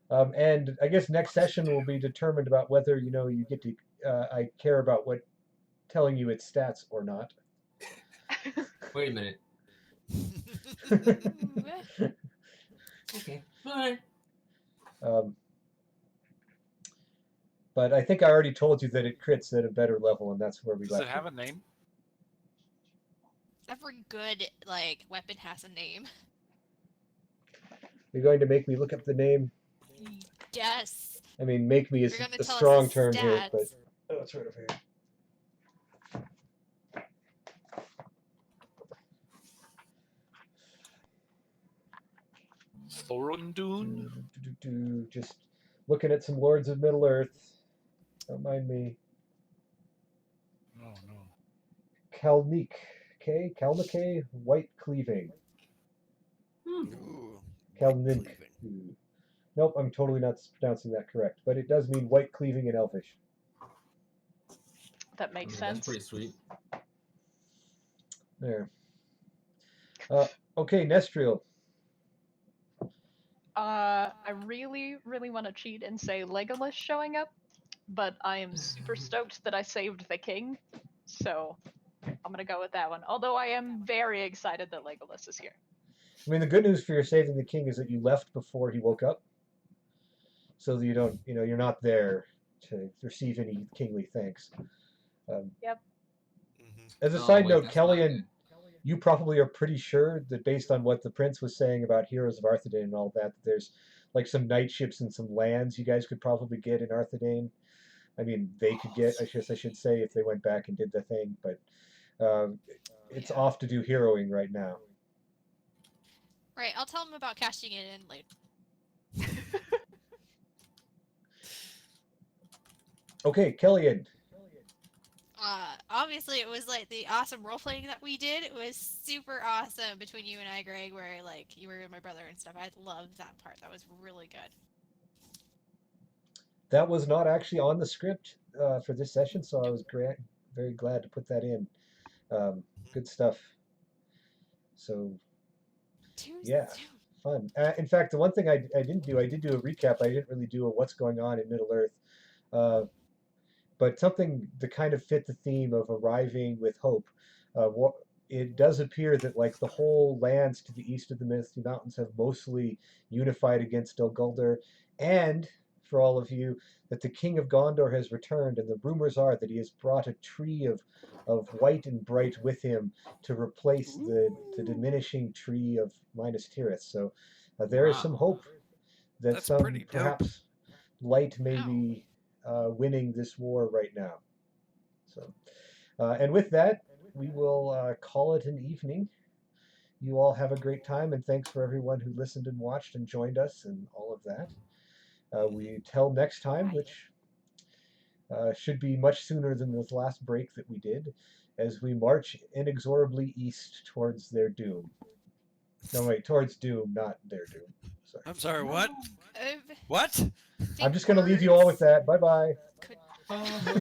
And I guess next session will be determined about whether you get to. I care about what telling you its stats or not. Wait a minute. Okay. All right. But I think I already told you that it crits at a better level, and that's where we Does left it have a name? Every good weapon has a name. You're going to make me look up the name. Yes. I mean, make me is You're gonna a tell us strong the term here, stats. but it's right over here. Thorundun? Just looking at some Lords of Middle Earth. Don't mind me. Oh no. Kalnik. Kalnike, White Cleaving. Ooh, Kalnink. cleaving. Nope, I'm totally not pronouncing that correct, but it does mean white cleaving in Elvish. That makes That's sense. pretty sweet. There. Okay, Nestriel. I really, really want to cheat and say Legolas showing up, but I am super stoked that I saved the king, so I'm gonna go with that one. Although I am very excited that Legolas is here. I mean, the good news for your saving the king is that you left before he woke up, so that you don't, you're not there to receive any kingly thanks. Yep. As a Oh, side wait, note, that's not Kellyan, good. you probably are pretty sure that based on what the prince was saying about Heroes of Arthedain and all that there's like some night ships and some lands you guys could probably get in Arthedain. I mean, they could get, I guess I should say, if they went back and did the thing, but it's Yeah. off to do heroing right now. Right, I'll tell him about cashing it in later. Okay, Kellyan. Obviously it was like the awesome role playing that we did. It was super awesome between you and I, Greg, where like you were my brother and stuff. I loved that part. That was really good. That was not actually on the script for this session, so I was very glad to put that in. Good stuff. So, yeah, fun. In fact, the one thing I didn't do, I did do a recap. I didn't really do a what's going on in Middle Earth. But something to kind of fit the theme of arriving with hope. It does appear that like the whole lands to the east of the Misty Mountains have mostly unified against Dol Guldur, and for all of you, that the King of Gondor has returned, and the rumors are that he has brought a tree of white and bright with him to replace the diminishing tree of Minas Tirith. So there is some hope that That's some pretty dope. perhaps light may Wow. be winning this war right now. So, and with that, we will call it an evening. You all have a great time, and thanks for everyone who listened and watched and joined us and all of that. We till next time, which should be much sooner than this last break that we did, as we march inexorably east towards their doom. No, wait, towards doom, not their doom. Sorry. I'm sorry, what? Uh, What? I'm just going to leave you all with that. Bye bye. Could Uh,